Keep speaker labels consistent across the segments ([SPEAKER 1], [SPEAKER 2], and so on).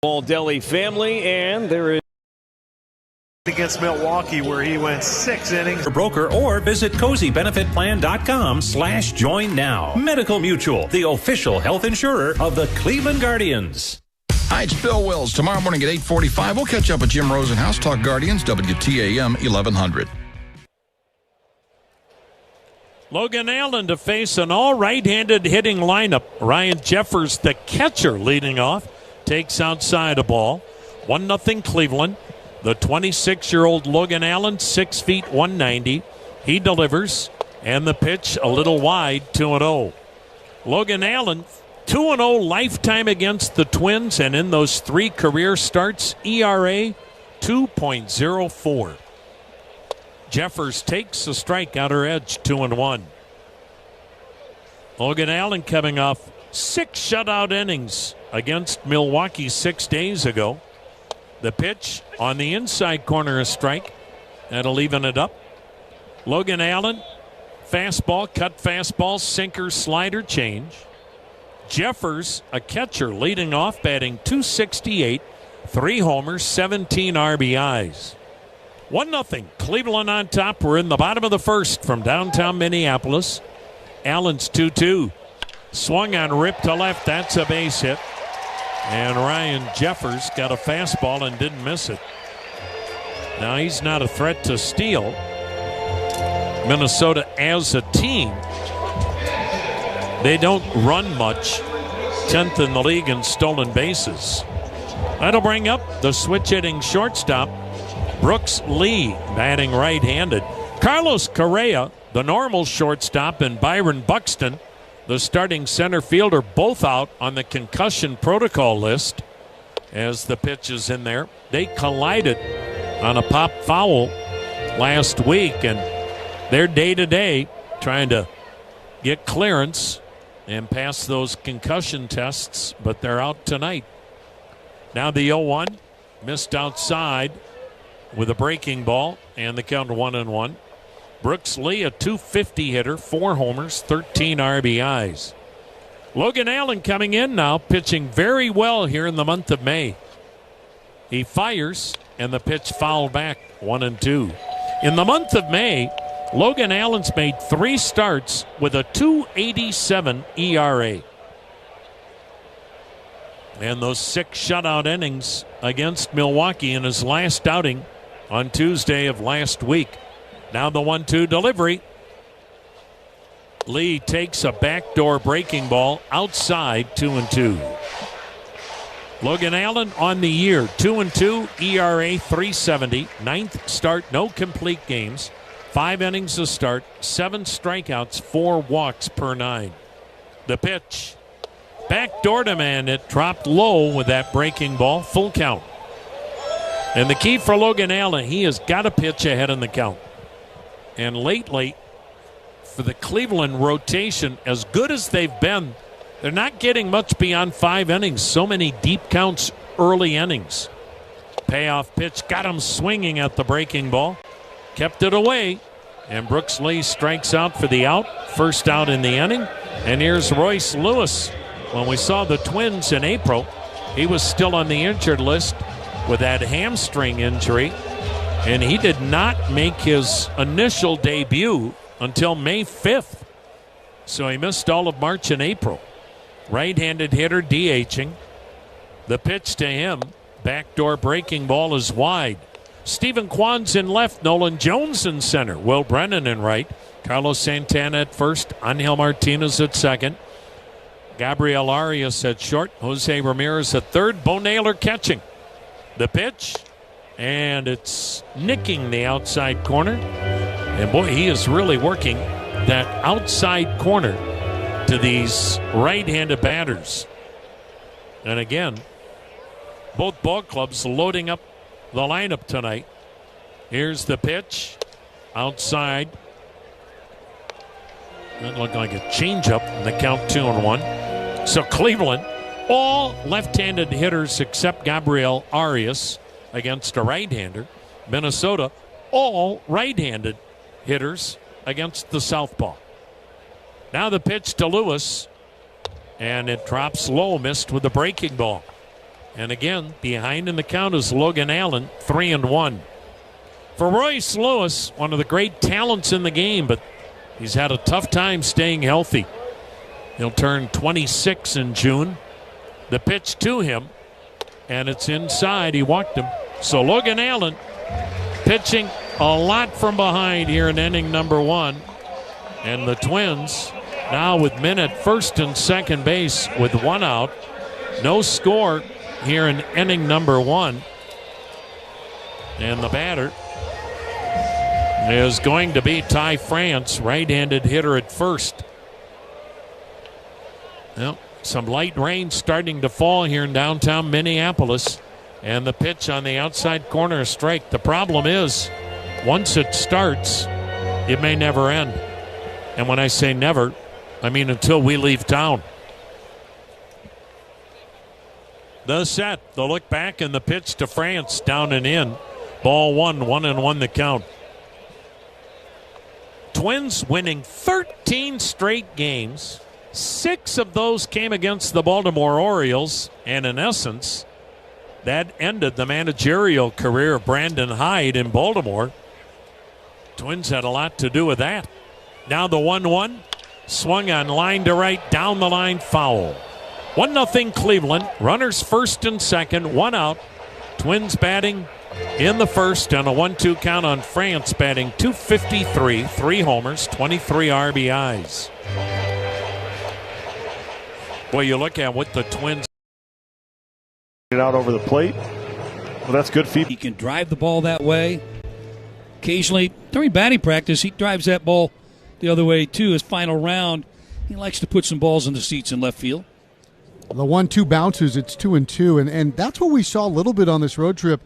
[SPEAKER 1] Baldelli family, and there is
[SPEAKER 2] against Milwaukee, where he went 6 innings.
[SPEAKER 3] Broker or visit cozybenefitplan.com/join now. Medical Mutual, the official health insurer of the Cleveland Guardians.
[SPEAKER 4] Hi, it's Bill Wills. Tomorrow morning at 8:45, we'll catch up with Jim Rosenhaus, talk Guardians, WTAM 1100.
[SPEAKER 5] Logan Allen to face an all right-handed hitting lineup. Ryan Jeffers, the catcher, leading off, takes outside a ball. 1-0 Cleveland. The 26-year-old Logan Allen, 6 feet 190. He delivers, and the pitch a little wide, 2-0. Logan Allen, 2-0 lifetime against the Twins, and in those 3 career starts, ERA 2.04. Jeffers takes a strikeout edge, 2-1. Logan Allen coming off 6 shutout innings against Milwaukee 6 days ago. The pitch on the inside corner, a strike. That'll even it up. Logan Allen, fastball, cut fastball, sinker, slider, change. Jeffers, a catcher, leading off, batting .268, 3 homers, 17 RBIs. 1-0, Cleveland on top. We're in the bottom of the first from downtown Minneapolis. Allen's 2-2. Swung on, ripped to left. That's a base hit. And Ryan Jeffers got a fastball and didn't miss it. Now he's not a threat to steal. Minnesota as a team, they don't run much. 10th in the league in stolen bases. That'll bring up the switch hitting shortstop, Brooks Lee, batting right-handed. Carlos Correa, the normal shortstop, and Byron Buxton, the starting center fielder, both out on the concussion protocol list as the pitch is in there. They collided on a pop foul last week, and they're day-to-day trying to get clearance and pass those concussion tests, but they're out tonight. Now the 0-1, missed outside with a breaking ball, and the count 1-1. Brooks Lee, a .250 hitter, 4 homers, 13 RBIs. Logan Allen coming in now, pitching very well here in the month of May. He fires, and the pitch fouled back, 1-2. In the month of May, Logan Allen's made 3 starts with a .287 ERA. And those 6 shutout innings against Milwaukee in his last outing on Tuesday of last week. Now the 1-2 delivery. Lee takes a backdoor breaking ball outside, 2-2. Logan Allen on the year, 2-2, ERA 3.70, 9th start, no complete games, 5 innings to start, 7 strikeouts, 4 walks per 9. The pitch, backdoor to man, it dropped low with that breaking ball, full count. And the key for Logan Allen, he has got to pitch ahead in the count. And lately, for the Cleveland rotation, as good as they've been, they're not getting much beyond 5 innings. So many deep counts, early innings. Payoff pitch, got him swinging at the breaking ball. Kept it away, and Brooks Lee strikes out for the out. First out in the inning. And here's Royce Lewis. When we saw the Twins in April, he was still on the injured list with that hamstring injury. And he did not make his initial debut until May 5th. So he missed all of March and April. Right-handed hitter, DHing. The pitch to him, backdoor breaking ball, is wide. Stephen Kwan's in left, Nolan Jones in center, Will Brennan in right, Carlos Santana at first, Angel Martinez at second, Gabriel Arias at short, Jose Ramirez at third, Bo Naylor catching. The pitch, and it's nicking the outside corner. And boy, he is really working that outside corner to these right-handed batters. And again, both ball clubs loading up the lineup tonight. Here's the pitch. Outside. That looked like a changeup, and the count 2-1. So Cleveland, all left-handed hitters except Gabriel Arias against a right-hander. Minnesota, all right-handed hitters against the southpaw. Now the pitch to Lewis, and it drops low, missed with the breaking ball. And again, behind in the count is Logan Allen, 3-1. For Royce Lewis, one of the great talents in the game, but he's had a tough time staying healthy. He'll turn 26 in June. The pitch to him, and it's inside. He walked him. So Logan Allen pitching a lot from behind here in inning number 1. And the Twins now with men at first and second base with 1 out. No score here in inning number 1. And the batter is going to be Ty France, right-handed hitter at first. Well, some light rain starting to fall here in downtown Minneapolis. And the pitch on the outside corner, a strike. The problem is, once it starts, it may never end. And when I say never, I mean until we leave town. The set, the look back, and the pitch to France, down and in. Ball 1-1 the count. Twins winning 13 straight games. 6 of those came against the Baltimore Orioles, and in essence, that ended the managerial career of Brandon Hyde in Baltimore. Twins had a lot to do with that. Now the 1-1, swung on line to right, down the line, foul. 1-0 Cleveland, runners first and second, 1 out. Twins batting in the first, and a 1-2 count on France, batting .253, 3 homers, 23 RBIs. Well, you look at what the Twins
[SPEAKER 2] Get out over the plate. Well, that's good feed.
[SPEAKER 6] He can drive the ball that way. Occasionally, during batting practice, he drives that ball the other way, too. His final round, he likes to put some balls in the seats in left field.
[SPEAKER 7] The 1-2 bounces, it's 2-2, and that's what we saw a little bit on this road trip.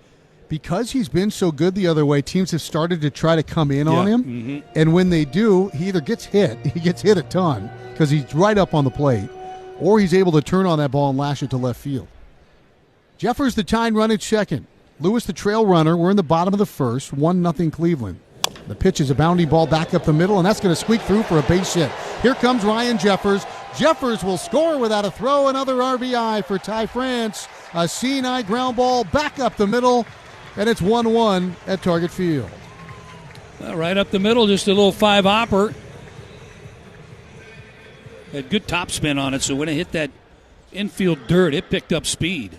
[SPEAKER 7] Because he's been so good the other way, teams have started to try to come in on him.
[SPEAKER 6] Mm-hmm.
[SPEAKER 7] And when they do, he either gets hit, he gets hit a ton because he's right up on the plate, or he's able to turn on that ball and lash it to left field. Jeffers the tying run at second. Lewis the trail runner. We're in the bottom of the first. 1-0 Cleveland. The pitch is a bounding ball back up the middle, and that's going to squeak through for a base hit. Here comes Ryan Jeffers. Jeffers will score without a throw. Another RBI for Ty France. A C&I ground ball back up the middle, and it's 1-1 at Target Field.
[SPEAKER 6] Well, right up the middle, just a little 5-hopper. Had good topspin on it, so when it hit that infield dirt, it picked up speed.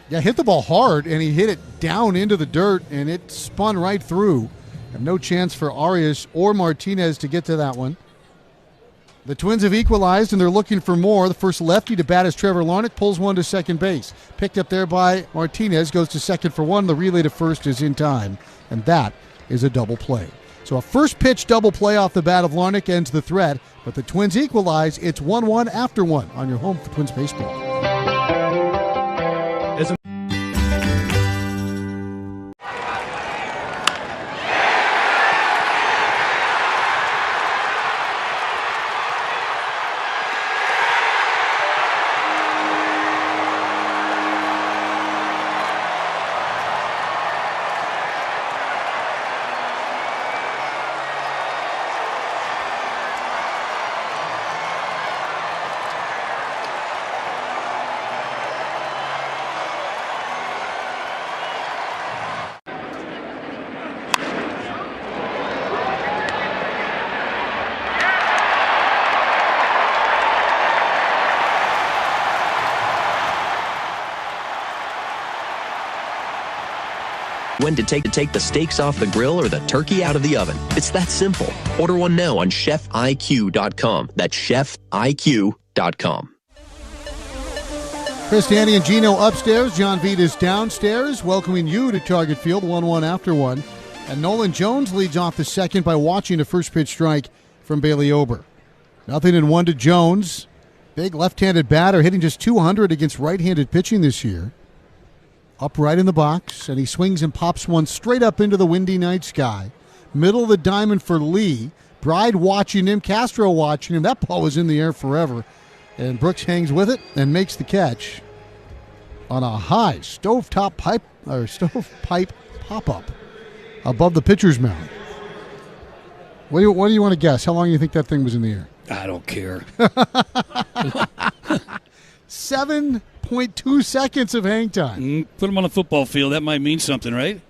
[SPEAKER 7] Yeah, hit the ball hard, and he hit it down into the dirt, and it spun right through. And no chance for Arias or Martinez to get to that one. The Twins have equalized, and they're looking for more. The first lefty to bat is Trevor Larnach, pulls one to second base. Picked up there by Martinez, goes to second for one. The relay to first is in time, and that is a double play. So a first pitch double play off the bat of Larnach ends the threat, but the Twins equalize. It's 1-1 after one on your home for Twins baseball.
[SPEAKER 8] When to take the steaks off the grill or the turkey out of the oven. It's that simple. Order one now on chefiq.com. That's chefiq.com.
[SPEAKER 7] Chris Danny and Gino upstairs. John Vitas downstairs, welcoming you to Target Field. 1-1 after one. And Nolan Jones leads off the second by watching a first pitch strike from Bailey Ober. 0-1 to Jones. Big left-handed batter, hitting just .200 against right-handed pitching this year. Upright in the box, and he swings and pops one straight up into the windy night sky. Middle of the diamond for Lee. Bride watching him, Castro watching him. That ball was in the air forever. And Brooks hangs with it and makes the catch on a high stovepipe pop-up above the pitcher's mound. What do you want to guess? How long do you think that thing was in the air?
[SPEAKER 6] I don't care.
[SPEAKER 7] 7.5 1.2 seconds of hang time.
[SPEAKER 6] Put him on a football field. That might mean something, right?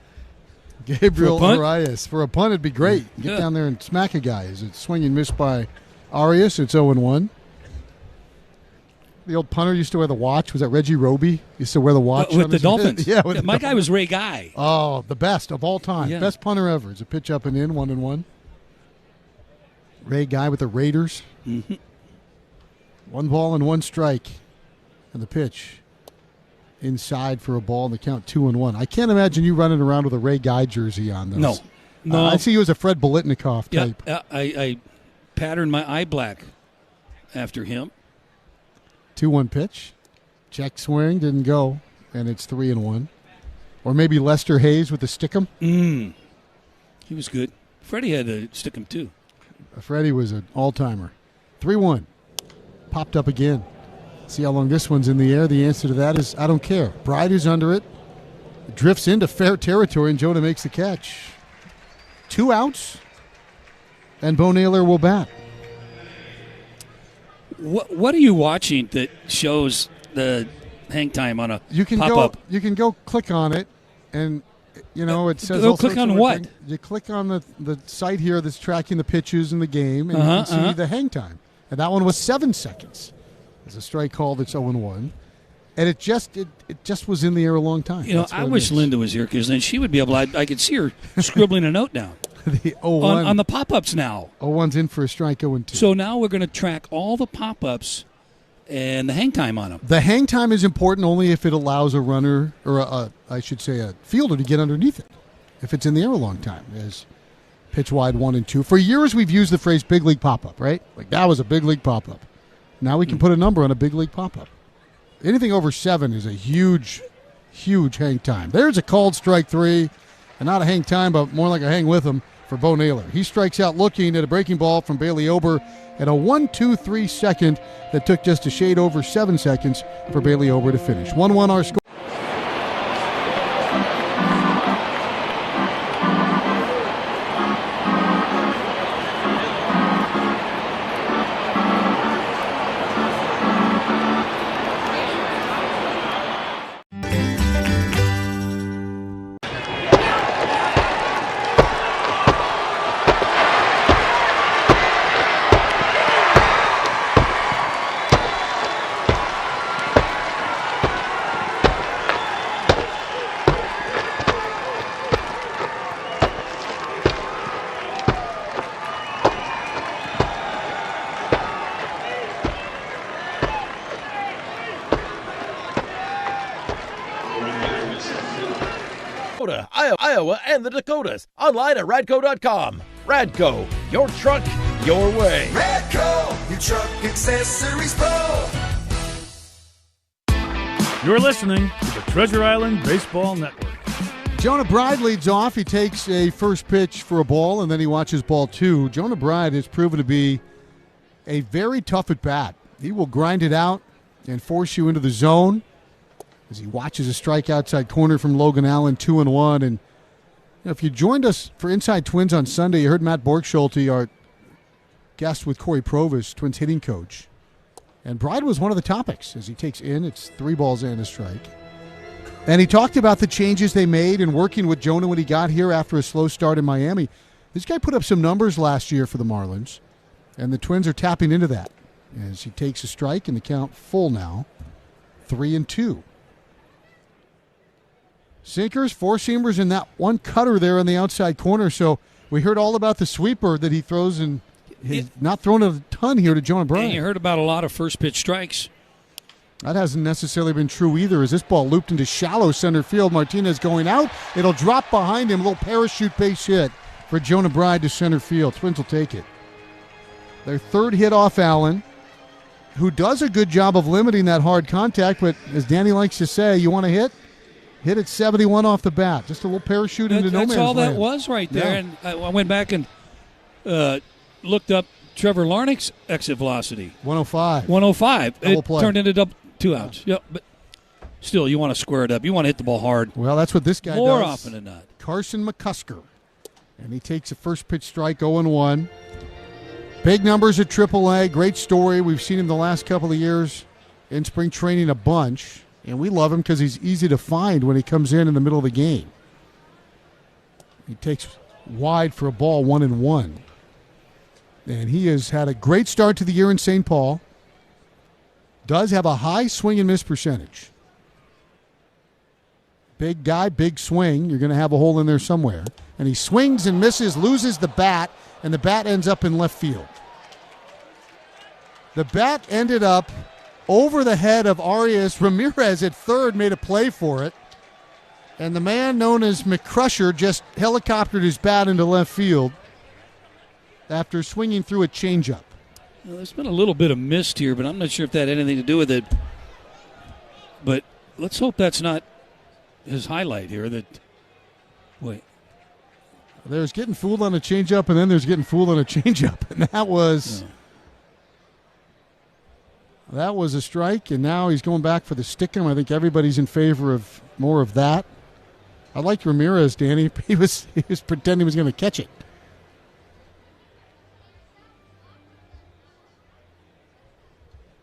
[SPEAKER 7] Gabriel
[SPEAKER 6] For a punt?
[SPEAKER 7] Arias. For a punt, it'd be great. Get
[SPEAKER 6] Yeah.
[SPEAKER 7] down there and smack a guy. As it's swing and miss by Arias. It's 0-1. The old punter used to wear the watch. Was that Reggie Roby? Used to wear the watch
[SPEAKER 6] With
[SPEAKER 7] on
[SPEAKER 6] the
[SPEAKER 7] his
[SPEAKER 6] Dolphins.
[SPEAKER 7] Yeah, with the
[SPEAKER 6] my guy
[SPEAKER 7] Dolphins.
[SPEAKER 6] was Ray Guy.
[SPEAKER 7] Oh, the best of all time.
[SPEAKER 6] Yeah.
[SPEAKER 7] Best punter ever. It's a pitch up and in, 1-1. Ray Guy with the Raiders.
[SPEAKER 6] Mm-hmm.
[SPEAKER 7] 1 ball and 1 strike. And the pitch inside for a ball and the count 2-1. I can't imagine you running around with a Ray Guy jersey on those.
[SPEAKER 6] No.
[SPEAKER 7] I see you as a Fred Bolitnikoff type.
[SPEAKER 6] Yeah, I patterned my eye black after him.
[SPEAKER 7] 2-1 pitch. Check swing, didn't go. And it's 3-1. Or maybe Lester Hayes with the stickum.
[SPEAKER 6] He was good. Freddie had to stick him, too.
[SPEAKER 7] Freddie was an all-timer. 3-1. Popped up again. See how long this one's in the air. The answer to that is I don't care. Bride is under it. It drifts into fair territory, and Jonah makes the catch. 2 outs, and Bo Naylor will bat.
[SPEAKER 6] What are you watching that shows the hang time on a pop-up?
[SPEAKER 7] You can go click on it, and it says.
[SPEAKER 6] Go
[SPEAKER 7] all
[SPEAKER 6] click
[SPEAKER 7] sorts
[SPEAKER 6] on
[SPEAKER 7] of
[SPEAKER 6] what?
[SPEAKER 7] things. You click on the site here that's tracking the pitches in the game, and you can see the hang time. And that one was 7 seconds. There's a strike called. It's 0-1, and it just was in the air a long time.
[SPEAKER 6] I wish Linda was here because then she would be able. I could see her scribbling a note down.
[SPEAKER 7] The 0-1
[SPEAKER 6] on the pop-ups now.
[SPEAKER 7] 0-1's in for a strike, 0-2.
[SPEAKER 6] So now we're going to track all the pop-ups and the hang time on them.
[SPEAKER 7] The hang time is important only if it allows a runner, or a fielder, to get underneath it. If it's in the air a long time, as pitch wide 1 and 2. For years, we've used the phrase big league pop-up, right? Like that was a big league pop-up. Now we can put a number on a big league pop-up. Anything over 7 is a huge, huge hang time. There's a called strike 3, and not a hang time, but more like a hang with him for Bo Naylor. He strikes out looking at a breaking ball from Bailey Ober at a 1-2-3 second that took just a shade over 7 seconds for Bailey Ober to finish. 1-1 our score.
[SPEAKER 1] Iowa, and the Dakotas. Online at radco.com. Radco, your truck, your way.
[SPEAKER 9] Radco, your truck accessories pro.
[SPEAKER 2] You're listening to the Treasure Island Baseball Network.
[SPEAKER 7] Jonah Bride leads off. He takes a first pitch for a ball, and then he watches ball 2. Jonah Bride has proven to be a very tough at bat. He will grind it out and force you into the zone as he watches a strike outside corner from Logan Allen, 2-1. And if you joined us for Inside Twins on Sunday, you heard Matt Borgschulte, our guest with Corey Provis, Twins hitting coach. And Bride was one of the topics as he takes in. It's 3 balls and a strike. And he talked about the changes they made and working with Jonah when he got here after a slow start in Miami. This guy put up some numbers last year for the Marlins, and the Twins are tapping into that as he takes a strike and the count full now, 3-2. Sinkers, 4-seamers, and that one cutter there in the outside corner. So we heard all about the sweeper that he throws, and he's not thrown a ton here to Jonah Bride.
[SPEAKER 6] And you heard about a lot of first pitch strikes.
[SPEAKER 7] That hasn't necessarily been true either, as this ball looped into shallow center field. Martinez going out. It'll drop behind him. A little parachute base hit for Jonah Bride to center field. Twins will take it. Their third hit off Allen, who does a good job of limiting that hard contact, but as Danny likes to say, you want to hit it 71 off the bat. Just a little parachute into no man's
[SPEAKER 6] land. That's all that
[SPEAKER 7] land.
[SPEAKER 6] was right there. Yeah. And I went back and looked up Trevor Larnach's exit velocity.
[SPEAKER 7] 105.
[SPEAKER 6] 105.
[SPEAKER 7] Double
[SPEAKER 6] it
[SPEAKER 7] play.
[SPEAKER 6] Turned into 2 outs. Yep, but still, you want to square it up. You want to hit the ball hard.
[SPEAKER 7] Well, that's what this guy
[SPEAKER 6] More
[SPEAKER 7] does.
[SPEAKER 6] often than not.
[SPEAKER 7] Carson McCusker. And he takes a first pitch strike, 0-1. Big numbers at AAA. Great story. We've seen him the last couple of years in spring training a bunch. And we love him because he's easy to find when he comes in the middle of the game. He takes wide for a ball 1-1. And he has had a great start to the year in St. Paul. Does have a high swing and miss percentage. Big guy, big swing. You're going to have a hole in there somewhere. And he swings and misses, loses the bat, and the bat ends up in left field. The bat ended up over the head of Arias. Ramirez at third made a play for it. And the man known as McCrusher just helicoptered his bat into left field after swinging through a changeup.
[SPEAKER 6] Well, there's been a little bit of mist here, but I'm not sure if that had anything to do with it. But let's hope that's not his highlight here. Wait.
[SPEAKER 7] There's getting fooled on a changeup, and then there's getting fooled on a changeup. And that was a strike, and now he's going back for the stick-em. I think everybody's in favor of more of that. I liked Ramirez, Danny. He was pretending he was going to catch it.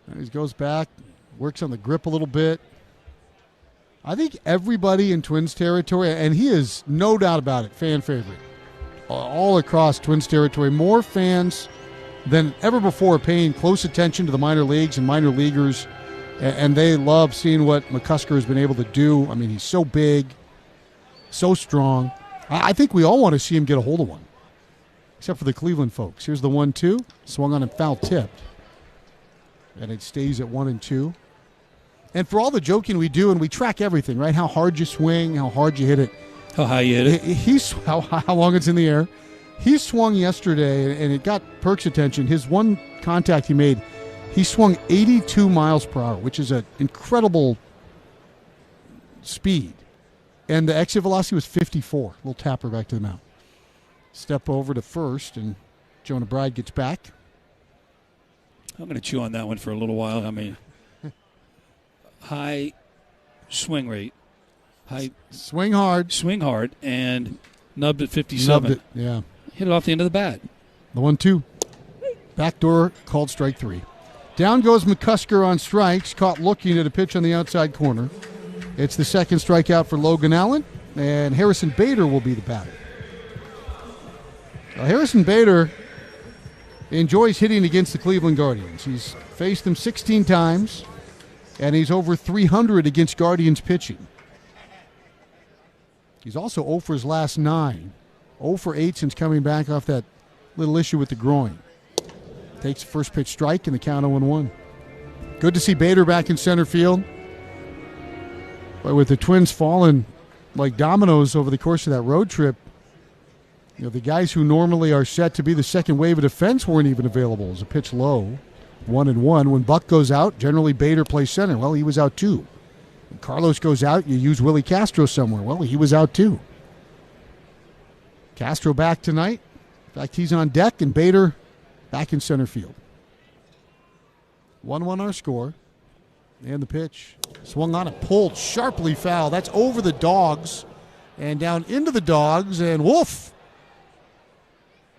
[SPEAKER 7] And he goes back, works on the grip a little bit. I think everybody in Twins territory, and he is no doubt about it, fan favorite. All across Twins territory, more fans than ever before are paying close attention to the minor leagues and minor leaguers, and they love seeing what McCusker has been able to do. I mean, he's so big, so strong. I think we all want to see him get a hold of one, except for the Cleveland folks. Here's the 1-2, swung on and foul tipped. And it stays at 1-2. And for all the joking we do, and we track everything, right? How hard you swing, how hard you hit it.
[SPEAKER 6] How high you hit it.
[SPEAKER 7] How long it's in the air. He swung yesterday, and it got Perk's attention. His one contact he made, he swung 82 miles per hour, which is an incredible speed. And the exit velocity was 54. A little tapper back to the mound. Step over to first, and Jonah Bride gets back.
[SPEAKER 6] I'm going to chew on that one for a little while. I mean, high swing rate.
[SPEAKER 7] Swing hard,
[SPEAKER 6] and nubbed at 57.
[SPEAKER 7] Nubbed it, yeah.
[SPEAKER 6] Hit it off the end of the bat.
[SPEAKER 7] The 1-2. Backdoor called strike 3. Down goes McCusker on strikes, caught looking at a pitch on the outside corner. It's the second strikeout for Logan Allen, and Harrison Bader will be the batter. Harrison Bader enjoys hitting against the Cleveland Guardians. He's faced them 16 times, and he's over 300 against Guardians pitching. He's also 0 for his last 9. 0 for 8 since coming back off that little issue with the groin. Takes the first pitch strike and the count 0-1. Good to see Bader back in center field. But with the Twins falling like dominoes over the course of that road trip, you know, the guys who normally are set to be the second wave of defense weren't even available. As a pitch low, 1-1. When Buck goes out, generally Bader plays center. Well, he was out too. When Carlos goes out, you use Willie Castro somewhere. Well, he was out too. Castro back tonight. In fact, he's on deck, and Bader back in center field. 1-1 our score. And the pitch. Swung on and pulled sharply foul. That's over the Dogs. And down into the Dogs, and woof!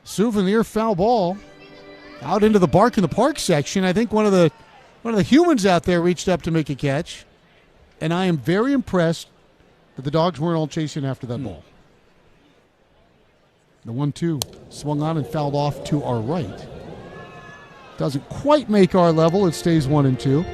[SPEAKER 7] Souvenir foul ball. Out into the Bark in the Park section. I think one of the humans out there reached up to make a catch. And I am very impressed that the Dogs weren't all chasing after that ball. The 1-2 swung on and fouled off to our right. Doesn't quite make our level. It stays 1-2.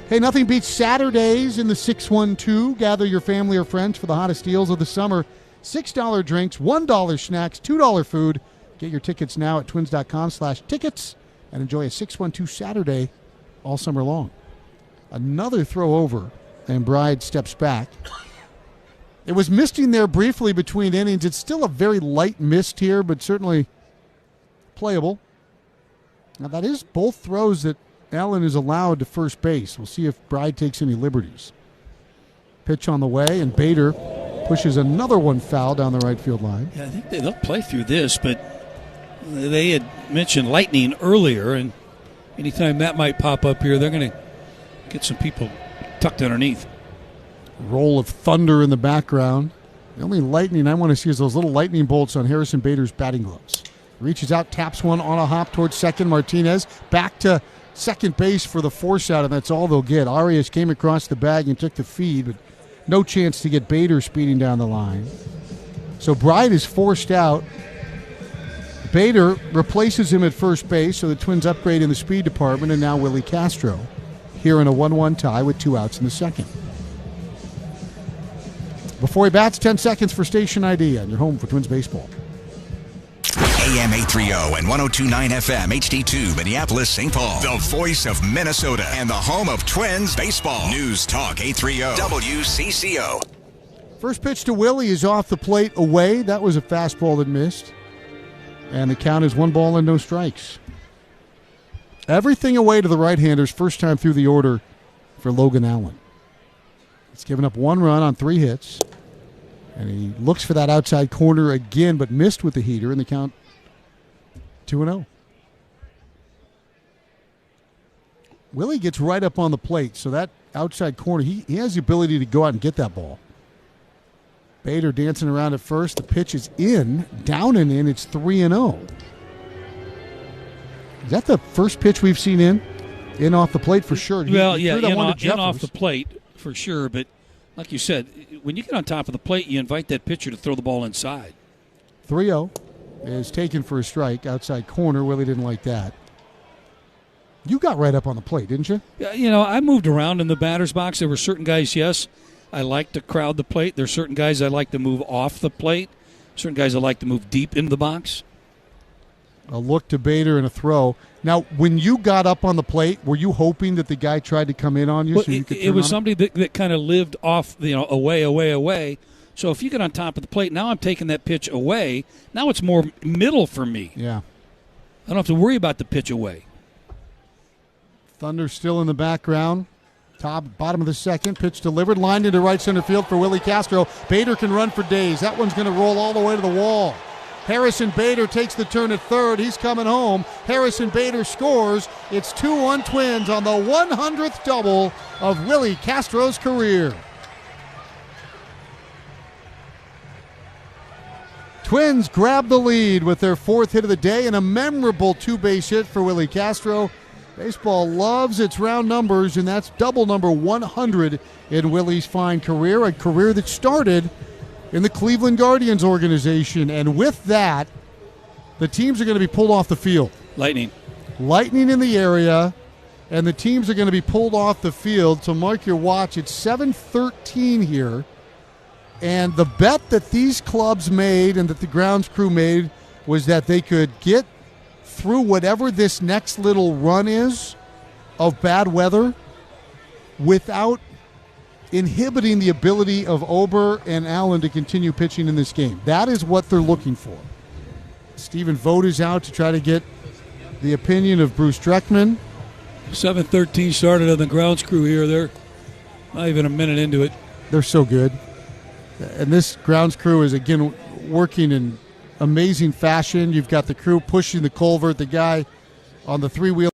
[SPEAKER 7] Hey, nothing beats Saturdays in the 612. Gather your family or friends for the hottest deals of the summer. $6 drinks, $1 snacks, $2 food. Get your tickets now at twins.com/tickets and enjoy a 612 Saturday all summer long. Another throw over, and Bride steps back. It was misting there briefly between innings. It's still a very light mist here, but certainly playable. Now, that is both throws that Allen is allowed to first base. We'll see if Bride takes any liberties. Pitch on the way, and Bader pushes another one foul down the right field line.
[SPEAKER 6] Yeah, I think they'll play through this, but they had mentioned lightning earlier, and anytime that might pop up here, they're going to get some people tucked underneath.
[SPEAKER 7] Roll of thunder in the background. The only lightning I want to see is those little lightning bolts on Harrison Bader's batting gloves. Reaches out, taps one on a hop towards second. Martinez back to second base for the force out, and that's all they'll get. Arias came across the bag and took the feed, but no chance to get Bader speeding down the line. So Bryde is forced out. Bader replaces him at first base, so the Twins upgrade in the speed department, and now Willie Castro here in a 1-1 tie with 2 outs in the second. Before he bats, 10 seconds for station ID on your home for Twins baseball.
[SPEAKER 10] AM 830 and 102.9 FM HD2 Minneapolis, St. Paul. The voice of Minnesota and the home of Twins baseball. News Talk 830 WCCO.
[SPEAKER 7] First pitch to Willie is off the plate away. That was a fastball that missed. And the count is 1 ball and no strikes. Everything away to the right-handers, first time through the order for Logan Allen. He's given up 1 run on 3 hits. And he looks for that outside corner again, but missed with the heater, and the count 2-0. Willie gets right up on the plate, so that outside corner, he has the ability to go out and get that ball. Bader dancing around at first. The pitch is in, down and in. It's 3-0. Is that the first pitch we've seen in off the plate for sure?
[SPEAKER 6] Well, yeah, in off the plate for sure. But like you said, when you get on top of the plate, you invite that pitcher to throw the ball inside.
[SPEAKER 7] 3-0 is taken for a strike, outside corner. Willie didn't like that. You got right up on the plate, didn't you?
[SPEAKER 6] Yeah, I moved around in the batter's box. There were certain guys, yes, I like to crowd the plate. There's certain guys I like to move off the plate. Certain guys I like to move deep into the box.
[SPEAKER 7] A look to Bader and a throw. Now, when you got up on the plate, were you hoping that the guy tried to come in on you?
[SPEAKER 6] Well,
[SPEAKER 7] so you could
[SPEAKER 6] it was somebody that kind of lived off, away. So if you get on top of the plate, now I'm taking that pitch away. Now it's more middle for me.
[SPEAKER 7] Yeah.
[SPEAKER 6] I don't have to worry about the pitch away.
[SPEAKER 7] Thunder still in the background. Bottom of the second, pitch delivered, lined into right center field for Willie Castro. Bader can run for days. That one's going to roll all the way to the wall. Harrison Bader takes the turn at third. He's coming home. Harrison Bader scores. It's 2-1 Twins on the 100th double of Willie Castro's career. Twins grab the lead with their 4th hit of the day and a memorable 2-base hit for Willie Castro. Baseball loves its round numbers, and that's double number 100 in Willie's fine career, a career that started in the Cleveland Guardians organization. And with that, the teams are going to be pulled off the field.
[SPEAKER 6] Lightning
[SPEAKER 7] in the area, and the teams are going to be pulled off the field. So mark your watch. It's 7:13 here. And the bet that these clubs made and that the grounds crew made was that they could get through whatever this next little run is of bad weather without inhibiting the ability of Ober and Allen to continue pitching in this game. That is what they're looking for. Stephen Vogt is out to try to get the opinion of Bruce Dreckman.
[SPEAKER 6] 7:13 started on the grounds crew here. They're not even a minute into it.
[SPEAKER 7] They're so good. And this grounds crew is, again, working in amazing fashion. You've got the crew pushing the culvert, the guy on the 3-wheel.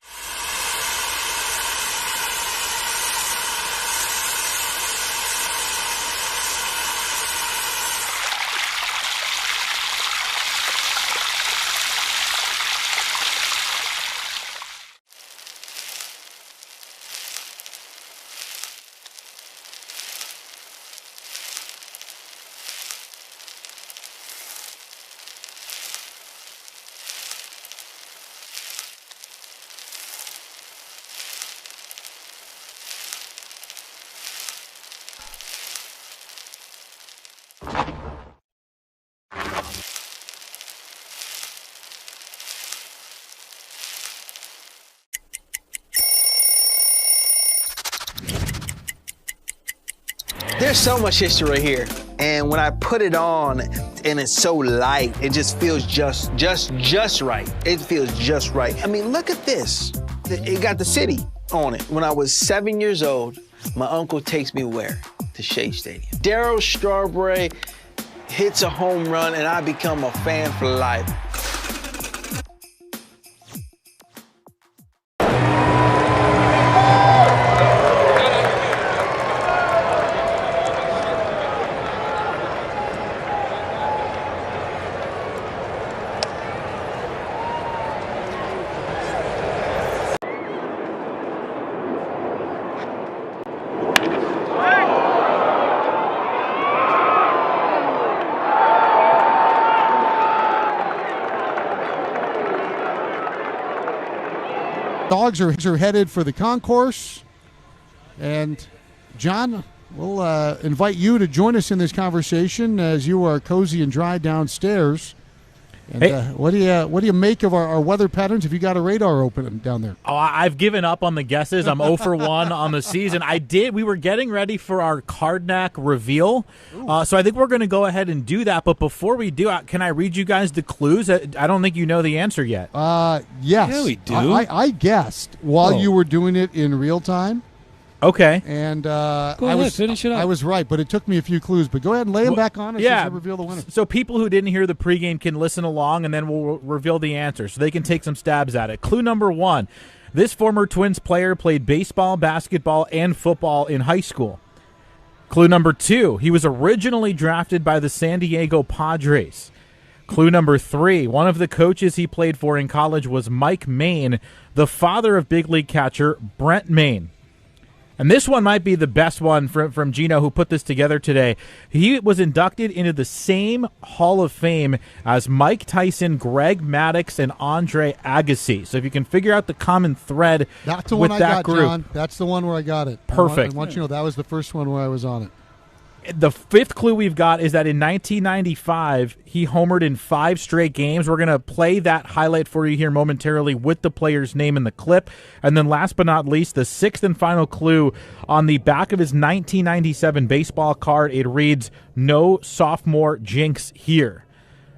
[SPEAKER 11] There's so much history right here. And when I put it on and it's so light, it just feels just right. It feels just right. I mean, look at this. It got the city on it. When I was 7 years old, my uncle takes me where? To Shea Stadium. Darryl Strawberry hits a home run and I become a fan for life.
[SPEAKER 7] Dogs are headed for the concourse. And, John, we'll invite you to join us in this conversation as you are cozy and dry downstairs. And
[SPEAKER 12] hey.
[SPEAKER 7] What do you make of our weather patterns? Have you got a radar open down there?
[SPEAKER 12] Oh, I've given up on the guesses. I'm 0 for 1 on the season. We were getting ready for our Cardnack reveal, so I think we're going to go ahead and do that. But before we do, can I read you guys the clues? I don't think you know the answer yet.
[SPEAKER 7] Yes.
[SPEAKER 6] Yeah, we do.
[SPEAKER 7] I guessed while you were doing it in real time.
[SPEAKER 12] Okay.
[SPEAKER 7] And
[SPEAKER 6] finish it up.
[SPEAKER 7] I was right, but it took me a few clues. But go ahead and lay them back on us as we reveal the winner.
[SPEAKER 12] So people who didn't hear the pregame can listen along, and then we'll reveal the answer, so they can take some stabs at it. Clue number 1. This former Twins player played baseball, basketball, and football in high school. Clue number 2. He was originally drafted by the San Diego Padres. Clue number 3. One of the coaches he played for in college was Mike Maine, the father of big league catcher Brent Maine. And this one might be the best one from Gino, who put this together today. He was inducted into the same Hall of Fame as Mike Tyson, Greg Maddux, and Andre Agassi. So if you can figure out the common thread
[SPEAKER 7] That's the
[SPEAKER 12] with
[SPEAKER 7] one I
[SPEAKER 12] that
[SPEAKER 7] got,
[SPEAKER 12] group.
[SPEAKER 7] John. That's the one where I got it.
[SPEAKER 12] Perfect.
[SPEAKER 7] I want you to know that was the first one where I was on it.
[SPEAKER 12] The 5th clue we've got is that in 1995, he homered in 5 straight games. We're going to play that highlight for you here momentarily with the player's name in the clip. And then last but not least, the 6th and final clue on the back of his 1997 baseball card, it reads, "No sophomore jinx here."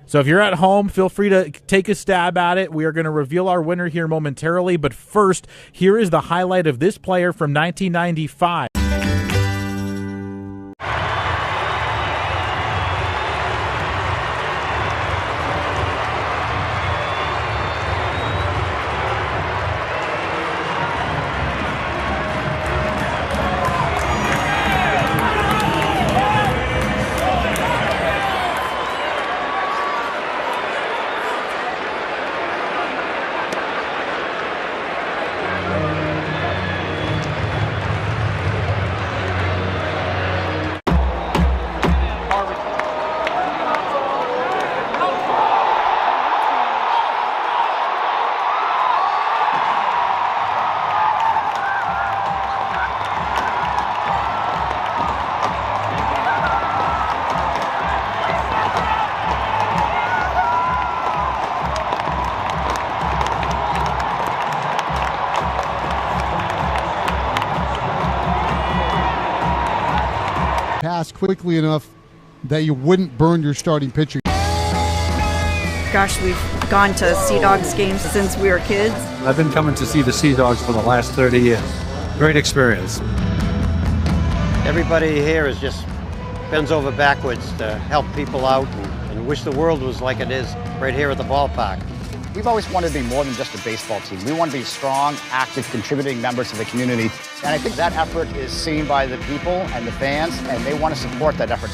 [SPEAKER 12] So if you're at home, feel free to take a stab at it. We are going to reveal our winner here momentarily. But first, here is the highlight of this player from 1995.
[SPEAKER 7] Quickly enough that you wouldn't burn your starting pitcher.
[SPEAKER 13] Gosh, we've gone to Sea Dogs games since we were kids.
[SPEAKER 14] I've been coming to see the Sea Dogs for the last 30 years. Great experience.
[SPEAKER 15] Everybody here is just bends over backwards to help people out and wish the world was like it is right here at the ballpark.
[SPEAKER 16] We've always wanted to be more than just a baseball team. We want to be strong, active, contributing members of the community. And I think that effort is seen by the people and the fans, and they want to support that effort.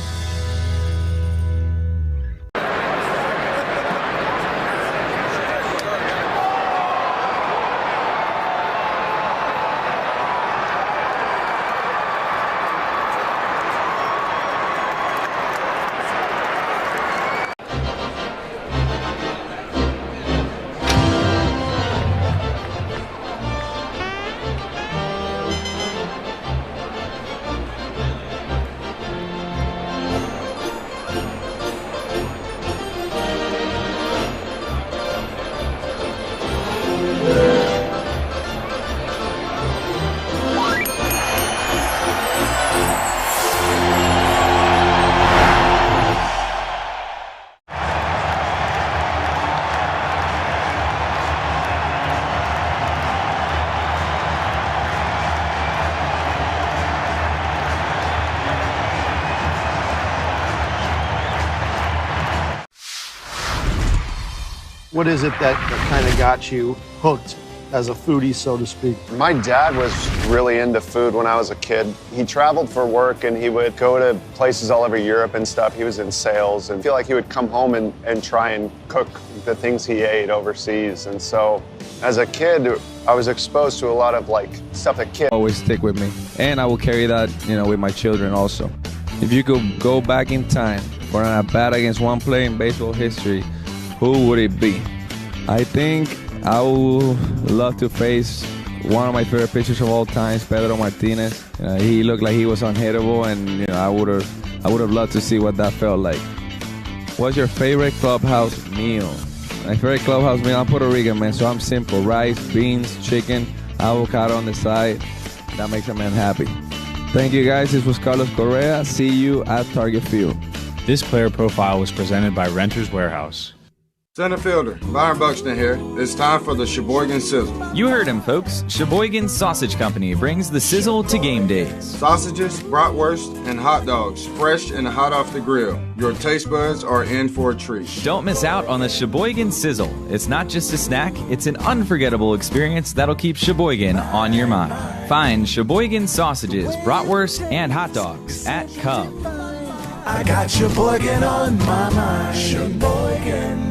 [SPEAKER 17] What is it that kind of got you hooked as a foodie, so to speak?
[SPEAKER 18] My dad was really into food when I was a kid. He traveled for work and he would go to places all over Europe and stuff. He was in sales and I feel like he would come home and try and cook the things he ate overseas. And so as a kid, I was exposed to a lot of like stuff that kids
[SPEAKER 19] always stick with me. And I will carry that, with my children also. If you could go back in time for an at-bat against one player in baseball history, who would it be? I think I would love to face one of my favorite pitchers of all time, Pedro Martinez. He looked like he was unhittable, and I would have loved to see what that felt like. What's your favorite clubhouse meal? My favorite clubhouse meal, I'm Puerto Rican, man, so I'm simple. Rice, beans, chicken, avocado on the side. That makes a man happy. Thank you, guys. This was Carlos Correa. See you at Target Field.
[SPEAKER 20] This player profile was presented by Renters Warehouse.
[SPEAKER 21] Center fielder, Byron Buxton here. It's time for the Sheboygan Sizzle.
[SPEAKER 22] You heard him, folks. Sheboygan Sausage Company brings the sizzle to game days.
[SPEAKER 21] Sausages, bratwurst, and hot dogs, fresh and hot off the grill. Your taste buds are in for a treat.
[SPEAKER 22] Don't miss out on the Sheboygan Sizzle. It's not just a snack, it's an unforgettable experience that'll keep Sheboygan on your mind. Find Sheboygan sausages, bratwurst, and hot dogs at Cub.
[SPEAKER 9] I got Sheboygan on my mind. Sheboygan.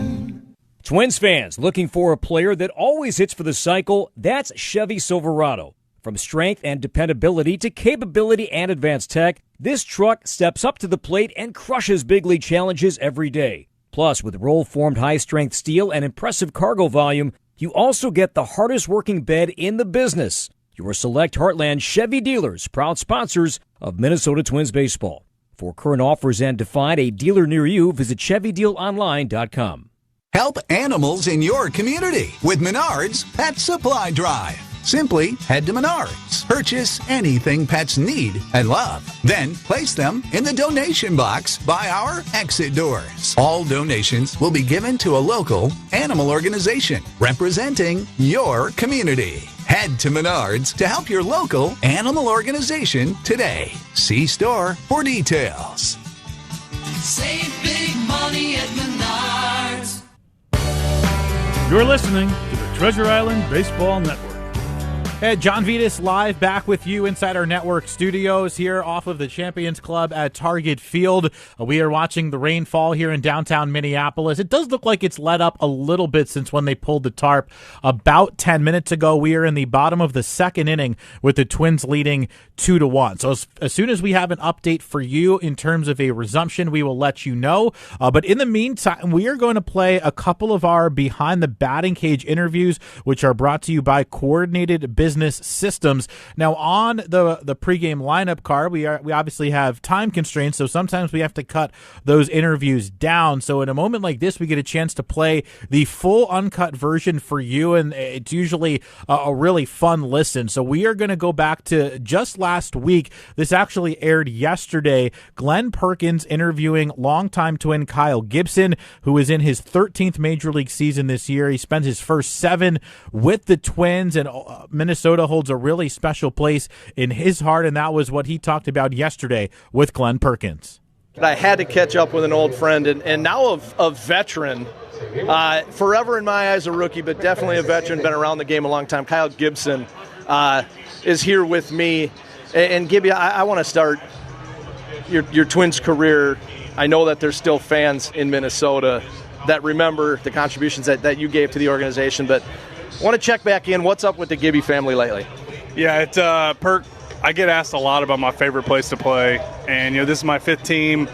[SPEAKER 23] Twins fans looking for a player that always hits for the cycle? That's Chevy Silverado. From strength and dependability to capability and advanced tech, this truck steps up to the plate and crushes big league challenges every day. Plus, with roll-formed high-strength steel and impressive cargo volume, you also get the hardest-working bed in the business. Your select Heartland Chevy dealers, proud sponsors of Minnesota Twins baseball. For current offers and to find a dealer near you, visit ChevyDealOnline.com.
[SPEAKER 24] Help animals in your community with Menards Pet Supply Drive. Simply head to Menards, purchase anything pets need and love, then place them in the donation box by our exit doors. All donations will be given to a local animal organization representing your community. Head to Menards to help your local animal organization today. See store for details.
[SPEAKER 9] Save big money at Menards.
[SPEAKER 12] You're listening to the Treasure Island Baseball Network. Hey, John Vitas live back with you inside our network studios here off of the Champions Club at Target Field. We are watching the rain fall here in downtown Minneapolis. It does look like it's let up a little bit since when they pulled the tarp about 10 minutes ago. We are in the bottom of the second inning with the Twins leading 2-1. So as soon as we have an update for you in terms of a resumption, we will let you know. But in the meantime, we are going to play a couple of our behind the batting cage interviews, which are brought to you by Coordinated Business Systems. Now, on the pregame lineup card, we obviously have time constraints, so sometimes we have to cut those interviews down. So in a moment like this, we get a chance to play the full uncut version for you, and it's usually a really fun listen. So we are going to go back to just last week. This actually aired yesterday. Glenn Perkins interviewing longtime Twin Kyle Gibson, who is in his 13th Major League season this year. He spent his first 7 with the Twins, and Minnesota holds a really special place in his heart, and that was what he talked about yesterday with Glenn Perkins.
[SPEAKER 25] I had to catch up with an old friend, and now a veteran, forever in my eyes a rookie, but definitely a veteran, been around the game a long time. Kyle Gibson is here with me. And Gibby, I want to start your Twins career. I know that there's still fans in Minnesota that remember the contributions that you gave to the organization, but I want to check back in. What's up with the Gibby family lately?
[SPEAKER 26] Yeah, it's Perk. I get asked a lot about my favorite place to play, and this is my 5th team,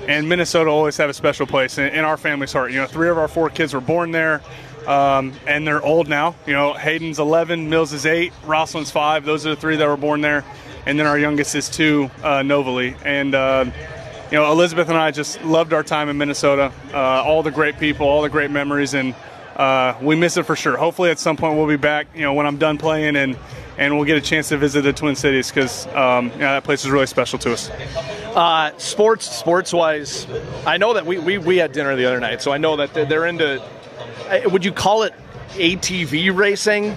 [SPEAKER 26] and Minnesota always have a special place in our family's heart. 3 of our 4 kids were born there, and they're old now. Hayden's 11, Mills is 8, Rosalind's 5. Those are the 3 that were born there, and then our youngest is 2, Novely. And Elizabeth and I just loved our time in Minnesota. All the great people, all the great memories, and we miss it for sure. Hopefully at some point we'll be back, when I'm done playing, and we'll get a chance to visit the Twin Cities because that place is really special to us. Sports-wise, I know that we had dinner the other night, so I know that they're into, would you call it ATV racing?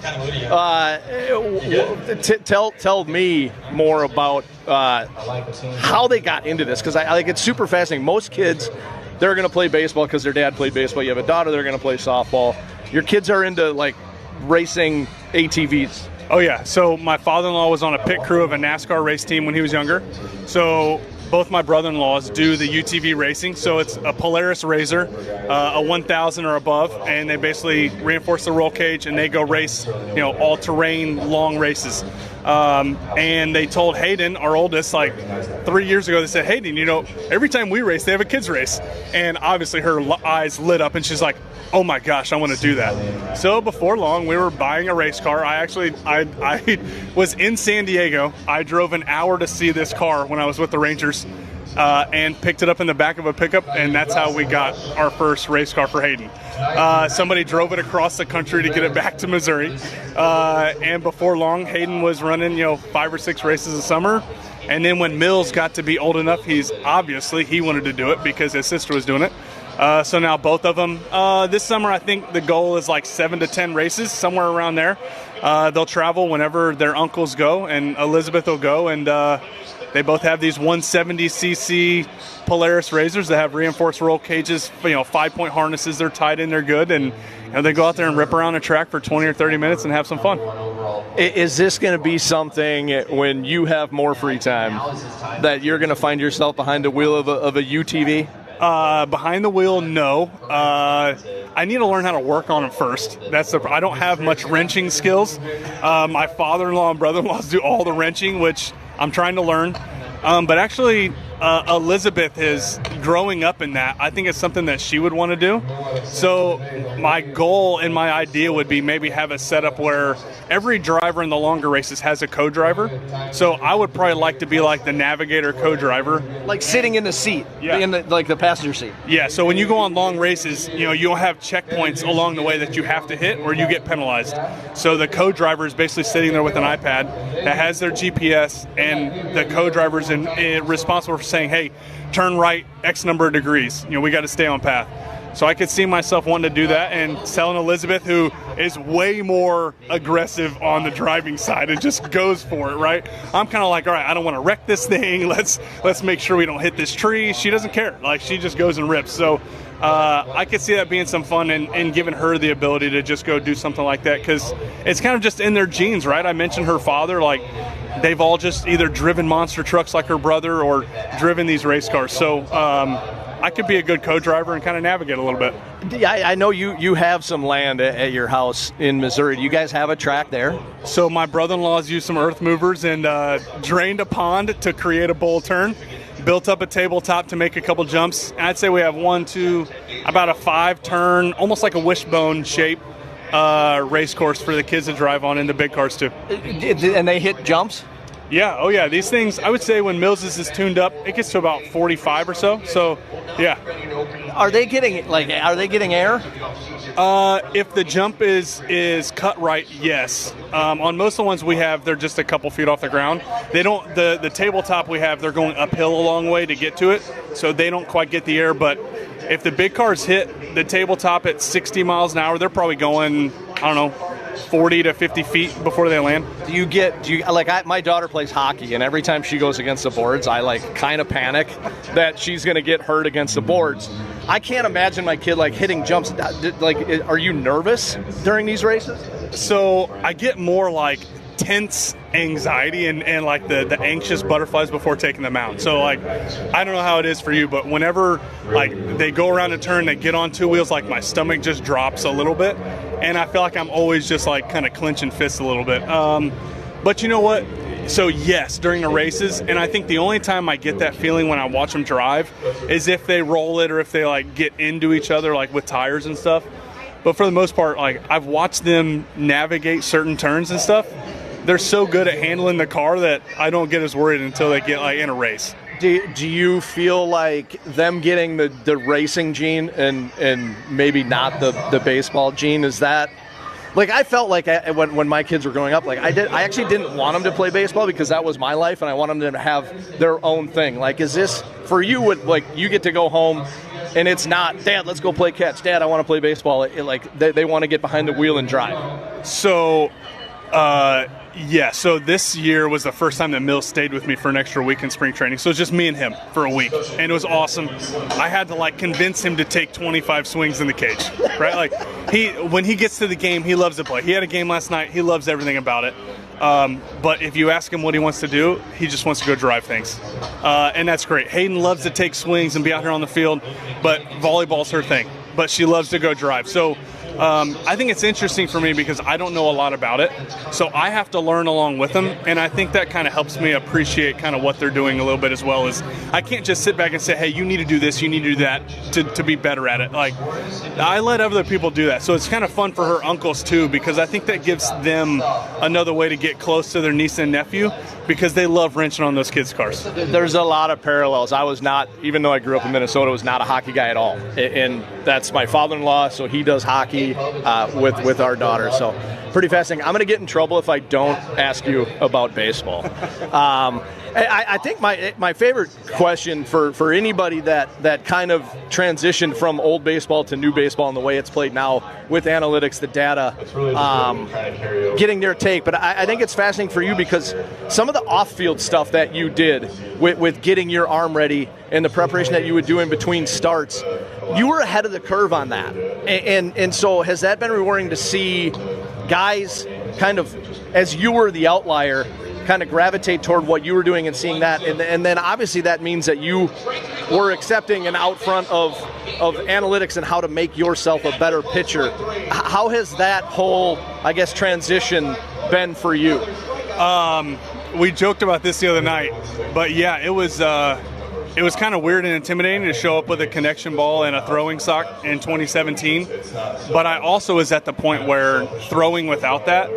[SPEAKER 26] Tell me more about how they got into this, because it's super fascinating. Most kids, they're going to play baseball because their dad played baseball. You have a daughter, they're going to play softball. Your kids are into, racing ATVs. Oh, yeah. So my father-in-law was on a pit crew of a NASCAR race team when he was younger. So both my brother-in-laws do the UTV racing. So it's a Polaris Razor, a 1,000 or above, and they basically reinforce the roll cage, and they go race, all-terrain, long races. And they told Hayden, our oldest, like 3 years ago, they said, Hayden, every time we race, they have a kids race. And obviously her eyes lit up and she's like, oh my gosh, I want to do that. So before long, we were buying a race car. I was in San Diego. I drove an hour to see this car when I was with the Rangers. And picked it up in the back of a pickup, and that's how we got our first race car for Hayden. Somebody drove it across the country to get it back to Missouri, and before long, Hayden was running 5 or 6 races a summer. And then when Mills got to be old enough, he wanted to do it because his sister was doing it. So now both of them. This summer, I think the goal is like 7 to 10 races, somewhere around there. They'll travel whenever their uncles go, and Elizabeth will go, and they both have these 170cc Polaris Razors that have reinforced roll cages, 5-point harnesses. They're tied in, they're good, and they go out there and rip around a track for 20 or 30 minutes and have some fun.
[SPEAKER 25] Is this going to be something when you have more free time that you're going to find yourself behind the wheel of a UTV?
[SPEAKER 26] Behind the wheel, no. I need to learn how to work on them first. I don't have much wrenching skills. My father-in-law and brother-in-law do all the wrenching, which I'm trying to learn. But actually, Elizabeth is growing up in that. I think it's something that she would want to do. So my goal and my idea would be maybe have a setup where every driver in the longer races has a co-driver. So I would probably like to be like the navigator co-driver.
[SPEAKER 25] Like sitting in the seat, in the passenger seat.
[SPEAKER 26] Yeah, so when you go on long races, you'll have checkpoints along the way that you have to hit or you get penalized. So the co-driver is basically sitting there with an iPad that has their GPS, and the co-driver is responsible for saying, hey, turn right X number of degrees. We got to stay on path. So I could see myself wanting to do that and telling Elizabeth, who is way more aggressive on the driving side and just goes for it, right? I'm kind of like, all right, I don't want to wreck this thing. Let's make sure we don't hit this tree. She doesn't care. Like, she just goes and rips. So I could see that being some fun and giving her the ability to just go do something like that, because it's kind of just in their genes, right? I mentioned her father, like, they've all just either driven monster trucks like her brother or driven these race cars. So I could be a good co-driver and kind of navigate a little bit.
[SPEAKER 25] Yeah, I know you have some land at your house in Missouri. Do you guys have a track there?
[SPEAKER 26] So my brother-in-law's used some earth movers and drained a pond to create a bowl turn, built up a tabletop to make a couple jumps. And I'd say we have about a 5-turn, almost like a wishbone shape race course for the kids to drive on, and the big cars too.
[SPEAKER 25] And they hit jumps?
[SPEAKER 26] Yeah, oh yeah. These things, I would say when Mills's is tuned up, it gets to about 45 or so. So, yeah.
[SPEAKER 25] Are they getting air?
[SPEAKER 26] If the jump is cut right, yes. On most of the ones we have, they're just a couple feet off the ground. They don't. The tabletop we have, they're going uphill a long way to get to it, so they don't quite get the air. But if the big cars hit the tabletop at 60 miles an hour, they're probably going, I don't know, 40 to 50 feet before they land.
[SPEAKER 25] My daughter plays hockey, and every time she goes against the boards, I kind of panic that she's going to get hurt against the boards. I can't imagine my kid hitting jumps. Are you nervous during these races?
[SPEAKER 26] So I get more tense anxiety and the anxious butterflies before taking them out. So I don't know how it is for you, but whenever they go around a turn, they get on two wheels, my stomach just drops a little bit, and I feel like I'm always just kind of clenching fists a little bit. But you know what? So yes, during the races, and I think the only time I get that feeling when I watch them drive is if they roll it or if they get into each other with tires and stuff. But for the most part, I've watched them navigate certain turns and stuff. They're so good at handling the car that I don't get as worried until they get in a race.
[SPEAKER 25] Do you feel like them getting the racing gene and maybe not the baseball gene, is that I felt when my kids were growing up, I actually didn't want them to play baseball because that was my life and I wanted them to have their own thing. Is this for you? You get to go home and it's not, Dad, let's go play catch. Dad, I want to play baseball. They want to get behind the wheel and drive.
[SPEAKER 26] So. Yeah, so this year was the first time that Mills stayed with me for an extra week in spring training. So it was just me and him for a week, and it was awesome. I had to convince him to take 25 swings in the cage, right? When he gets to the game, he loves to play. He had a game last night. He loves everything about it. But if you ask him what he wants to do, he just wants to go drive things. And that's great. Hayden loves to take swings and be out here on the field, but volleyball's her thing. But she loves to go drive. So I think it's interesting for me because I don't know a lot about it, so I have to learn along with them, and I think that kind of helps me appreciate kind of what they're doing a little bit as well. As I can't just sit back and say, hey, you need to do this, you need to do that to be better at it. Like, I let other people do that, so it's kind of fun for her uncles too, because I think that gives them another way to get close to their niece and nephew, because they love wrenching on those kids' cars.
[SPEAKER 25] There's a lot of parallels. I was not, even though I grew up in Minnesota, was not a hockey guy at all. And that's my father-in-law, so he does hockey with our daughter. So pretty fascinating. I'm going to get in trouble if I don't ask you about baseball. I think my favorite question for anybody that kind of transitioned from old baseball to new baseball and the way it's played now with analytics, the data, getting their take. But I think it's fascinating for you because some of the off-field stuff that you did with getting your arm ready and the preparation that you would do in between starts, you were ahead of the curve on that. And so has that been rewarding to see guys kind of, as you were the outlier, kind of gravitate toward what you were doing and seeing that, and then obviously that means that you were accepting and out front of analytics and how to make yourself a better pitcher. How has that whole, I guess, transition been for you?
[SPEAKER 26] We joked about this the other night, but yeah, it was kind of weird and intimidating to show up with a connection ball and a throwing sock in 2017. But I also was at the point where throwing without that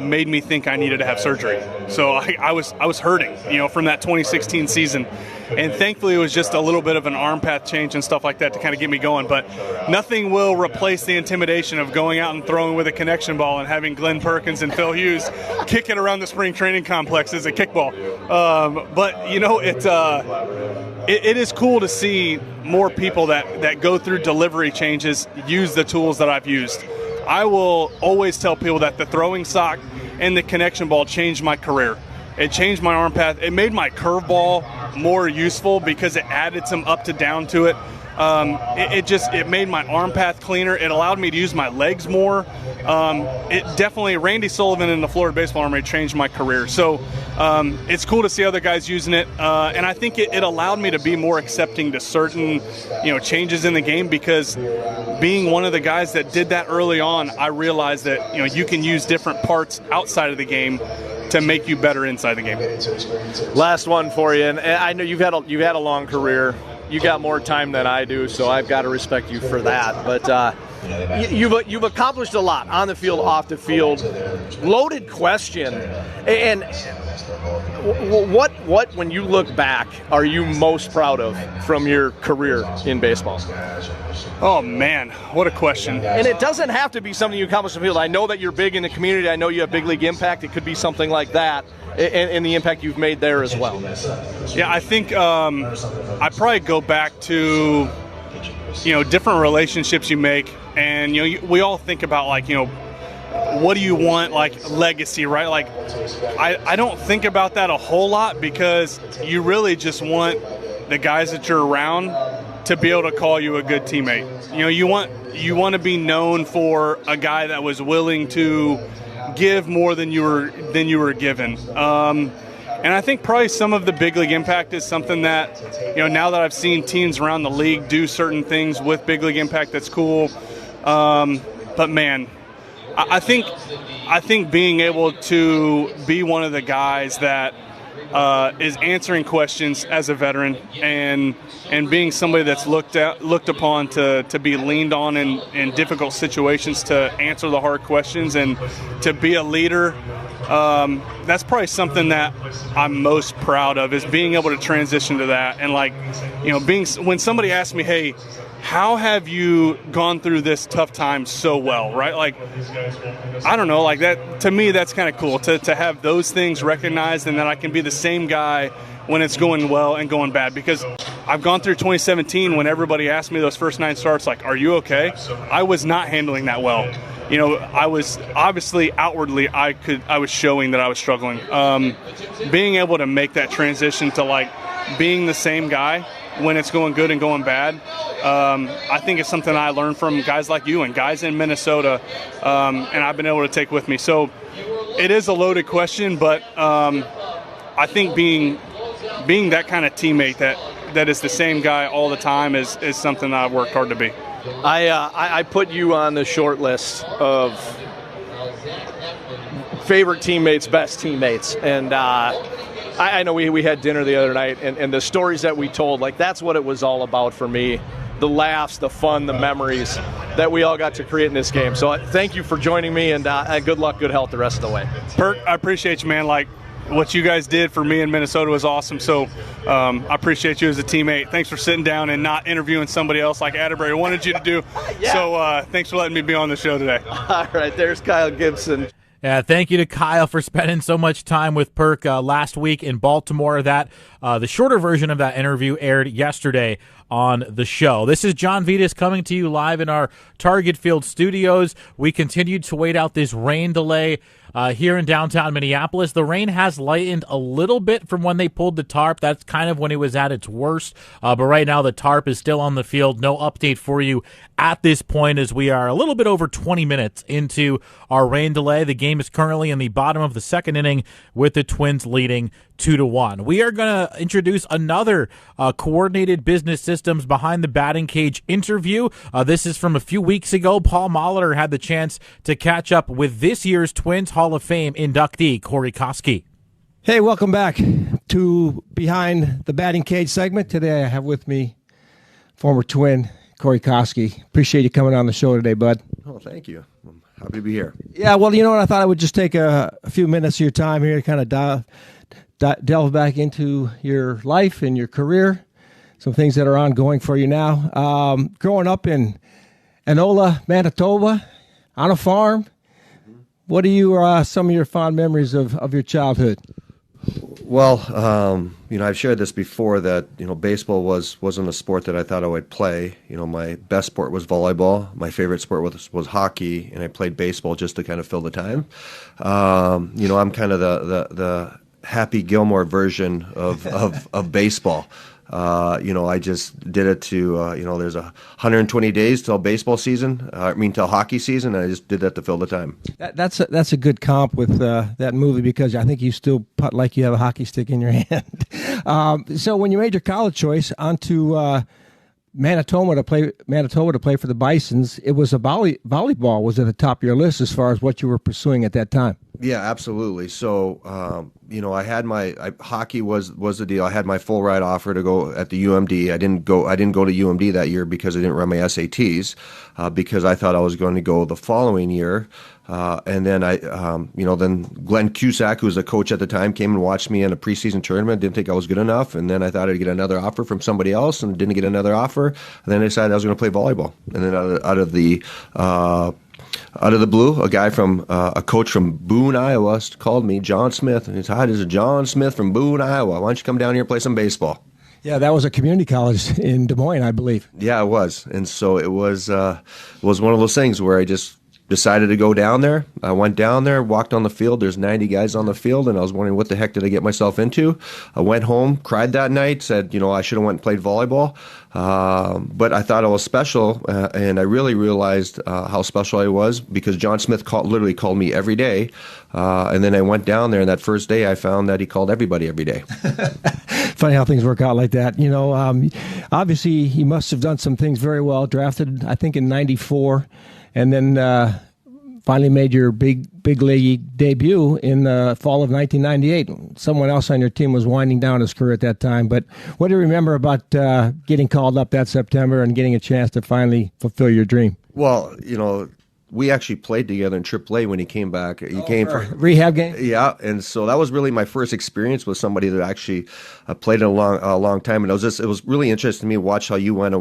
[SPEAKER 26] made me think I needed to have surgery. So I was hurting, from that 2016 season. And thankfully it was just a little bit of an arm path change and stuff like that to kind of get me going. But nothing will replace the intimidation of going out and throwing with a connection ball and having Glenn Perkins and Phil Hughes kick it around the spring training complex as a kickball. But it is cool to see more people that go through delivery changes use the tools that I've used. I will always tell people that the throwing sock and the connection ball changed my career. It changed my arm path. It made my curveball more useful because it added some up to down to it. It made my arm path cleaner. It allowed me to use my legs more. It definitely, Randy Sullivan in the Florida Baseball Armory changed my career. So it's cool to see other guys using it. And I think it allowed me to be more accepting to certain, changes in the game, because being one of the guys that did that early on, I realized that, you can use different parts outside of the game to make you better inside the game.
[SPEAKER 25] Last one for you, and I know you've had a long career. You got more time than I do, so I've got to respect you for that. But you've accomplished a lot on the field, off the field. Loaded question. And what when you look back, are you most proud of from your career in baseball?
[SPEAKER 26] Oh, man, what a question.
[SPEAKER 25] And it doesn't have to be something you accomplished in the field. I know that you're big in the community. I know you have big league impact. It could be something like that, and the impact you've made there as well.
[SPEAKER 26] Yeah, I think I probably go back to, different relationships you make. And, we all think about, what do you want, legacy, right? I don't think about that a whole lot, because you really just want the guys that you're around to be able to call you a good teammate. You want to be known for a guy that was willing to give more than you were given. And I think probably some of the big league impact is something that, now that I've seen teams around the league do certain things with big league impact, that's cool. But man, I think being able to be one of the guys that is answering questions as a veteran and being somebody that's looked upon to be leaned on in difficult situations to answer the hard questions and to be a leader. That's probably something that I'm most proud of, is being able to transition to that. And when somebody asks me, hey, how have you gone through this tough time so well, right? I don't know, that, to me, that's kind of cool to have those things recognized, and that I can be the same guy when it's going well and going bad. Because I've gone through 2017 when everybody asked me those first 9 starts, are you okay? I was not handling that well. I was obviously outwardly, I was showing that I was struggling. Being able to make that transition to being the same guy when it's going good and going bad, I think it's something I learned from guys like you and guys in Minnesota, and I've been able to take with me. So it is a loaded question, but I think being that kind of teammate that that is the same guy all the time is something that I've worked hard to be.
[SPEAKER 25] I put you on the short list of favorite teammates, best teammates, and I know we had dinner the other night, and the stories that we told, like, that's what it was all about for me. The laughs, the fun, the memories that we all got to create in this game. So thank you for joining me, and good luck, good health the rest of the way.
[SPEAKER 26] Perk, I appreciate you, man. Like, what you guys did for me in Minnesota was awesome. So I appreciate you as a teammate. Thanks for sitting down and not interviewing somebody else like Atterbury wanted you to do. Yeah. So thanks for letting me be on the show today.
[SPEAKER 25] All right, there's Kyle Gibson.
[SPEAKER 12] Yeah, thank you to Kyle for spending so much time with Perk last week in Baltimore. The shorter version of that interview aired yesterday on the show. This is John Vitas coming to you live in our Target Field studios. We continued to wait out this rain delay here in downtown Minneapolis. The rain has lightened a little bit from when they pulled the tarp. That's kind of when it was at its worst. But right now the tarp is still on the field. No update for you at this point as we are a little bit over 20 minutes into our rain delay. The game is currently in the bottom of the second inning with the Twins leading 2-1. We are going to introduce another coordinated business systems behind the batting cage interview. This is from a few weeks ago. Paul Molitor had the chance to catch up with this year's Twins Hall of Fame inductee, Corey Koski.
[SPEAKER 1] Hey, welcome back to Behind the Batting Cage segment. Today I have with me former Twin, Corey Koski. Appreciate you coming on the show today, bud.
[SPEAKER 2] Oh, thank you. I'm happy to be here.
[SPEAKER 1] Yeah, well, you know what? I thought I would just take a few minutes of your time here to kind of delve back into your life and your career, some things that are ongoing for you now. Growing up in Enola, Manitoba, on a farm, what are some of your fond memories of your childhood?
[SPEAKER 2] Well, I've shared this before that, baseball wasn't a sport that I thought I would play. My best sport was volleyball. My favorite sport was hockey, and I played baseball just to kind of fill the time. I'm kind of the Happy Gilmore version of baseball. I just did it to, there's 120 days till baseball season, till hockey season, and I just did that to fill the time.
[SPEAKER 1] That's a good comp with that movie, because I think you still putt like you have a hockey stick in your hand. So when you made your college choice onto Manitoba to play for the Bisons, it was volleyball was at the top of your list as far as what you were pursuing at that time.
[SPEAKER 2] Yeah, absolutely. So, I had hockey was the deal. I had my full ride offer to go at the UMD. I didn't go to UMD that year because I didn't run my SATs, because I thought I was going to go the following year. And then then Glenn Cusack, who was the coach at the time, came and watched me in a preseason tournament. Didn't think I was good enough, and then I thought I'd get another offer from somebody else, and didn't get another offer. And then I decided I was going to play volleyball. And then out of the blue, a guy a coach from Boone, Iowa, called me, John Smith, and he said, "Hi, this is John Smith from Boone, Iowa. Why don't you come down here and play some baseball?"
[SPEAKER 1] Yeah, that was a community college in Des Moines, I believe.
[SPEAKER 2] Yeah, it was, and so it was one of those things where I just decided to go down there. I went down there, walked on the field. There's 90 guys on the field, and I was wondering what the heck did I get myself into. I went home, cried that night, said, I should have went and played volleyball. But I thought I was special, and I really realized how special I was because John Smith literally called me every day. And then I went down there, and that first day I found that he called everybody every day.
[SPEAKER 1] Funny how things work out like that. Obviously he must have done some things very well. Drafted, I think, in '94. And then finally made your big league debut in the fall of 1998. Someone else on your team was winding down his career at that time. But what do you remember about getting called up that September and getting a chance to finally fulfill your dream?
[SPEAKER 2] Well, we actually played together in AAA when he came back. He came for
[SPEAKER 1] rehab game.
[SPEAKER 2] Yeah, and so that was really my first experience with somebody that actually played a long time. And it was really interesting to me to watch how you went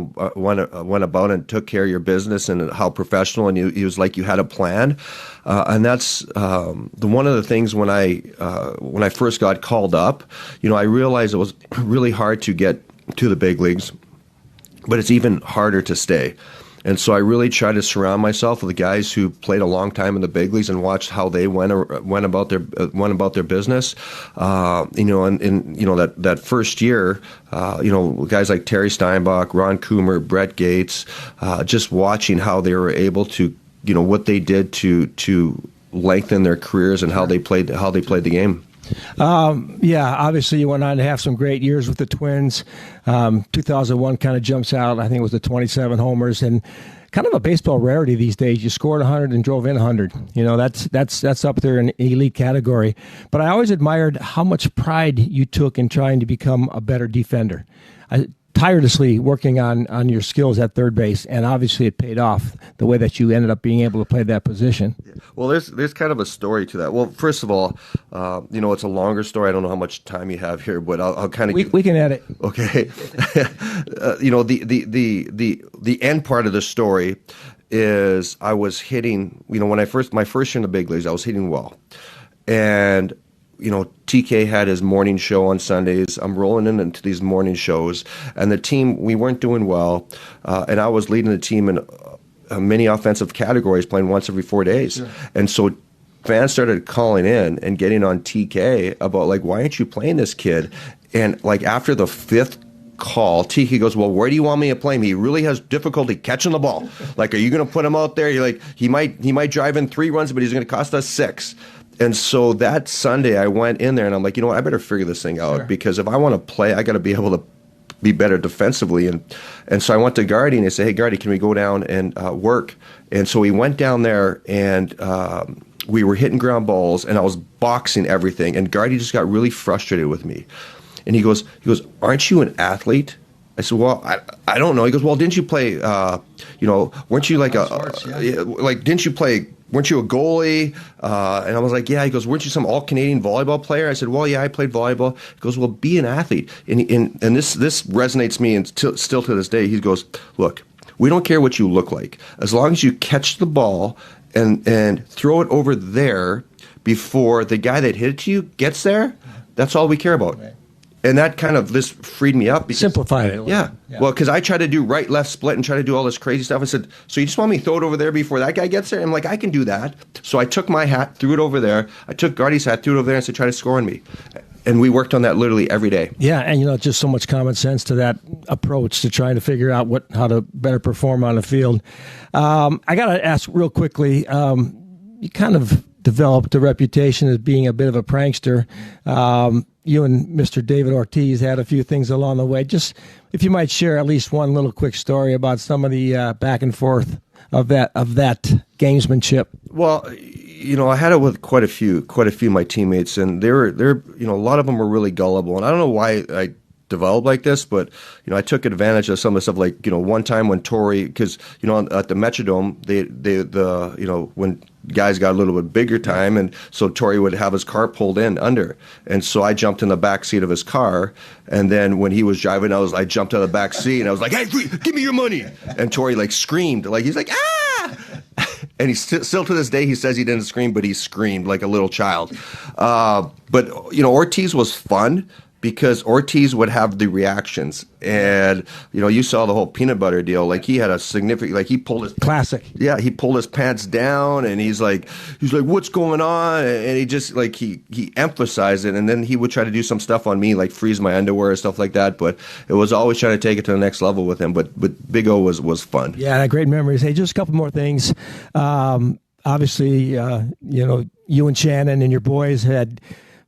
[SPEAKER 2] about and took care of your business and how professional. And it was like you had a plan. And that's one of the things when I first got called up. I realized it was really hard to get to the big leagues, but it's even harder to stay. And so I really tried to surround myself with the guys who played a long time in the big leagues and watched how they went about their business. That first year, guys like Terry Steinbach, Ron Coomer, Brett Gates, just watching how they were able to, what they did to lengthen their careers and how they played the game.
[SPEAKER 1] Yeah, obviously you went on to have some great years with the Twins. 2001 kind of jumps out. I think it was the 27 homers, and kind of a baseball rarity these days. You scored 100 and drove in 100. You know, that's up there in elite category. But I always admired how much pride you took in trying to become a better defender. Tirelessly working on your skills at third base, and obviously it paid off the way that you ended up being able to play that position.
[SPEAKER 2] Well, there's kind of a story to that. Well, first of all, it's a longer story. I don't know how much time you have here, but I'll kind of
[SPEAKER 1] we can add it.
[SPEAKER 2] Okay. The end part of the story is I was hitting. When my first year in the big leagues, I was hitting well, and TK had his morning show on Sundays. I'm rolling into these morning shows, and the team, we weren't doing well, and I was leading the team in many offensive categories, playing once every 4 days. Sure. And so fans started calling in and getting on TK about, like, why aren't you playing this kid? And, like, after the fifth call, TK goes, well, where do you want me to play him? He really has difficulty catching the ball. Like, are you going to put him out there? You're like, he might drive in 3 runs, but he's going to cost us 6. And so that Sunday I went in there and I'm like, I better figure this thing out, because if I want to play, I got to be able to be better defensively. And so I went to Gardy and I said, hey, Gardy, can we go down and work? And so we went down there and we were hitting ground balls and I was boxing everything. And Gardy just got really frustrated with me. And he goes, aren't you an athlete? I said, well, I don't know. He goes, well, didn't you play, weren't you like didn't you play, weren't you a goalie? And I was like, yeah. He goes, weren't you some all-Canadian volleyball player? I said, well, yeah, I played volleyball. He goes, well, be an athlete. And this resonates me, and still to this day. He goes, look, we don't care what you look like. As long as you catch the ball and throw it over there before the guy that hit it to you gets there, that's all we care about. Right. And that kind of this freed me up.
[SPEAKER 1] Simplified it.
[SPEAKER 2] Yeah. Well, because I tried to do right, left split and try to do all this crazy stuff. I said, so you just want me to throw it over there before that guy gets there? I'm like, I can do that. So I took my hat, threw it over there. I took Gardy's hat, threw it over there, and said, try to score on me. And we worked on that literally every day.
[SPEAKER 1] Yeah, and just so much common sense to that approach to trying to figure out how to better perform on the field. I got to ask real quickly, you kind of developed a reputation as being a bit of a prankster. You and Mr. David Ortiz had a few things along the way. Just if you might share at least one little quick story about some of the back and forth of that gamesmanship.
[SPEAKER 2] Well, I had it with quite a few of my teammates, and they're a lot of them were really gullible, and I don't know why I developed like this, but I took advantage of some of the stuff. Like one time when Torrey, because at the Metrodome, when guys got a little bit bigger time, and so Torrey would have his car pulled in under, and so I jumped in the back seat of his car, and then when he was driving, I jumped out of the back seat and I was like, hey, give me your money, and Torrey screamed, he's like, ah. And he still to this day, he says he didn't scream, but he screamed like a little child. But Ortiz was fun, because Ortiz would have the reactions, and you saw the whole peanut butter deal. Like, he had a significant, he pulled his
[SPEAKER 1] classic.
[SPEAKER 2] Yeah, he pulled his pants down, and he's like, what's going on? And he just he emphasized it, and then he would try to do some stuff on me, like freeze my underwear and stuff like that. But it was always trying to take it to the next level with him. But Big O was fun.
[SPEAKER 1] Yeah, great memories. Hey, just a couple more things. Obviously, you and Shannon and your boys had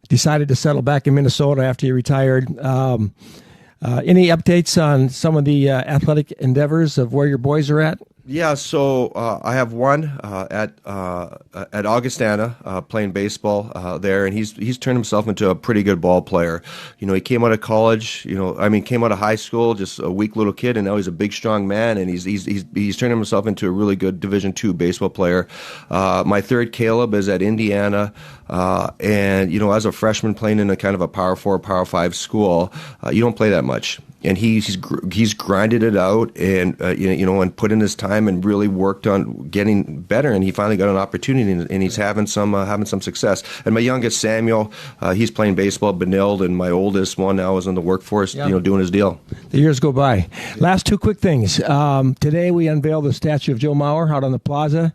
[SPEAKER 1] decided to settle back in Minnesota after you retired. Any updates on some of the athletic endeavors of where your boys are at?
[SPEAKER 2] Yeah, so I have one at Augustana playing baseball there, and he's turned himself into a pretty good ball player. He came out of college, came out of high school, just a weak little kid, and now he's a big, strong man, and he's turned himself into a really good Division II baseball player. My third, Caleb, is at Indiana, and as a freshman playing in a kind of a Power 4, Power 5 school, you don't play that much. And he's grinded it out, and and put in his time and really worked on getting better. And he finally got an opportunity, and he's having some success. And my youngest, Samuel, he's playing baseball at Benilde, and my oldest one now is in the workforce, doing his deal.
[SPEAKER 1] The years go by. Last two quick things. Today we unveiled the statue of Joe Mauer out on the plaza.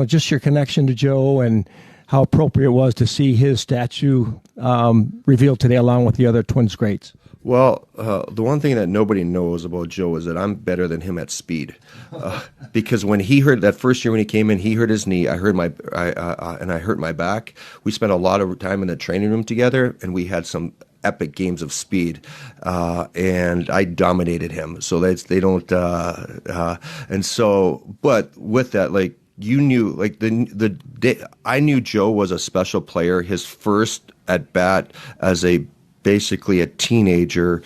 [SPEAKER 1] Just your connection to Joe and how appropriate it was to see his statue revealed today along with the other Twins greats.
[SPEAKER 2] Well, the one thing that nobody knows about Joe is that I'm better than him at speed, because when he hurt that first year when he came in, he hurt his knee. I hurt I hurt my back. We spent a lot of time in the training room together, and we had some epic games of speed, and I dominated him. So they don't, and so, but with that, like, you knew, like, the day I knew Joe was a special player. His first at bat as basically a teenager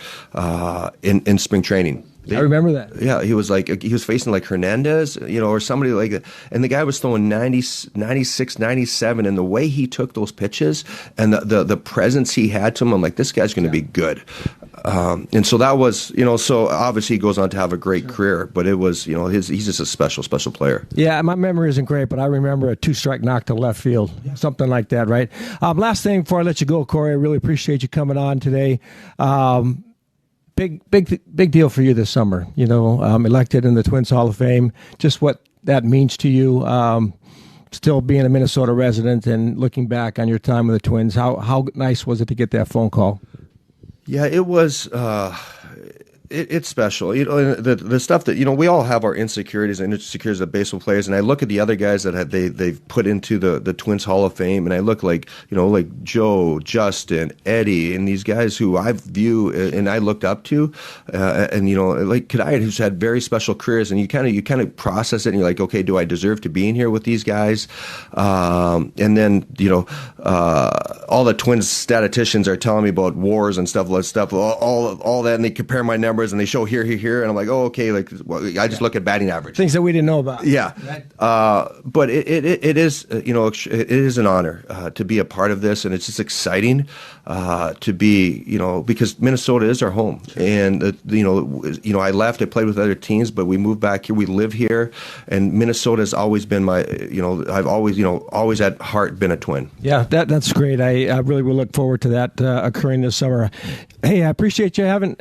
[SPEAKER 2] in spring training.
[SPEAKER 1] I remember that.
[SPEAKER 2] Yeah, he was facing like Hernandez, or somebody like that. And the guy was throwing 90, 96, 97. And the way he took those pitches and the presence he had to him, I'm like, this guy's going to be good. And so that was, so obviously he goes on to have a great career, but it was, he's just a special, special player. Yeah,
[SPEAKER 1] my memory isn't great, but I remember a 2-strike knock to left field, something like that, right? Last thing before I let you go, Corey, I really appreciate you coming on today. Big deal for you this summer, elected in the Twins Hall of Fame. Just what that means to you, still being a Minnesota resident and looking back on your time with the Twins. How nice was it to get that phone call?
[SPEAKER 2] Yeah, it was. It's special, the stuff that we all have our insecurities and insecurities of baseball players, and I look at the other guys that they've put into the Twins Hall of Fame, and I look like Joe, Justin, Eddie, and these guys who I view and I looked up to, and like Kadai, who's had very special careers, and you kind of process it, and you're like, okay, do I deserve to be in here with these guys? And then all the Twins statisticians are telling me about WARs and stuff, all that, and they compare my numbers. And they show here, and I'm like, oh, okay. Like, I just look at batting average,
[SPEAKER 1] things that we didn't know about.
[SPEAKER 2] Yeah, but it is, it is an honor to be a part of this, and it's just exciting to be, because Minnesota is our home, and I left. I played with other teams, but we moved back here. We live here, and Minnesota has always been my, I've always, always at heart been a Twin.
[SPEAKER 1] Yeah, that's great. I really will look forward to that occurring this summer. Hey, I appreciate you having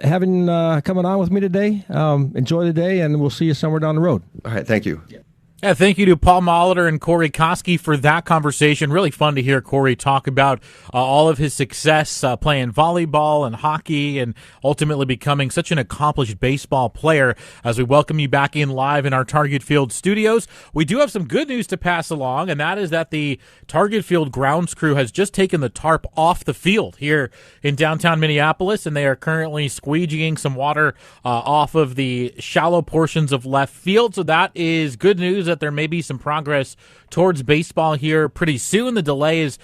[SPEAKER 1] coming on with me today. Enjoy the day, and we'll see you somewhere down the road.
[SPEAKER 2] All right, thank you.
[SPEAKER 12] Yeah, thank you to Paul Molitor and Corey Koski for that conversation. Really fun to hear Corey talk about all of his success playing volleyball and hockey and ultimately becoming such an accomplished baseball player. As we welcome you back in live in our Target Field studios, we do have some good news to pass along, and that is that the Target Field grounds crew has just taken the tarp off the field here in downtown Minneapolis, and they are currently squeegeeing some water off of the shallow portions of left field. So that is good news that there may be some progress towards baseball here pretty soon. The delay is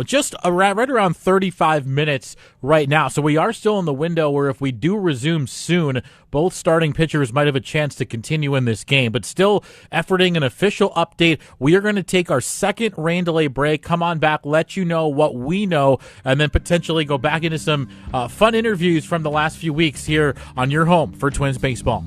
[SPEAKER 12] just right around 35 minutes right now. So we are still in the window where if we do resume soon, both starting pitchers might have a chance to continue in this game. But still efforting an official update. We are going to take our second rain delay break, come on back, let you know what we know, and then potentially go back into some fun interviews from the last few weeks here on your home for Twins baseball.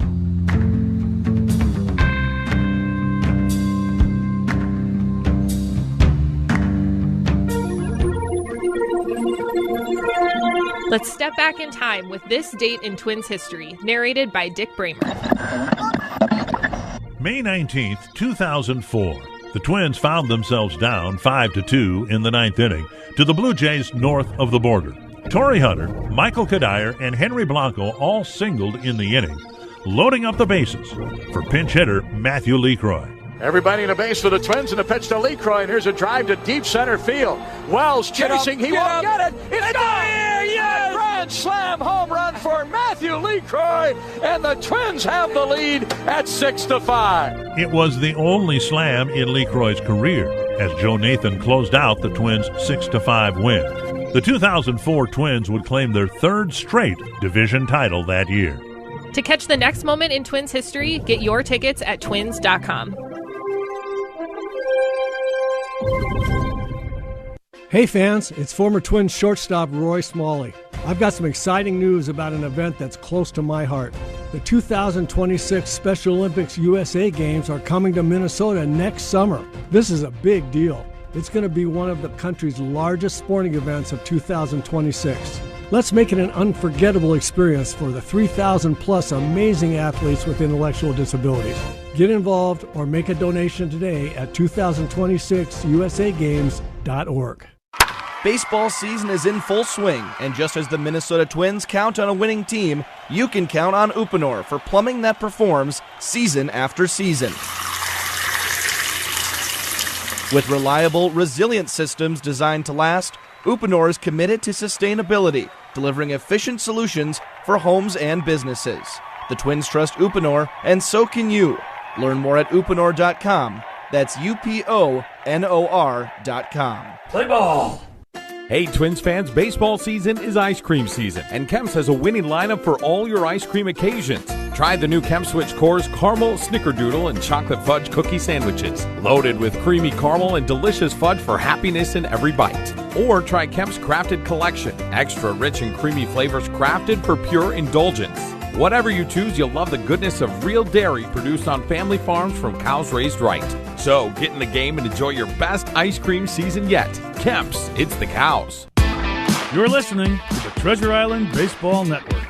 [SPEAKER 3] Let's step back in time with this date in Twins history, narrated by Dick Bramer.
[SPEAKER 4] May 19th, 2004. The Twins found themselves down 5-2 in the ninth inning to the Blue Jays north of the border. Torrey Hunter, Michael Kadire, and Henry Blanco all singled in the inning, loading up the bases for pinch hitter Matthew LeCroy.
[SPEAKER 5] Everybody in a base for the Twins, and a pitch to LeCroy, and here's a drive to deep center field. Wells chasing, he won't get it. It's gone! Yes! A grand slam home run for Matthew LeCroy, and the Twins have the lead at 6-5.
[SPEAKER 4] It was the only slam in LeCroy's career, as Joe Nathan closed out the Twins' 6-5 win. The 2004 Twins would claim their third straight division title that year.
[SPEAKER 3] To catch the next moment in Twins history, get your tickets at twins.com.
[SPEAKER 8] Hey fans, it's former Twins shortstop Roy Smalley. I've got some exciting news about an event that's close to my heart. The 2026 Special Olympics USA Games are coming to Minnesota next summer. This is a big deal. It's going to be one of the country's largest sporting events of 2026. Let's make it an unforgettable experience for the 3,000 plus amazing athletes with intellectual disabilities. Get involved or make a donation today at 2026usagames.org.
[SPEAKER 6] Baseball season is in full swing, and just as the Minnesota Twins count on a winning team, you can count on Uponor for plumbing that performs season after season. With reliable, resilient systems designed to last, Uponor is committed to sustainability, delivering efficient solutions for homes and businesses. The Twins trust Uponor, and so can you. Learn more at uponor.com. That's UPONOR.com.
[SPEAKER 7] Play ball! Hey, Twins fans, baseball season is ice cream season, and Kemp's has a winning lineup for all your ice cream occasions. Try the new Kemp Switch Core's caramel, snickerdoodle, and chocolate fudge cookie sandwiches, loaded with creamy caramel and delicious fudge for happiness in every bite. Or try Kemp's Crafted Collection, extra rich and creamy flavors crafted for pure indulgence. Whatever you choose, you'll love the goodness of real dairy produced on family farms from cows raised right. So get in the game and enjoy your best ice cream season yet. Kemp's, it's the cows.
[SPEAKER 10] You're listening to the Treasure Island Baseball Network.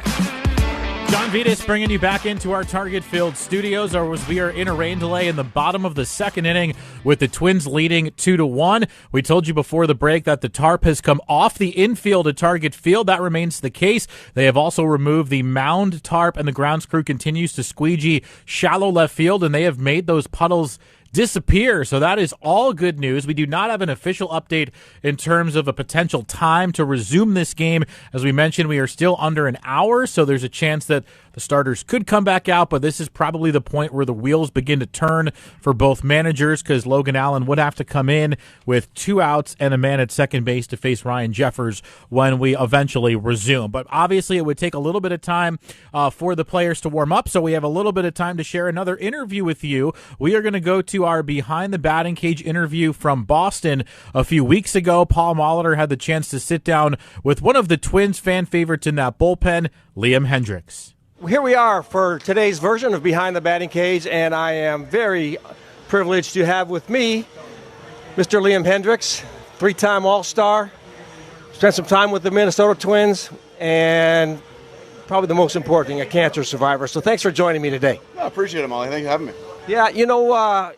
[SPEAKER 12] John Vitas bringing you back into our Target Field studios, or as we are in a rain delay in the bottom of the second inning with the Twins leading 2-1. We told you before the break that the tarp has come off the infield at Target Field. That remains the case. They have also removed the mound tarp, and the grounds crew continues to squeegee shallow left field, and they have made those puddles disappear. So that is all good news. We do not have an official update in terms of a potential time to resume this game. As we mentioned, we are still under an hour, so there's a chance that the starters could come back out, but this is probably the point where the wheels begin to turn for both managers, because Logan Allen would have to come in with 2 outs and a man at second base to face Ryan Jeffers when we eventually resume. But obviously it would take a little bit of time for the players to warm up, so we have a little bit of time to share another interview with you. We are going to go to our Behind the Batting Cage interview from Boston a few weeks ago. Paul Molitor had the chance to sit down with one of the Twins' fan favorites in that bullpen, Liam Hendriks.
[SPEAKER 1] Here we are for today's version of Behind the Batting Cage, and I am very privileged to have with me Mr. Liam Hendriks, 3-time All-Star, spent some time with the Minnesota Twins, and probably the most important thing, a cancer survivor. So thanks for joining me today.
[SPEAKER 21] I appreciate it, Molly. Thanks for having me.
[SPEAKER 1] Yeah, do you know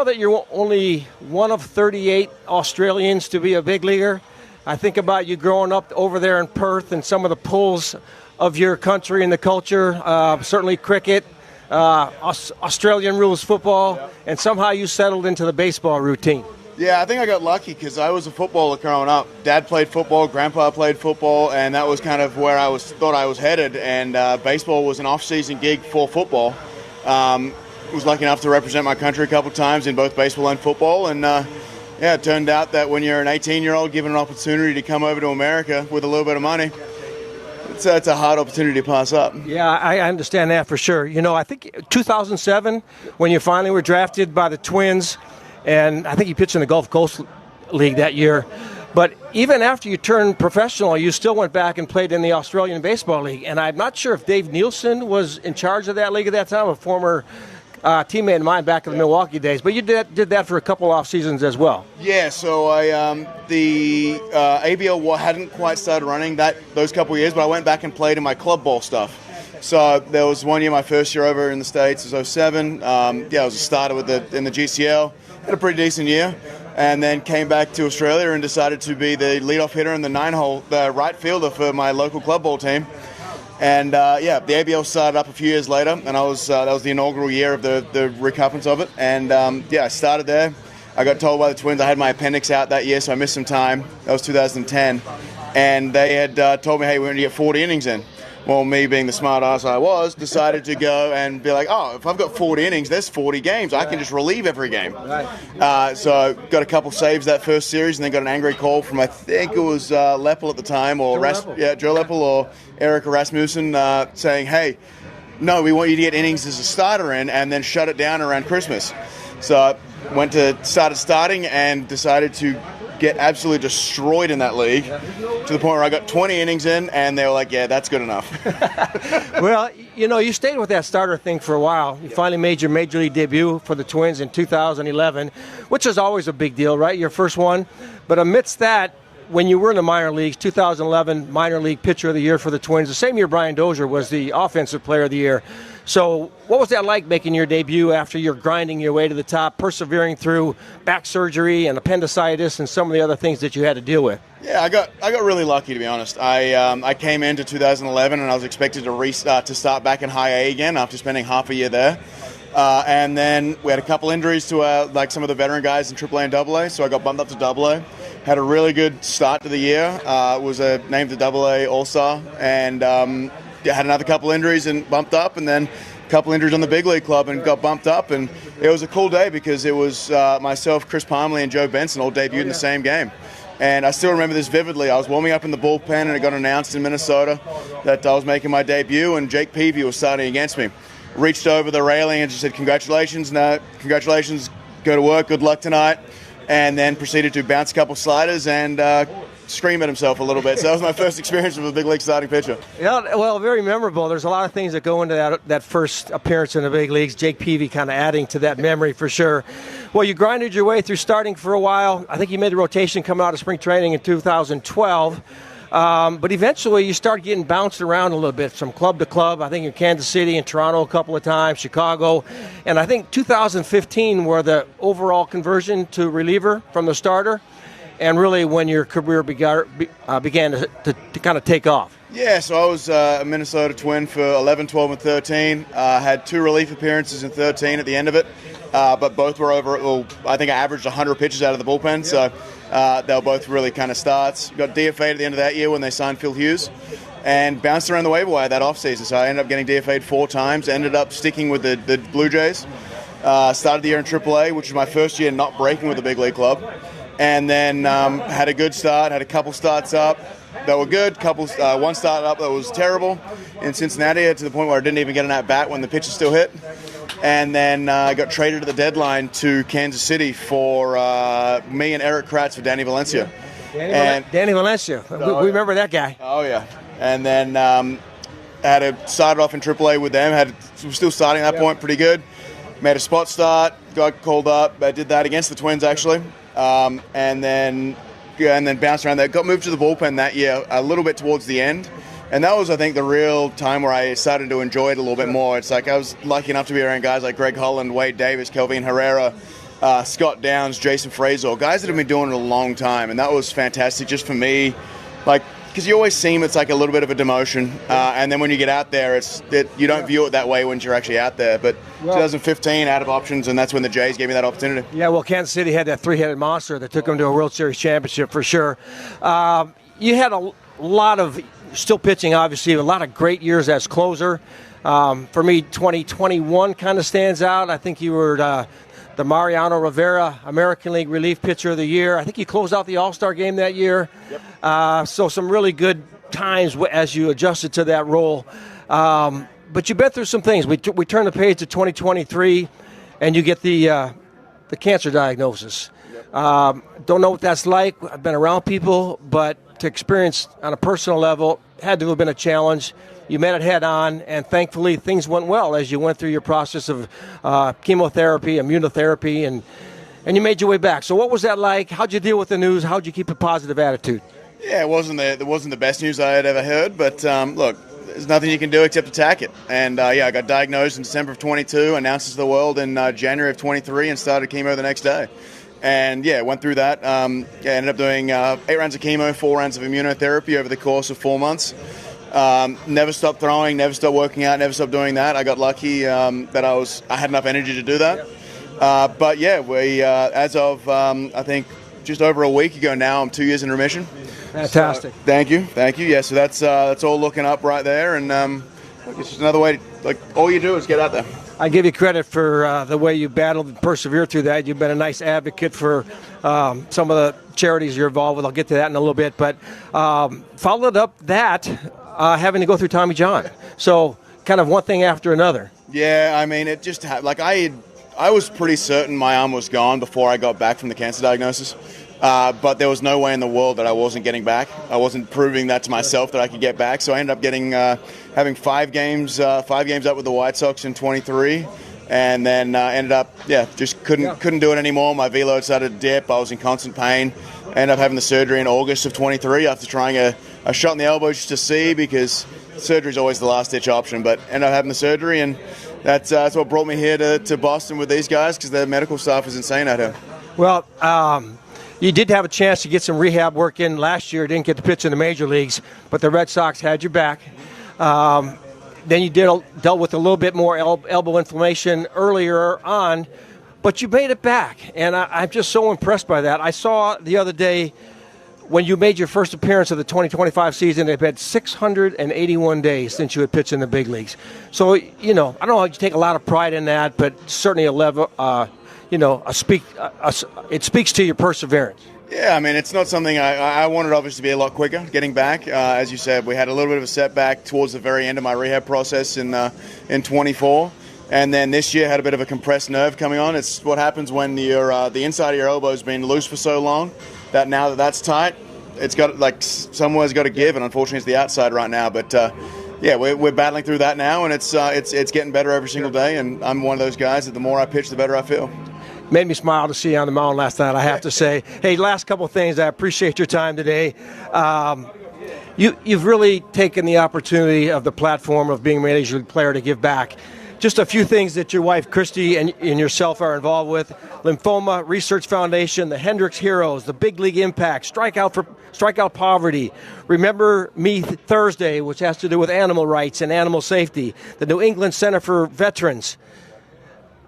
[SPEAKER 1] that you're only one of 38 Australians to be a big leaguer? I think about you growing up over there in Perth and some of the pulls of your country and the culture, certainly cricket, Australian rules football, and somehow you settled into the baseball routine.
[SPEAKER 21] Yeah, I think I got lucky because I was a footballer growing up. Dad played football, Grandpa played football, and that was kind of where I thought I was headed. And baseball was an off-season gig for football. Was lucky enough to represent my country a couple of times in both baseball and football. And it turned out that when you're an 18-year-old given an opportunity to come over to America with a little bit of money, it's a hard opportunity to pass up.
[SPEAKER 1] Yeah, I understand that for sure. I think 2007, when you finally were drafted by the Twins, and I think you pitched in the Gulf Coast League that year. But even after you turned professional, you still went back and played in the Australian Baseball League. And I'm not sure if Dave Nielsen was in charge of that league at that time, a former teammate of mine back in the Milwaukee days. But you did that for a couple off seasons as well.
[SPEAKER 21] Yeah, so the ABL hadn't quite started running those couple of years, but I went back and played in my club ball stuff. So there was one year, my first year over in the States, it was 2007. I was a starter in the GCL. Had a pretty decent year, and then came back to Australia and decided to be the leadoff hitter in the 9-hole, the right fielder for my local club ball team. And the ABL started up a few years later, and that was the inaugural year of the recompense of it. And I started there. I got told by the Twins I had my appendix out that year, so I missed some time. That was 2010, and they had told me, hey, we're going to get 40 innings in. Well, me being the smart ass I was, decided to go and be like, if I've got 40 innings, there's 40 games. I can just relieve every game. Right. So got a couple saves that first series, and then got an angry call from, I think it was Leppel at the time, or Joe Leppel or Eric Rasmussen saying, hey, no, we want you to get innings as a starter in and then shut it down around Christmas. So I started and decided to get absolutely destroyed in that league to the point where I got 20 innings in, and they were like, yeah, that's good enough.
[SPEAKER 1] Well, you stayed with that starter thing for a while. You finally made your major league debut for the Twins in 2011, which is always a big deal, right? Your first one. But amidst that, when you were in the minor leagues, 2011 minor league pitcher of the year for the Twins, the same year Brian Dozier was the offensive player of the year. So what was that like making your debut after you're grinding your way to the top, persevering through back surgery and appendicitis and some of the other things that you had to deal with?
[SPEAKER 21] Yeah, I got really lucky, to be honest. I came into 2011 and I was expected to start back in high A again after spending half a year there. And then we had a couple injuries to like some of the veteran guys in AAA and AA, so I got bumped up to AA. Had a really good start to the year. Was named the AA All-Star, and had another couple injuries and bumped up, and then a couple injuries on the big league club and got bumped up. And it was a cool day because it was myself, Chris Parmley, and Joe Benson all debuted in the same game. And I still remember this vividly. I was warming up in the bullpen, and it got announced in Minnesota that I was making my debut, and Jake Peavy was starting against me. Reached over the railing and just said, congratulations, go to work, good luck tonight. And then proceeded to bounce a couple sliders and scream at himself a little bit. So that was my first experience with a big league starting pitcher.
[SPEAKER 1] Yeah, well, very memorable. There's a lot of things that go into that first appearance in the big leagues. Jake Peavy kind of adding to that memory for sure. Well, you grinded your way through starting for a while. I think you made the rotation coming out of spring training in 2012. But eventually you start getting bounced around a little bit from club to club. I think in Kansas City and Toronto a couple of times, Chicago. And I think 2015 were the overall conversion to reliever from the starter, and really when your career began to kind of take off.
[SPEAKER 21] Yeah, so I was a Minnesota Twin for 11, 12, and 13. Had 2 relief appearances in 13 at the end of it. But both were I think I averaged 100 pitches out of the bullpen, so they were both really kind of starts. Got DFA'd at the end of that year when they signed Phil Hughes, and bounced around the waiver wire that offseason. So I ended up getting DFA'd 4 times, ended up sticking with the Blue Jays. Started the year in AAA, which was my first year not breaking with the big league club. And then had a good start, had a couple starts up that were good, one start up that was terrible in Cincinnati to the point where I didn't even get an at-bat when the pitches still hit. And then I got traded at the deadline to Kansas City for me and Eric Kratz for Danny Valencia.
[SPEAKER 1] Danny Valencia. We remember that guy.
[SPEAKER 21] Oh, yeah. And then started off in AAA with them. Was still starting at that point pretty good. Made a spot start, got called up. I did that against the Twins, actually. And then bounced around there. Got moved to the bullpen that year a little bit towards the end. And that was, I think, the real time where I started to enjoy it a little bit more. It's like I was lucky enough to be around guys like Greg Holland, Wade Davis, Kelvin Herrera, Scott Downs, Jason Frazier, guys that have been doing it a long time. And that was fantastic just for me. Because you always seem it's like a little bit of a demotion. And then when you get out there, you don't view it that way when you're actually out there. But 2015, out of options, and that's when the Jays gave me that opportunity.
[SPEAKER 1] Yeah, well, Kansas City had that 3-headed monster that took them to a World Series championship for sure. You had a lot of still pitching, obviously, a lot of great years as closer. For me, 2021 kind of stands out. I think you were the Mariano Rivera American League Relief Pitcher of the Year. I think you closed out the All-Star game that year. Yep. So some really good times as you adjusted to that role. But you've been through some things. We turn the page to 2023, and you get the cancer diagnosis. Yep. Don't know what that's like. I've been around people, but to experience on a personal level had to have been a challenge. You met it head on, and thankfully things went well as you went through your process of chemotherapy, immunotherapy, and you made your way back. So what was that like? How'd you deal with the news? How'd you keep a positive attitude?
[SPEAKER 21] Yeah, it wasn't the best news I had ever heard, but look, there's nothing you can do except attack it. And I got diagnosed in December of 22, announced it to the world in January of 23, and started chemo the next day. And went through that. Ended up doing 8 rounds of chemo, 4 rounds of immunotherapy over the course of 4 months. Never stopped throwing, never stopped working out, never stopped doing that. I got lucky that I had enough energy to do that. But we as of I think just over a week ago now, I'm 2 years in remission.
[SPEAKER 1] Fantastic.
[SPEAKER 21] So, thank you. Yeah, so that's all looking up right there, and it's just another way. All you do is get out there.
[SPEAKER 1] I give you credit for the way you battled and persevered through that. You've been a nice advocate for some of the charities you're involved with. I'll get to that in a little bit. But followed up that having to go through Tommy John. So kind of one thing after another.
[SPEAKER 21] Yeah, I mean, it just I was pretty certain my arm was gone before I got back from the cancer diagnosis. But there was no way in the world that I wasn't getting back. I wasn't proving that to myself that I could get back. So I ended up having 5 games up with the White Sox in 23, and then ended up just couldn't do it anymore. My velo started to dip. I was in constant pain. ended up having the surgery in August of 23 after trying a shot in the elbow just to see, because surgery is always the last-ditch option, but ended up having the surgery, and that's what brought me here to Boston with these guys, because their medical staff is insane out here.
[SPEAKER 1] Well, you did have a chance to get some rehab work in last year. Didn't get to pitch in the major leagues, but the Red Sox had your back. Then you dealt with a little bit more elbow inflammation earlier on, but you made it back, and I'm just so impressed by that. I saw the other day when you made your first appearance of the 2025 season, they've had 681 days since you had pitched in the big leagues. So, you know, I don't know if you take a lot of pride in that, but certainly a level, it speaks to your perseverance.
[SPEAKER 21] Yeah, I mean, it's not something I wanted, obviously, to be a lot quicker getting back. As you said, we had a little bit of a setback towards the very end of my rehab process in 24. And then this year had a bit of a compressed nerve coming on. It's what happens when the inside of your elbow has been loose for so long that now that that's tight, it's got, like, somewhere's got to give, and unfortunately it's the outside right now. But yeah, we're battling through that now, and it's getting better every single day. And I'm one of those guys that the more I pitch, the better I feel.
[SPEAKER 1] Made me smile to see you on the mound last night, I have to say. Hey, last couple of things. I appreciate your time today. You've really taken the opportunity of the platform of being a major league player to give back. Just a few things that your wife, Christy, and yourself are involved with. Lymphoma Research Foundation, the Hendricks Heroes, the Big League Impact, Strikeout Poverty, Remember Me Thursday, which has to do with animal rights and animal safety, the New England Center for Veterans.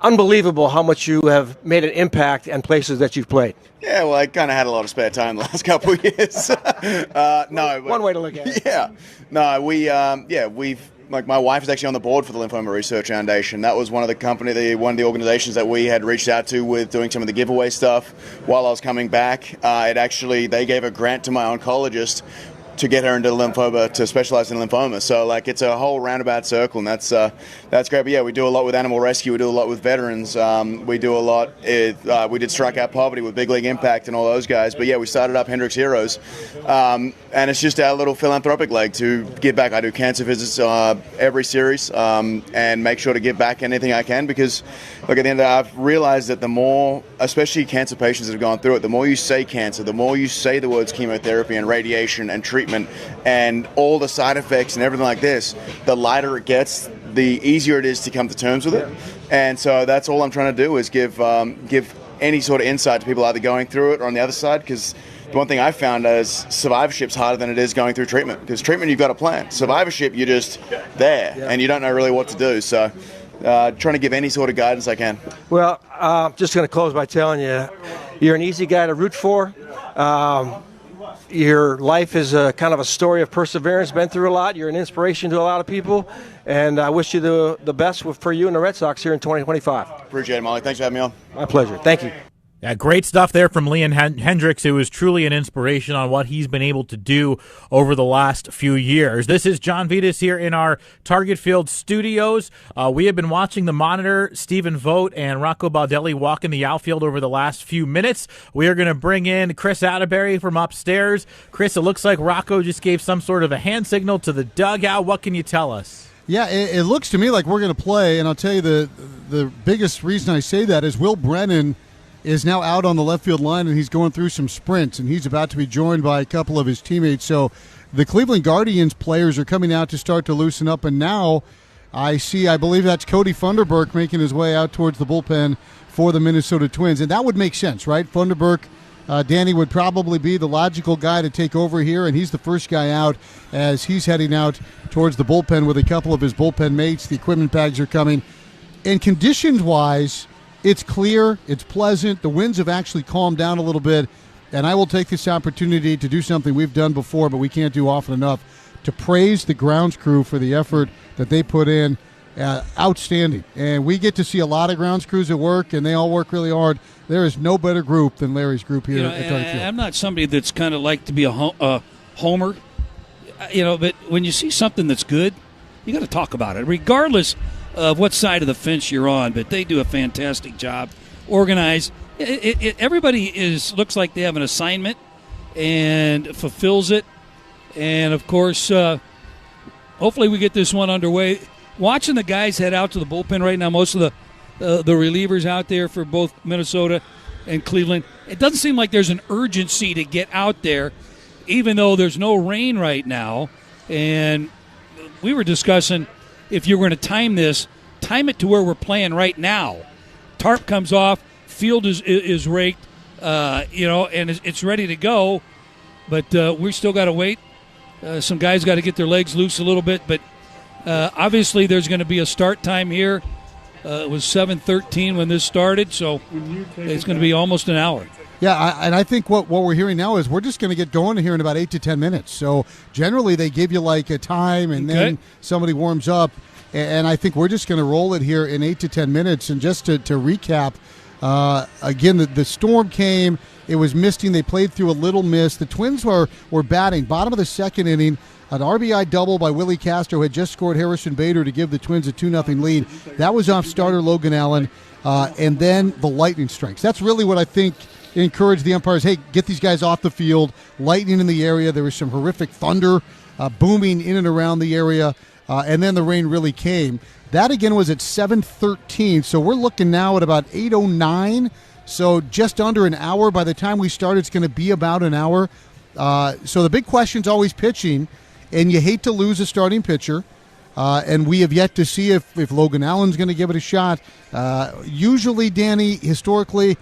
[SPEAKER 1] Unbelievable how much you have made an impact and places that you've played.
[SPEAKER 21] Yeah, well, I kind of had a lot of spare time the last couple of years.
[SPEAKER 1] One way to look at it.
[SPEAKER 21] Yeah. No, we've, like, my wife is actually on the board for the Lymphoma Research Foundation. That was one of the organizations that we had reached out to with doing some of the giveaway stuff while I was coming back. They gave a grant to my oncologist to get her into lymphoma, to specialize in lymphoma. So, like, it's a whole roundabout circle, and that's great. But yeah, we do a lot with animal rescue. We do a lot with veterans. We do a lot. We did Strikeout Poverty with Big League Impact and all those guys. But yeah, we started up Hendricks Heroes, and it's just our little philanthropic leg to give back. I do cancer visits every series, and make sure to give back anything I can, because, look, at the end of the day, I've realized that the more, especially cancer patients that have gone through it, the more you say cancer, the more you say the words chemotherapy and radiation and treatment and all the side effects and everything like this, the lighter it gets, the easier it is to come to terms with it. And so that's all I'm trying to do, is give any sort of insight to people either going through it or on the other side, because the one thing I found is survivorship's harder than it is going through treatment, because treatment you've got a plan. Survivorship, you're just there and you don't know really what to do. So trying to give any sort of guidance I can.
[SPEAKER 1] Well, I'm just going to close by telling you, you're an easy guy to root for. Your life is a kind of a story of perseverance, been through a lot. You're an inspiration to a lot of people, and I wish you the best for you and the Red Sox here in 2025.
[SPEAKER 21] Appreciate it, Molly. Thanks for having me on.
[SPEAKER 1] My pleasure. Thank you.
[SPEAKER 12] Yeah, great stuff there from Leon Hendricks. It was truly an inspiration on what he's been able to do over the last few years. This is John Vitas here in our Target Field studios. We have been watching the monitor Stephen Vogt and Rocco Baldelli walk in the outfield over the last few minutes. We are going to bring in Chris Atterbury from upstairs. Chris, it looks like Rocco just gave some sort of a hand signal to the dugout. What can you tell us?
[SPEAKER 11] Yeah, it looks to me like we're going to play, and I'll tell you the biggest reason I say that is Will Brennan is now out on the left field line, and he's going through some sprints, and he's about to be joined by a couple of his teammates. So the Cleveland Guardians players are coming out to start to loosen up, and now I believe that's Cody Funderburk making his way out towards the bullpen for the Minnesota Twins, and that would make sense, right? Funderburk, Danny would probably be the logical guy to take over here, and he's the first guy out as he's heading out towards the bullpen with a couple of his bullpen mates. The equipment bags are coming. And conditions-wise, it's clear, it's pleasant. The winds have actually calmed down a little bit, and I will take this opportunity to do something we've done before, but we can't do often enough, to praise the grounds crew for the effort that they put in. Outstanding. And we get to see a lot of grounds crews at work, and they all work really hard. There is no better group than Larry's group here at Target Field.
[SPEAKER 13] I'm not somebody that's kind of like to be a homer, but when you see something that's good, you got to talk about it, regardless of what side of the fence you're on. But they do a fantastic job, organized. Everybody looks like they have an assignment and fulfills it. And of course, hopefully we get this one underway. Watching the guys head out to the bullpen right now, most of the relievers out there for both Minnesota and Cleveland, it doesn't seem like there's an urgency to get out there, even though there's no rain right now. And we were discussing if you're going to time this, time it to where we're playing right now. Tarp comes off, field is raked, and it's ready to go. But we still got to wait. Some guys got to get their legs loose a little bit. But obviously there's going to be a start time here. It was 7:13 when this started, so it's going to be almost an hour.
[SPEAKER 11] Yeah, and I think what we're hearing now is we're just going to get going here in about 8 to 10 minutes. So generally they give you like a time and then somebody warms up. And I think we're just going to roll it here in 8 to 10 minutes. And just to recap, again, the storm came. It was misting. They played through a little mist. The Twins were batting. Bottom of the second inning, an RBI double by Willie Castro had just scored Harrison Bader to give the Twins a 2-0 lead. That was off starter Logan Allen. And then the lightning strikes. That's really what I think encouraged the umpires. Hey, get these guys off the field. Lightning in the area. There was some horrific thunder booming in and around the area. And then the rain really came. That, again, was at 7:13. So we're looking now at about 8:09. So just under an hour. By the time we start, it's going to be about an hour. So the big question is always pitching. And you hate to lose a starting pitcher. And we have yet to see if Logan Allen's going to give it a shot. Usually, Danny, historically,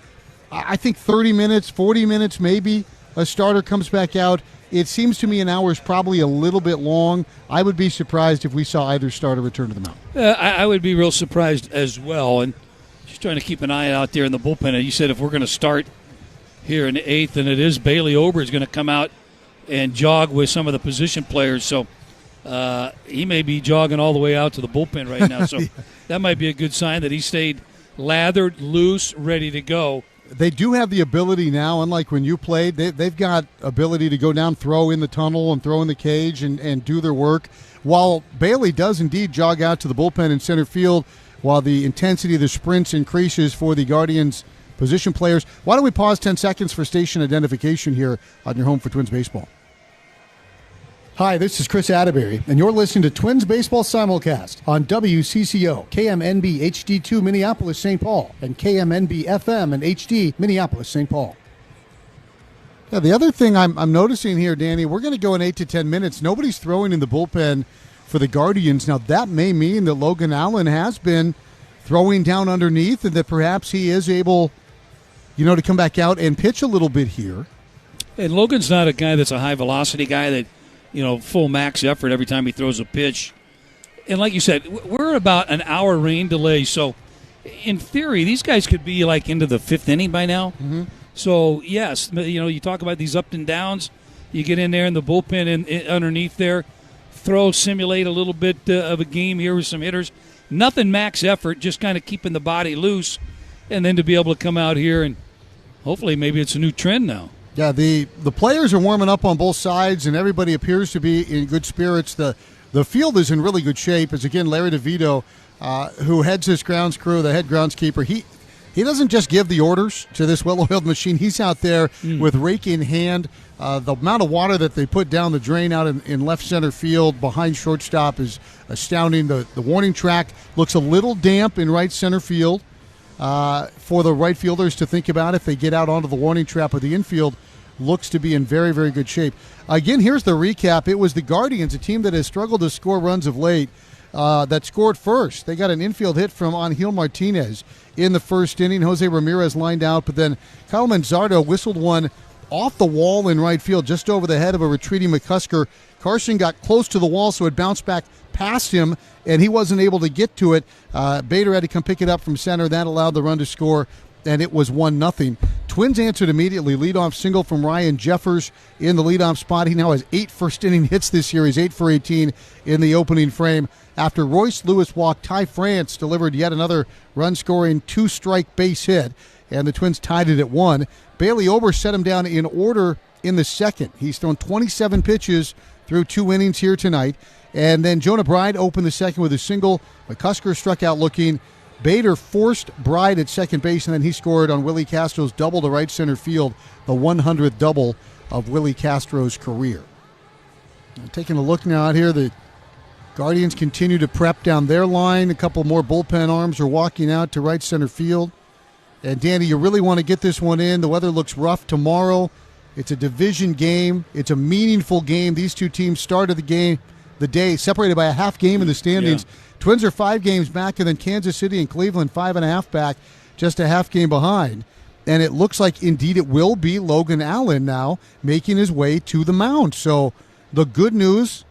[SPEAKER 11] I think 30 minutes, 40 minutes maybe, a starter comes back out. It seems to me an hour is probably a little bit long. I would be surprised if we saw either starter return to the mound.
[SPEAKER 13] I would be real surprised as well. And just trying to keep an eye out there in the bullpen. And you said if we're going to start here in the 8th, and it is Bailey Ober is going to come out and jog with some of the position players. So he may be jogging all the way out to the bullpen right now. So that might be a good sign that he stayed lathered, loose, ready to go.
[SPEAKER 11] They do have the ability now, unlike when you played, they've got ability to go down, throw in the tunnel and throw in the cage and do their work. While Bailey does indeed jog out to the bullpen in center field, while the intensity of the sprints increases for the Guardians position players. Why don't we pause 10 seconds for station identification here on your home for Twins Baseball. Hi, this is Chris Atterbury, and you're listening to Twins Baseball Simulcast on WCCO, KMNB HD2 Minneapolis, St. Paul, and KMNB FM and HD Minneapolis, St. Paul. Yeah, the other thing I'm noticing here, Danny, we're going to go in 8 to 10 minutes. Nobody's throwing in the bullpen for the Guardians. Now, that may mean that Logan Allen has been throwing down underneath and that perhaps he is able, to come back out and pitch a little bit here.
[SPEAKER 13] And Logan's not a guy that's a high-velocity guy that full max effort every time he throws a pitch. And like you said, we're about an hour rain delay. So, in theory, these guys could be like into the 5th inning by now.
[SPEAKER 11] Mm-hmm.
[SPEAKER 13] So, yes, you talk about these up and downs. You get in there in the bullpen and underneath there, simulate a little bit of a game here with some hitters. Nothing max effort, just kind of keeping the body loose. And then to be able to come out here and hopefully maybe it's a new trend now.
[SPEAKER 11] Yeah, the players are warming up on both sides, and everybody appears to be in good spirits. The field is in really good shape. As again, Larry DeVito, who heads this grounds crew, the head groundskeeper, he doesn't just give the orders to this well-oiled machine. He's out there with rake in hand. The amount of water that they put down the drain out in left center field behind shortstop is astounding. The warning track looks a little damp in right center field. For the right fielders to think about if they get out onto the warning trap, or the infield looks to be in very, very good shape. Again, here's the recap. It was the Guardians, a team that has struggled to score runs of late, that scored first. They got an infield hit from Angel Martinez in the first inning. Jose Ramirez lined out, but then Kyle Manzardo whistled one off the wall in right field, just over the head of a retreating McCusker. Carson got close to the wall, so it bounced back past him, and he wasn't able to get to it. Bader had to come pick it up from center. That allowed the run to score, and it was 1-0. Twins answered immediately. Leadoff single from Ryan Jeffers in the leadoff spot. He now has 8 first-inning hits this year. He's 8 for 18 in the opening frame. After Royce Lewis walked, Ty France delivered yet another run-scoring 2-strike base hit, and the Twins tied it at 1. Bailey Ober set him down in order in the second. He's thrown 27 pitches through 2 innings here tonight. And then Jonah Bride opened the second with a single. McCusker struck out looking. Bader forced Bride at second base, and then he scored on Willie Castro's double to right center field, the 100th double of Willie Castro's career. Taking a look now out here, the Guardians continue to prep down their line. A couple more bullpen arms are walking out to right center field. And, Danny, you really want to get this one in. The weather looks rough tomorrow. It's a division game. It's a meaningful game. These two teams started the day separated by a half game in the standings.
[SPEAKER 13] Yeah.
[SPEAKER 11] Twins are 5 games back, and then Kansas City and Cleveland 5.5 back, just a half game behind. And it looks like, indeed, it will be Logan Allen now making his way to the mound. So the good news,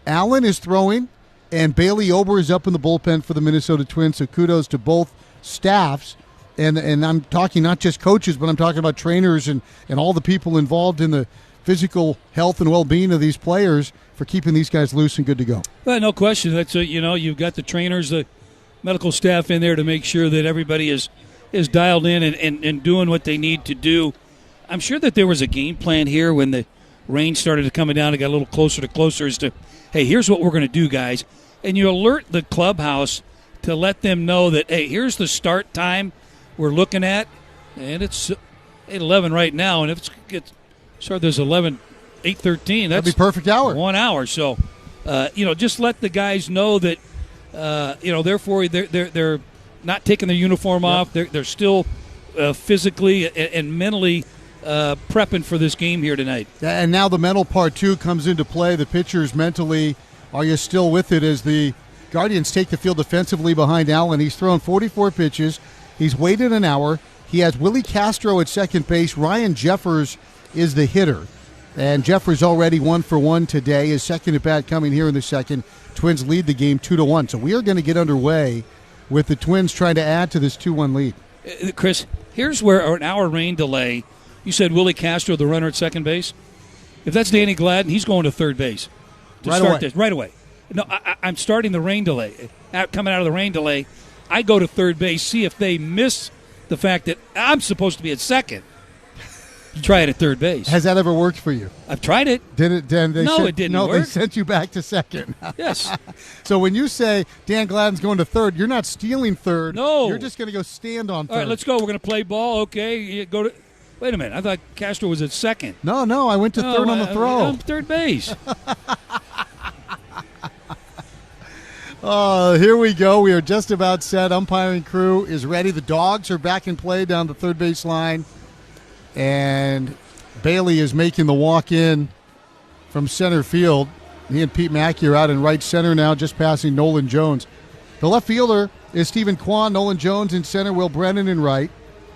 [SPEAKER 11] Allen is throwing, and Bailey Ober is up in the bullpen for the Minnesota Twins. So kudos to both staffs. And I'm talking not just coaches, but I'm talking about trainers and all the people involved in the physical health and well-being of these players for keeping these guys loose and good to go.
[SPEAKER 13] Well, no question. That's you've got the trainers, the medical staff in there to make sure that everybody is dialed in and doing what they need to do. I'm sure that there was a game plan here when the rain started coming down. It got a little closer to closer as to, hey, here's what we're going to do, guys. And you alert the clubhouse to let them know that, hey, here's the start time we're looking at, and it's 8:11 right now, and if there's 8:13.
[SPEAKER 11] That'd be perfect hour.
[SPEAKER 13] 1 hour. So, just let the guys know that, therefore they're not taking their uniform off. They're still physically and mentally prepping for this game here tonight.
[SPEAKER 11] And now the mental part too comes into play. The pitchers mentally, are you still with it as the Guardians take the field defensively behind Allen? He's thrown 44 pitches. He's waited an hour. He has Willie Castro at second base. Ryan Jeffers is the hitter. And Jeffers already 1 for 1 today. His second at bat coming here in the second. Twins lead the game 2-1. So we are going to get underway with the Twins trying to add to this 2-1 lead.
[SPEAKER 13] Chris, here's where an hour rain delay. You said Willie Castro, the runner at second base. If that's Danny Gladden, he's going to third base to
[SPEAKER 11] right
[SPEAKER 13] start
[SPEAKER 11] away.
[SPEAKER 13] this right away. No, I'm starting the rain delay. Coming out of the rain delay, I go to third base, see if they miss the fact that I'm supposed to be at second. Try it at third base.
[SPEAKER 11] Has that ever worked for you?
[SPEAKER 13] I've tried it.
[SPEAKER 11] Did it? Dan,
[SPEAKER 13] it didn't work.
[SPEAKER 11] They sent you back to second.
[SPEAKER 13] Yes.
[SPEAKER 11] So when you say Dan Gladden's going to third, you're not stealing third.
[SPEAKER 13] No.
[SPEAKER 11] You're just going to go stand on third.
[SPEAKER 13] All right, let's go. We're going to play ball. Okay. You go to. Wait a minute. I thought Castro was at second.
[SPEAKER 11] No. I went to third on the throw.
[SPEAKER 13] I'm third base.
[SPEAKER 11] Here we go. We are just about set. Umpiring crew is ready. The Dogs are back in play down the third base line. And Bailey is making the walk-in from center field. He and Pete Mackey are out in right center now, just passing Nolan Jones. The left fielder is Stephen Kwan. Nolan Jones in center. Will Brennan in right.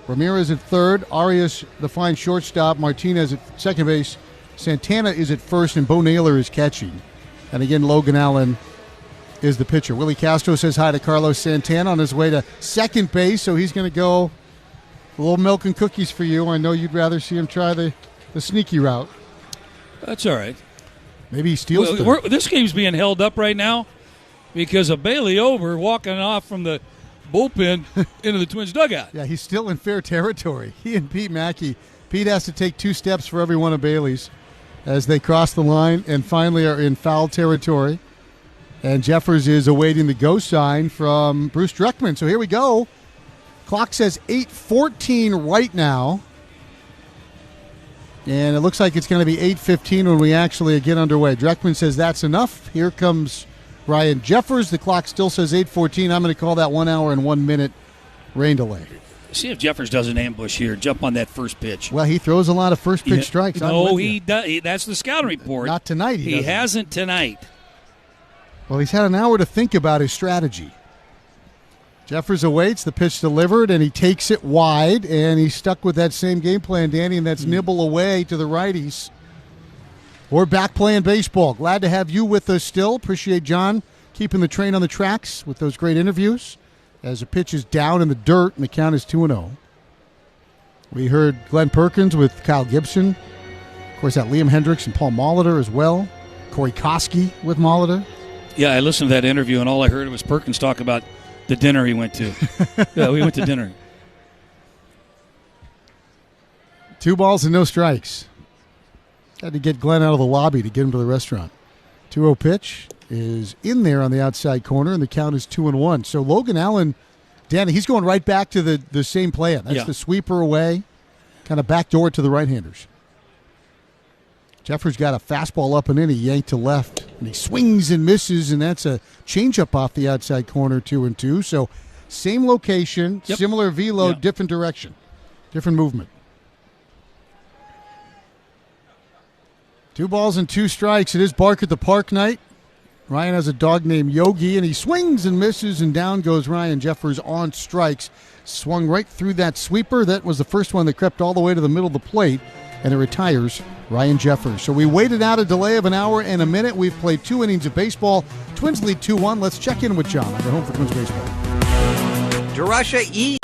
[SPEAKER 11] Ramirez at third. Arias, the fine shortstop. Martinez at second base. Santana is at first, and Bo Naylor is catching. And again, Logan Allen is the pitcher. Willie Castro says hi to Carlos Santana on his way to second base, so he's going to go a little milk and cookies for you. I know you'd rather see him try the sneaky route.
[SPEAKER 13] That's all right.
[SPEAKER 11] Maybe he steals
[SPEAKER 13] this game's being held up right now because of Bailey Ober walking off from the bullpen into the Twins dugout.
[SPEAKER 11] Yeah, he's still in fair territory. He and Pete Mackey. Pete has to take 2 steps for every one of Bailey's as they cross the line and finally are in foul territory. And Jeffers is awaiting the go sign from Bruce Druckmann. So here we go. Clock says 8:14 right now. And it looks like it's going to be 8:15 when we actually get underway. Druckmann says that's enough. Here comes Ryan Jeffers. The clock still says 8:14. I'm going to call that 1 hour and 1 minute rain delay.
[SPEAKER 13] See if Jeffers does an ambush here. Jump on that first pitch.
[SPEAKER 11] Well, he throws a lot of first pitch strikes.
[SPEAKER 13] No, he does. That's the scouting report.
[SPEAKER 11] Not tonight.
[SPEAKER 13] He hasn't tonight.
[SPEAKER 11] Well, he's had an hour to think about his strategy. Jeffers awaits, the pitch delivered, and he takes it wide, and he's stuck with that same game plan, Danny, and that's nibble away to the righties. We're back playing baseball. Glad to have you with us still. Appreciate John keeping the train on the tracks with those great interviews as the pitch is down in the dirt, and the count is 2-0. We heard Glenn Perkins with Kyle Gibson. Of course, that Liam Hendricks and Paul Molitor as well. Corey Koski with Molitor.
[SPEAKER 13] Yeah, I listened to that interview, and all I heard was Perkins talk about the dinner he went to. Yeah, we went to dinner.
[SPEAKER 11] 2 balls and no strikes. Had to get Glenn out of the lobby to get him to the restaurant. 2-0 pitch is in there on the outside corner, and the count is 2-1. So Logan Allen, Danny, he's going right back to the same plan. That's the sweeper away, kind of backdoor to the right-handers. Jeffers got a fastball up and in, he yanked to left, and he swings and misses, and that's a changeup off the outside corner, 2-2. So Same location,
[SPEAKER 13] Yep.
[SPEAKER 11] similar velo,
[SPEAKER 13] Yeah.
[SPEAKER 11] different direction, different movement. 2 balls and 2 strikes. It is Bark at the Park night. Ryan has a dog named Yogi, and he swings and misses, and down goes Ryan Jeffers on strikes. Swung right through that sweeper. That was the first one that crept all the way to the middle of the plate, and it retires Ryan Jeffers. So we waited out a delay of an hour and a minute. We've played 2 innings of baseball. Twins lead 2-1. Let's check in with John on the Home for Twins Baseball.
[SPEAKER 14] DeRusha E.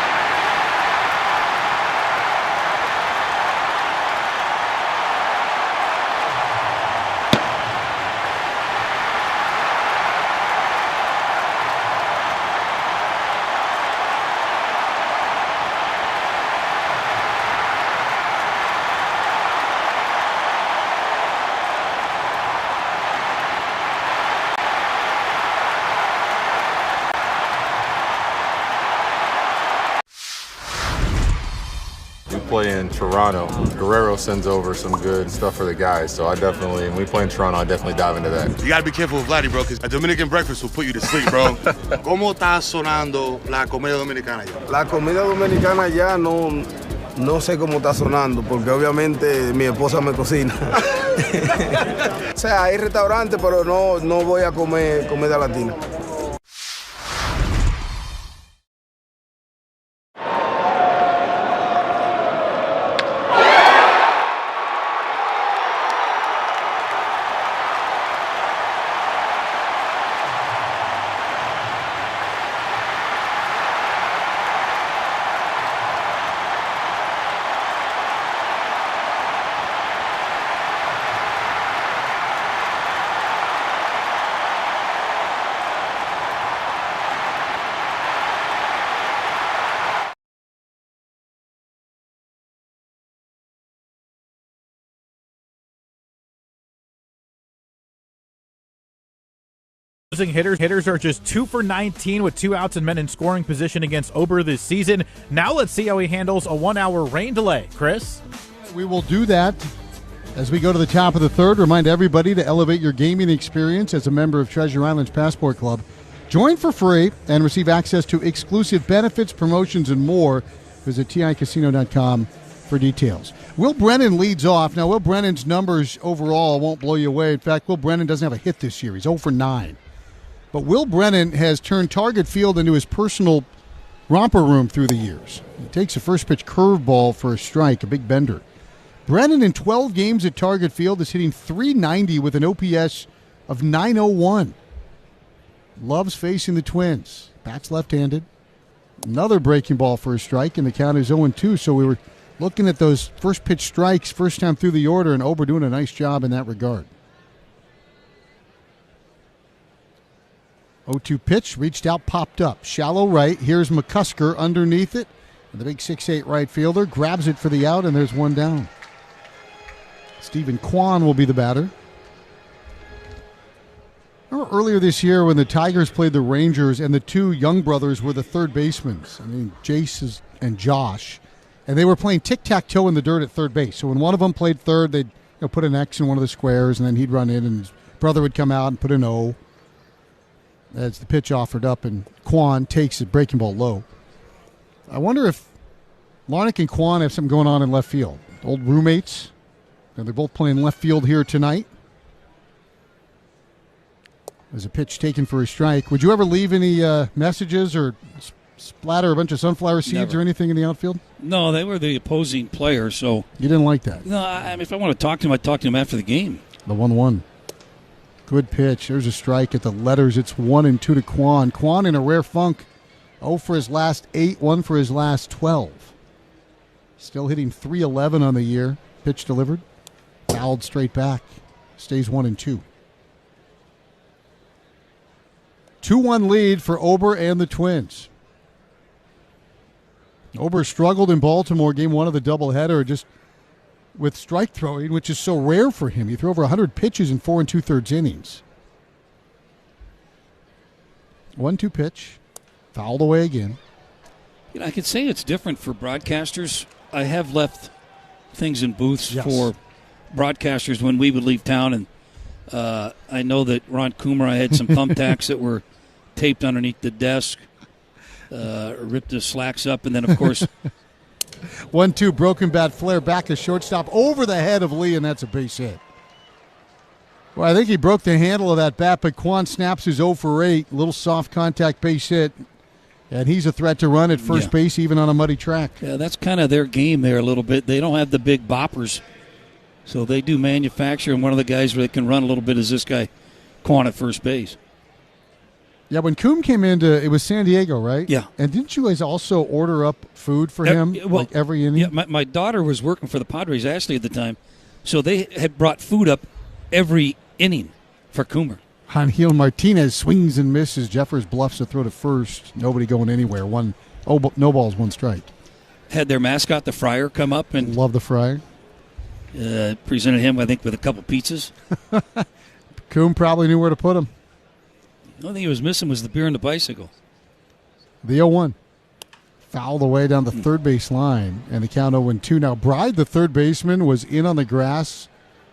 [SPEAKER 15] Play in Toronto. Guerrero sends over some good stuff for the guys, so when we play in Toronto, I definitely dive into that.
[SPEAKER 16] You gotta be careful with Vladdy, bro, because a Dominican breakfast will put you to sleep, bro. ¿Cómo está sonando la comida dominicana ya?
[SPEAKER 17] La comida dominicana ya no sé cómo está sonando, porque obviamente mi esposa me cocina. O sea, hay restaurantes, pero no voy a comer comida latina.
[SPEAKER 12] Hitters are just 2 for 19 with 2 outs and men in scoring position against Ober this season. Now let's see how he handles a 1-hour rain delay. Chris?
[SPEAKER 11] We will do that as we go to the top of the third. Remind everybody to elevate your gaming experience as a member of Treasure Island's Passport Club. Join for free and receive access to exclusive benefits, promotions, and more. Visit TICasino.com for details. Will Brennan leads off. Now, Will Brennan's numbers overall won't blow you away. In fact, Will Brennan doesn't have a hit this year. He's 0 for 9. But Will Brennan has turned Target Field into his personal romper room through the years. He takes a first pitch curveball for a strike, a big bender. Brennan in 12 games at Target Field is hitting .390 with an OPS of .901. Loves facing the Twins. Bats left-handed. Another breaking ball for a strike, and the count is 0-2. So we were looking at those first pitch strikes first time through the order, and Ober doing a nice job in that regard. 0-2 pitch, reached out, popped up. Shallow right. Here's McCusker underneath it. And the big 6'8" right fielder grabs it for the out, and there's one down. Stephen Kwan will be the batter. Remember earlier this year when the Tigers played the Rangers and the 2 young brothers were the third basemen? I mean, Jace and Josh. And they were playing tic-tac-toe in the dirt at third base. So when one of them played third, they'd put an X in one of the squares, and then he'd run in, and his brother would come out and put an O. As the pitch offered up, and Kwan takes it, breaking ball low. I wonder if Larnach and Kwan have something going on in left field. Old roommates, and they're both playing left field here tonight. There's a pitch taken for a strike. Would you ever leave any messages or splatter a bunch of sunflower seeds
[SPEAKER 13] Never.
[SPEAKER 11] or anything in the outfield?
[SPEAKER 13] No, they were the opposing player, so...
[SPEAKER 11] You didn't like that?
[SPEAKER 13] No, I mean, if I want to talk to him, I'd talk to him after the game.
[SPEAKER 11] The 1-1. Good pitch. There's a strike at the letters. It's 1-2 to Kwan. Kwan in a rare funk. 0 for his last 8, 1 for his last 12. Still hitting .311 on the year. Pitch delivered. Fouled straight back. Stays 1-2. 2-1 lead for Ober and the Twins. Ober struggled in Baltimore, game 1 of the doubleheader, just with strike throwing, which is so rare for him. He threw over 100 pitches in 4 2/3 innings. 1-2 pitch. Fouled away again.
[SPEAKER 13] You know, I could say it's different for broadcasters. I have left things in booths for broadcasters when we would leave town, and I know that Ron Coomer, I had some thumbtacks that were taped underneath the desk. ripped his slacks up, and then, of course...
[SPEAKER 11] 1-2 broken bat flare back to shortstop over the head of Lee, and that's a base hit. Well, I think he broke the handle of that bat, but Kwan snaps his 0 for 8, little soft contact base hit, and he's a threat to run at first base even on a muddy track.
[SPEAKER 13] Yeah, that's kind of their game there a little bit. They don't have the big boppers, so they do manufacture, and one of the guys that can run a little bit is this guy, Kwan at first base.
[SPEAKER 11] Yeah, when Coombe came into, it was San Diego, right?
[SPEAKER 13] Yeah.
[SPEAKER 11] And didn't you guys also order up food for him, like every inning?
[SPEAKER 13] Yeah, my daughter was working for the Padres, Ashley, at the time, so they had brought food up every inning for Coomer.
[SPEAKER 11] Angel Martinez swings and misses. Jeffers bluffs a throw to first. Nobody going anywhere. No balls, 1 strike.
[SPEAKER 13] Had their mascot, the Friar, come up and...
[SPEAKER 11] Love the Friar.
[SPEAKER 13] Presented him, I think, with a couple pizzas.
[SPEAKER 11] Coombe probably knew where to put him.
[SPEAKER 13] The only thing he was missing was the beer and the bicycle.
[SPEAKER 11] The 0-1. Fouled away down the third base line, and the count 0-2. Now, Bride, the third baseman, was in on the grass,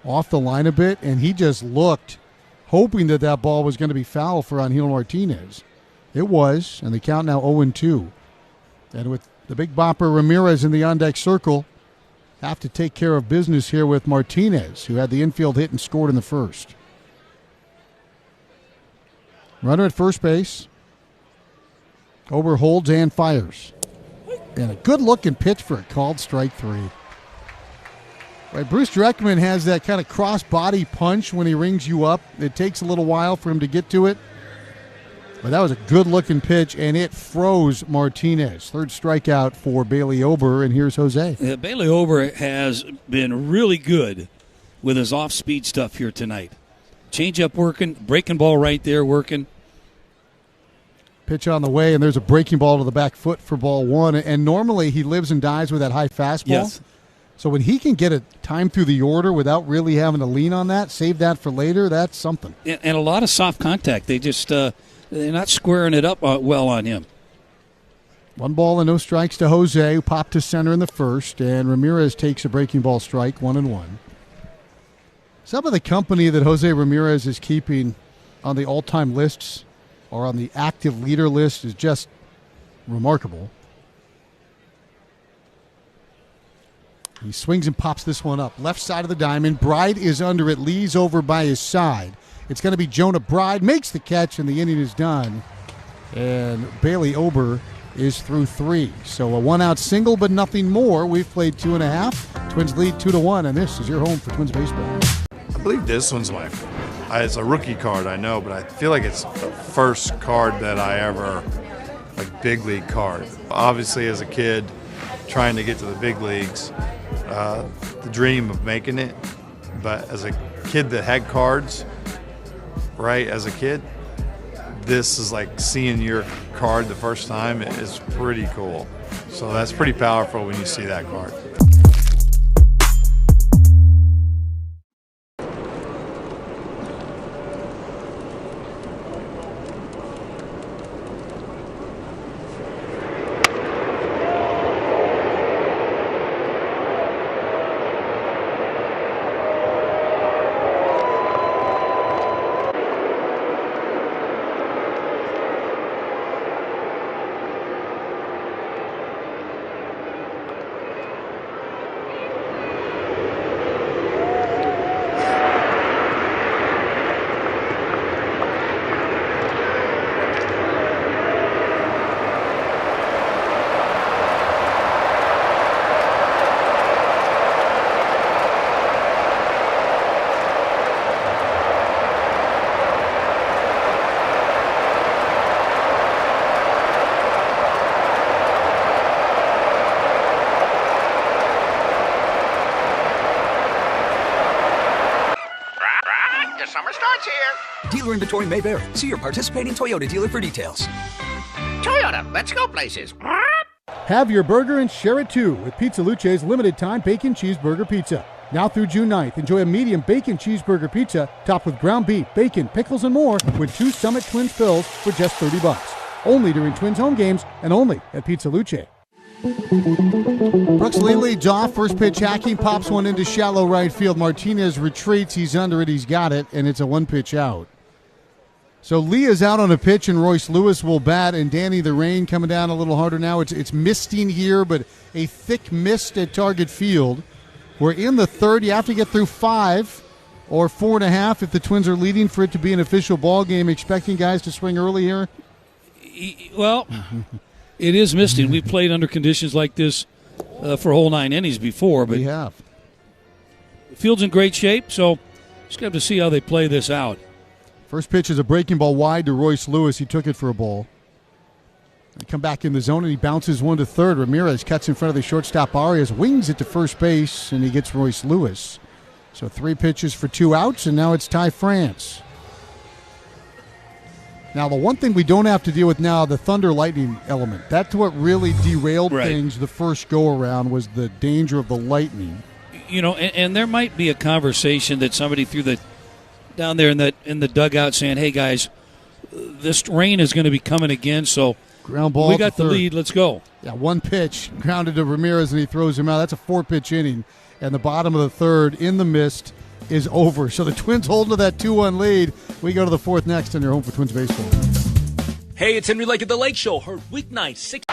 [SPEAKER 11] off the line a bit, and he just looked, hoping that ball was going to be foul for Angel Martinez. It was, and the count now 0-2. And with the big bopper Ramirez in the on-deck circle, have to take care of business here with Martinez, who had the infield hit and scored in the first. Runner at first base. Ober holds and fires. And a good-looking pitch for a called strike 3. Right, Bruce Dreckman has that kind of cross-body punch when he rings you up. It takes a little while for him to get to it. But that was a good-looking pitch, and it froze Martinez. Third strikeout for Bailey Ober, and here's Jose.
[SPEAKER 13] Yeah, Bailey Ober has been really good with his off-speed stuff here tonight. Change-up working, breaking ball right there working.
[SPEAKER 11] Pitch on the way, and there's a breaking ball to the back foot for ball 1. And normally he lives and dies with that high fastball.
[SPEAKER 13] Yes.
[SPEAKER 11] So when he can get a time through the order without really having to lean on that, save that for later, that's something.
[SPEAKER 13] And a lot of soft contact. They just they're not squaring it up well on him.
[SPEAKER 11] 1 ball and no strikes to Jose, who popped to center in the first, and Ramirez takes a breaking ball strike, 1-1. Some of the company that Jose Ramirez is keeping on the all-time lists or on the active leader list is just remarkable. He swings and pops this one up. Left side of the diamond. Bride is under it. Lee's over by his side. It's going to be Jonah Bride. Makes the catch, and the inning is done. And Bailey Ober is through 3. So a 1-out single, but nothing more. We've played 2.5. Twins lead 2-1, and this is your home for Twins baseball.
[SPEAKER 18] I believe this one's it's a rookie card, I know, but I feel like it's the first card that I ever, big league card. Obviously, as a kid, trying to get to the big leagues, the dream of making it, but as a kid that had cards, right, as a kid, this is like seeing your card the first time is pretty cool. So that's pretty powerful when you see that card.
[SPEAKER 19] Summer starts here. Dealer inventory may vary. See your participating Toyota dealer for details.
[SPEAKER 20] Toyota, let's go places.
[SPEAKER 11] Have your burger and share it too with Pizza Luce's limited time bacon cheeseburger pizza. Now through June 9th, enjoy a medium bacon cheeseburger pizza topped with ground beef, bacon, pickles, and more with 2 Summit Twins fills for just $30. Only during Twins home games and only at Pizza Luce. Brooks Lee leads off. First pitch hacking, pops one into shallow right field. Martinez retreats. He's under it. He's got it, and it's a 1-pitch out. So Lee is out on a pitch, and Royce Lewis will bat. And Danny, the rain coming down a little harder now. It's misting here, but a thick mist at Target Field. We're in the third. You have to get through 5 or 4.5 if the Twins are leading for it to be an official ball game. Expecting guys to swing early here?
[SPEAKER 13] Well, it is misting. We've played under conditions like this for whole 9 innings before. But
[SPEAKER 11] we have.
[SPEAKER 13] The field's in great shape, so just have to see how they play this out.
[SPEAKER 11] First pitch is a breaking ball wide to Royce Lewis. He took it for a ball. They come back in the zone, and he bounces one to third. Ramirez cuts in front of the shortstop. Arias wings it to first base, and he gets Royce Lewis. So 3 pitches for 2 outs, and now it's Ty France. Now, the one thing we don't have to deal with now, the thunder lightning element. That's what really derailed things the first go-around, was the danger of the lightning.
[SPEAKER 13] You know, and there might be a conversation that somebody threw down there in the dugout saying, hey, guys, this rain is going to be coming again, so
[SPEAKER 11] ground ball
[SPEAKER 13] we got the
[SPEAKER 11] third.
[SPEAKER 13] lead. Let's go.
[SPEAKER 11] Yeah, 1 pitch, grounded to Ramirez, and he throws him out. That's a 4-pitch inning, and the bottom of the third in the mist is over. So the Twins hold to that 2-1 lead. We go to the 4th next on your home for Twins baseball.
[SPEAKER 9] Hey, it's Henry Lake at The Lake Show. Heard weeknights, 6.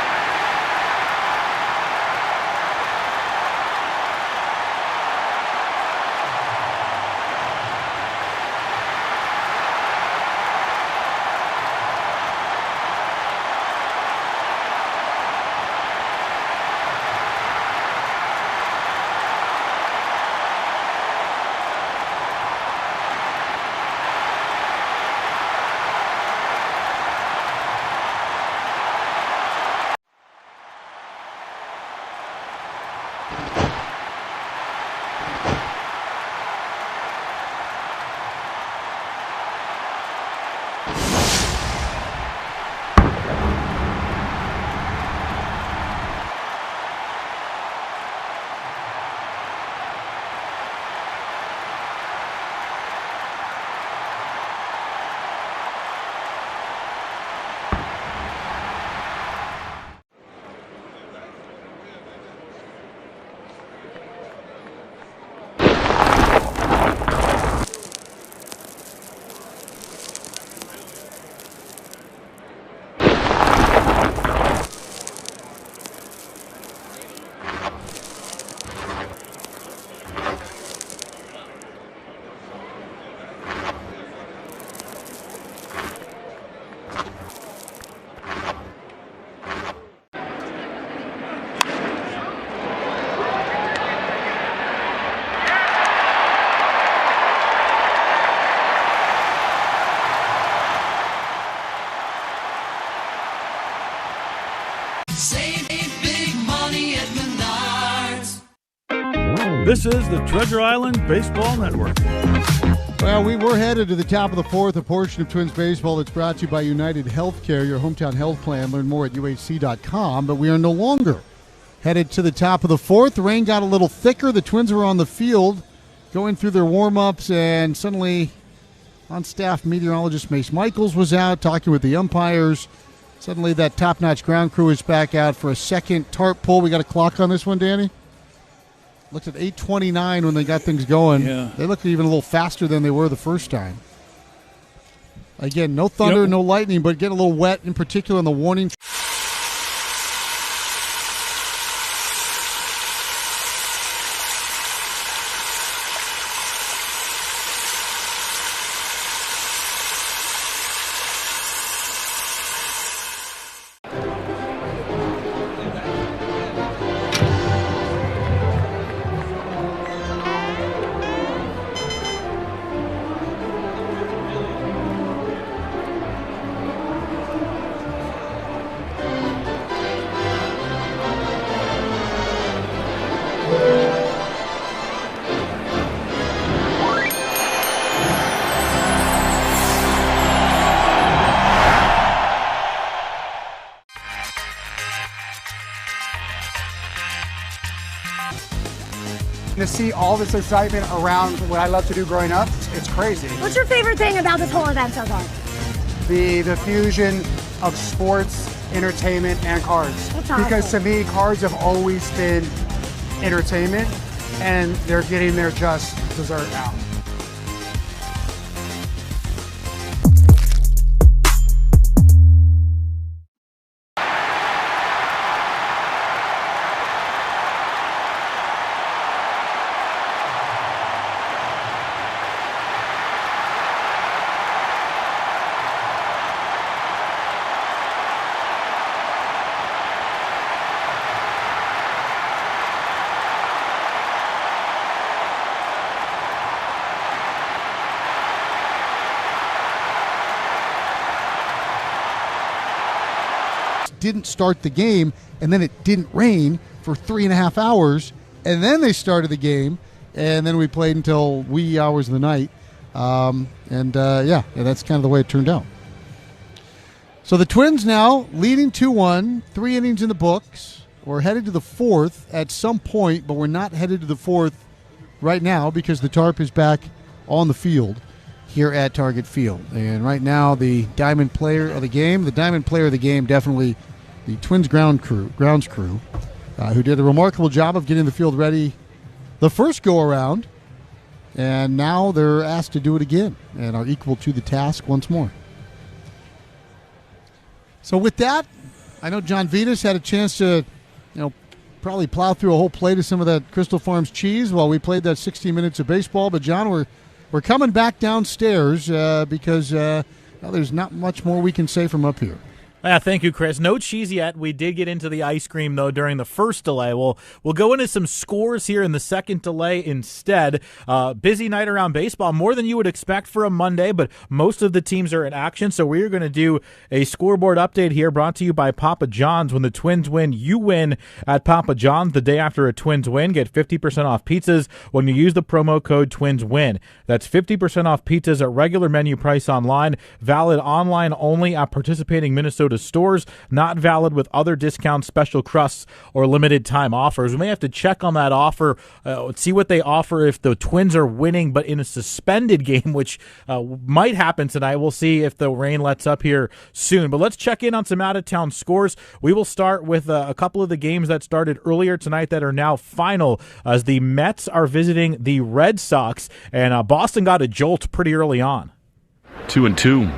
[SPEAKER 10] This is the Treasure Island Baseball Network.
[SPEAKER 11] Well, we were headed to the top of the 4th, a portion of Twins baseball that's brought to you by United Healthcare, your hometown health plan. Learn more at UHC.com. But we are no longer headed to the top of the 4th. The rain got a little thicker. The Twins were on the field going through their warm-ups, and suddenly on-staff meteorologist Mace Michaels was out talking with the umpires. Suddenly that top-notch ground crew is back out for a second tarp pull. We got a clock on this one, Danny? Looked at 8:29 when they got things going.
[SPEAKER 13] Yeah.
[SPEAKER 11] They looked even a little faster than they were the first time. Again, no thunder, no lightning, but getting a little wet, in particular on the warning.
[SPEAKER 22] To see all this excitement around what I love to do growing up, it's crazy.
[SPEAKER 23] What's your favorite thing about this whole event so far?
[SPEAKER 22] The fusion of sports, entertainment, and cards.
[SPEAKER 23] That's awesome.
[SPEAKER 22] Because to me, cards have always been entertainment, and they're getting their just dessert now.
[SPEAKER 11] didn't start the game, and then it didn't rain for 3.5 hours, and then they started the game, and then we played until wee hours of the night. That's kind of the way it turned out. So the Twins now leading 2-1, 3 innings in the books. We're headed to the fourth at some point, but we're not headed to the fourth right now because the tarp is back on the field here at Target Field. And right now, the diamond player of the game definitely the Twins grounds crew, who did a remarkable job of getting the field ready the first go-around. And now they're asked to do it again and are equal to the task once more. So with that, I know John Vitas had a chance to, probably plow through a whole plate of some of that Crystal Farms cheese while we played that 60 minutes of baseball. But, John, we're coming back downstairs because there's not much more we can say from up here.
[SPEAKER 12] Thank you, Chris. No cheese yet. We did get into the ice cream, though, during the first delay. We'll go into some scores here in the second delay instead. Busy night around baseball, more than you would expect for a Monday, but most of the teams are in action, so we're going to do a scoreboard update here brought to you by Papa John's. When the Twins win, you win at Papa John's. The day after a Twins win, get 50% off pizzas when you use the promo code TwinsWin. That's 50% off pizzas at regular menu price online, valid online only at participating Minnesota stores, not valid with other discounts, special crusts, or limited time offers. We may have to check on that offer, see what they offer if the Twins are winning but in a suspended game, which might happen tonight. We'll see if the rain lets up here soon. But let's check in on some out-of-town scores. We will start with a couple of the games that started earlier tonight that are now final, as the Mets are visiting the Red Sox, and Boston got a jolt pretty early on.
[SPEAKER 10] 2-2.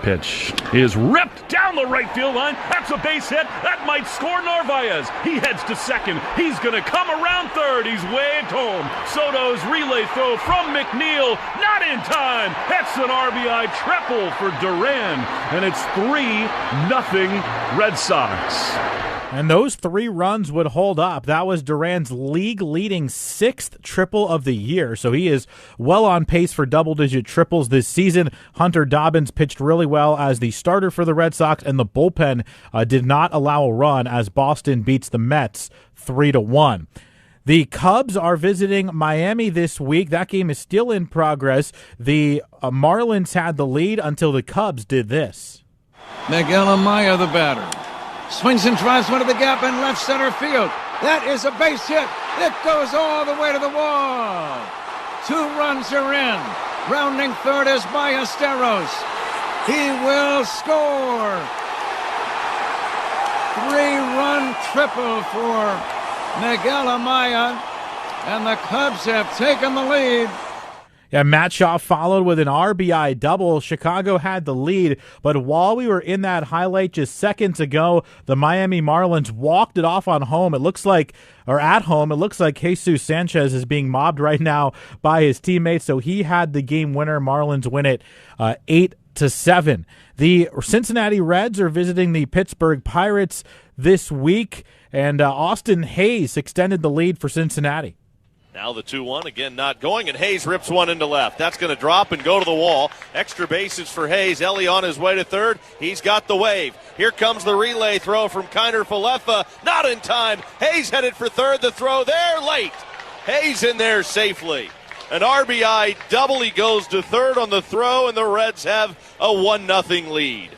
[SPEAKER 10] Pitch is ripped down the right field line. That's a base hit. That might score Narvaez. He heads to second. He's going to come around third. He's waved home. Soto's relay throw from McNeil. Not in time. That's an RBI triple for Duran. And it's 3-0 Red Sox.
[SPEAKER 12] And those 3 runs would hold up. That was Duran's league-leading 6th triple of the year, so he is well on pace for double-digit triples this season. Hunter Dobbins pitched really well as the starter for the Red Sox, and the bullpen did not allow a run as Boston beats the Mets 3-1. The Cubs are visiting Miami this week. That game is still in progress. The Marlins had the lead until the Cubs did this.
[SPEAKER 2] Miguel Amaya, the batter. Swings and drives one to the gap in left center field. That is a base hit. It goes all the way to the wall. 2 runs are in. Rounding third is Ballesteros. He will score. 3-run triple for Miguel Amaya. And the Cubs have taken the lead.
[SPEAKER 12] Yeah, Matt Shaw followed with an RBI double. Chicago had the lead, but while we were in that highlight just seconds ago, the Miami Marlins walked it off on home. It looks like Jesus Sanchez is being mobbed right now by his teammates, so he had the game winner. Marlins win it 8-7. The Cincinnati Reds are visiting the Pittsburgh Pirates this week, and Austin Hayes extended the lead for Cincinnati.
[SPEAKER 4] Now the 2-1, again not going, and Hayes rips one into left. That's going to drop and go to the wall. Extra bases for Hayes. Ellie on his way to third. He's got the wave. Here comes the relay throw from Kiner Falefa. Not in time. Hayes headed for third. The throw there late. Hayes in there safely. An RBI double. He goes to third on the throw, and the Reds have a 1-0 lead.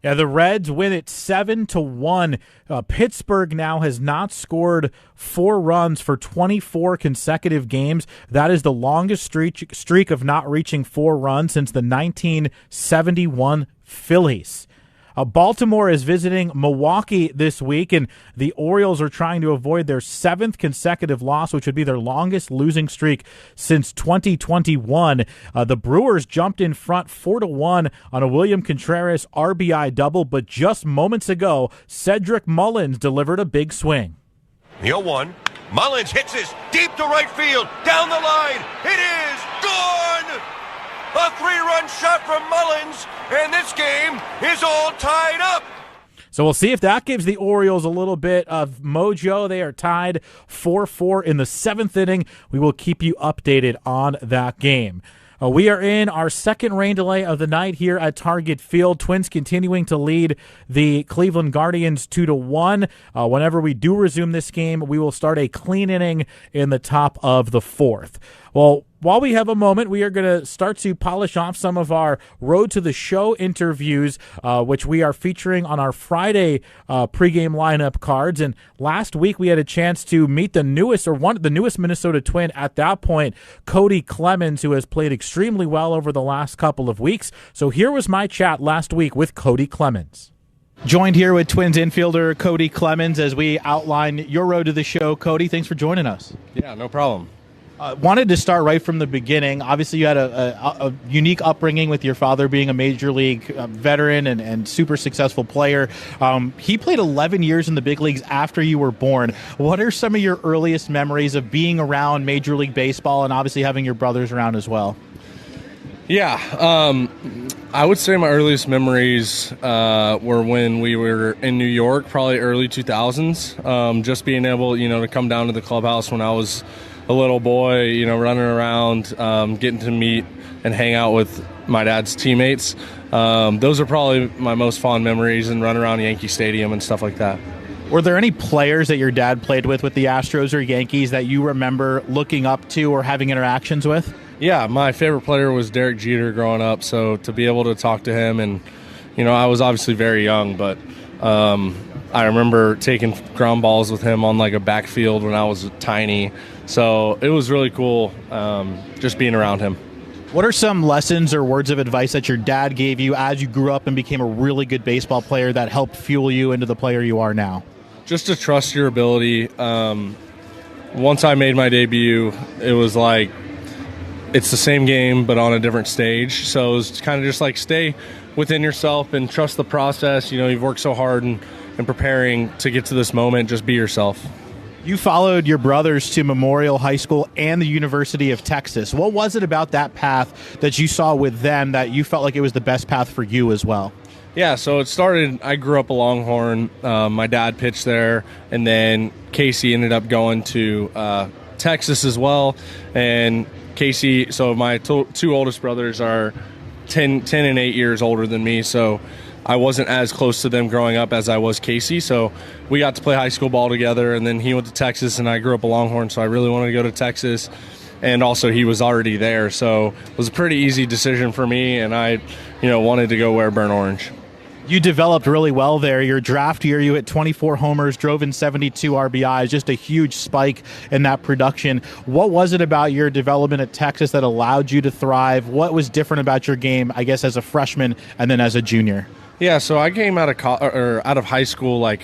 [SPEAKER 12] Yeah, the Reds win it 7-1. Pittsburgh now has not scored 4 runs for 24 consecutive games. That is the longest streak of not reaching 4 runs since the 1971 Phillies. Baltimore is visiting Milwaukee this week, and the Orioles are trying to avoid their 7th consecutive loss, which would be their longest losing streak since 2021. The Brewers jumped in front 4-1 on a William Contreras RBI double, but just moments ago, Cedric Mullins delivered a big swing.
[SPEAKER 5] 0-1. Mullins hits this deep to right field, down the line. It is gone! A 3-run shot from Mullins, and this game is all tied up.
[SPEAKER 12] So we'll see if that gives the Orioles a little bit of mojo. They are tied 4-4 in the 7th inning. We will keep you updated on that game. We are in our second rain delay of the night here at Target Field. Twins continuing to lead the Cleveland Guardians 2-1. Whenever we do resume this game, we will start a clean inning in the top of the fourth. Well, while we have a moment, we are going to start to polish off some of our Road to the Show interviews, which we are featuring on our Friday pregame lineup cards. And last week we had a chance to meet the newest Minnesota Twin at that point, Cody Clemens, who has played extremely well over the last couple of weeks. So here was my chat last week with Cody Clemens. Joined here with Twins infielder Cody Clemens as we outline your Road to the Show. Cody, thanks for joining us.
[SPEAKER 3] Yeah, no problem.
[SPEAKER 12] Wanted to start right from the beginning. Obviously, you had a unique upbringing with your father being a major league veteran and super successful player. He played 11 years in the big leagues after you were born. What are some of your earliest memories of being around Major League Baseball and obviously having your brothers around as well?
[SPEAKER 3] Yeah, I would say my earliest memories were when we were in New York, probably early 2000s. Just being able, to come down to the clubhouse when I was a little boy, running around, getting to meet and hang out with my dad's teammates. Those are probably my most fond memories, and run around Yankee Stadium and stuff like that.
[SPEAKER 12] Were there any players that your dad played with the Astros or Yankees that you remember looking up to or having interactions with?
[SPEAKER 3] Yeah, my favorite player was Derek Jeter growing up, so to be able to talk to him, and, I was obviously very young, but I remember taking ground balls with him on like a backfield when I was tiny. So it was really cool just being around him.
[SPEAKER 12] What are some lessons or words of advice that your dad gave you as you grew up and became a really good baseball player that helped fuel you into the player you are now?
[SPEAKER 3] Just to trust your ability. Once I made my debut, it was like it's the same game but on a different stage. So it was kind of just like stay within yourself and trust the process. You've worked so hard and preparing to get to this moment. Just be yourself.
[SPEAKER 12] You followed your brothers to Memorial High School and the University of Texas. What was it about that path that you saw with them that you felt like it was the best path for you as well?
[SPEAKER 3] Yeah, so it started, I grew up a Longhorn. My dad pitched there, and then Casey ended up going to Texas as well. And Casey, so my two oldest brothers are 10 and 8 years older than me, so I wasn't as close to them growing up as I was Casey, so we got to play high school ball together, and then he went to Texas, and I grew up a Longhorn, so I really wanted to go to Texas, and also he was already there, so it was a pretty easy decision for me, and I wanted to go wear burnt orange.
[SPEAKER 12] You developed really well there. Your draft year, you hit 24 homers, drove in 72 RBIs, just a huge spike in that production. What was it about your development at Texas that allowed you to thrive? What was different about your game, I guess, as a freshman and then as a junior?
[SPEAKER 3] Yeah, so I came out of high school like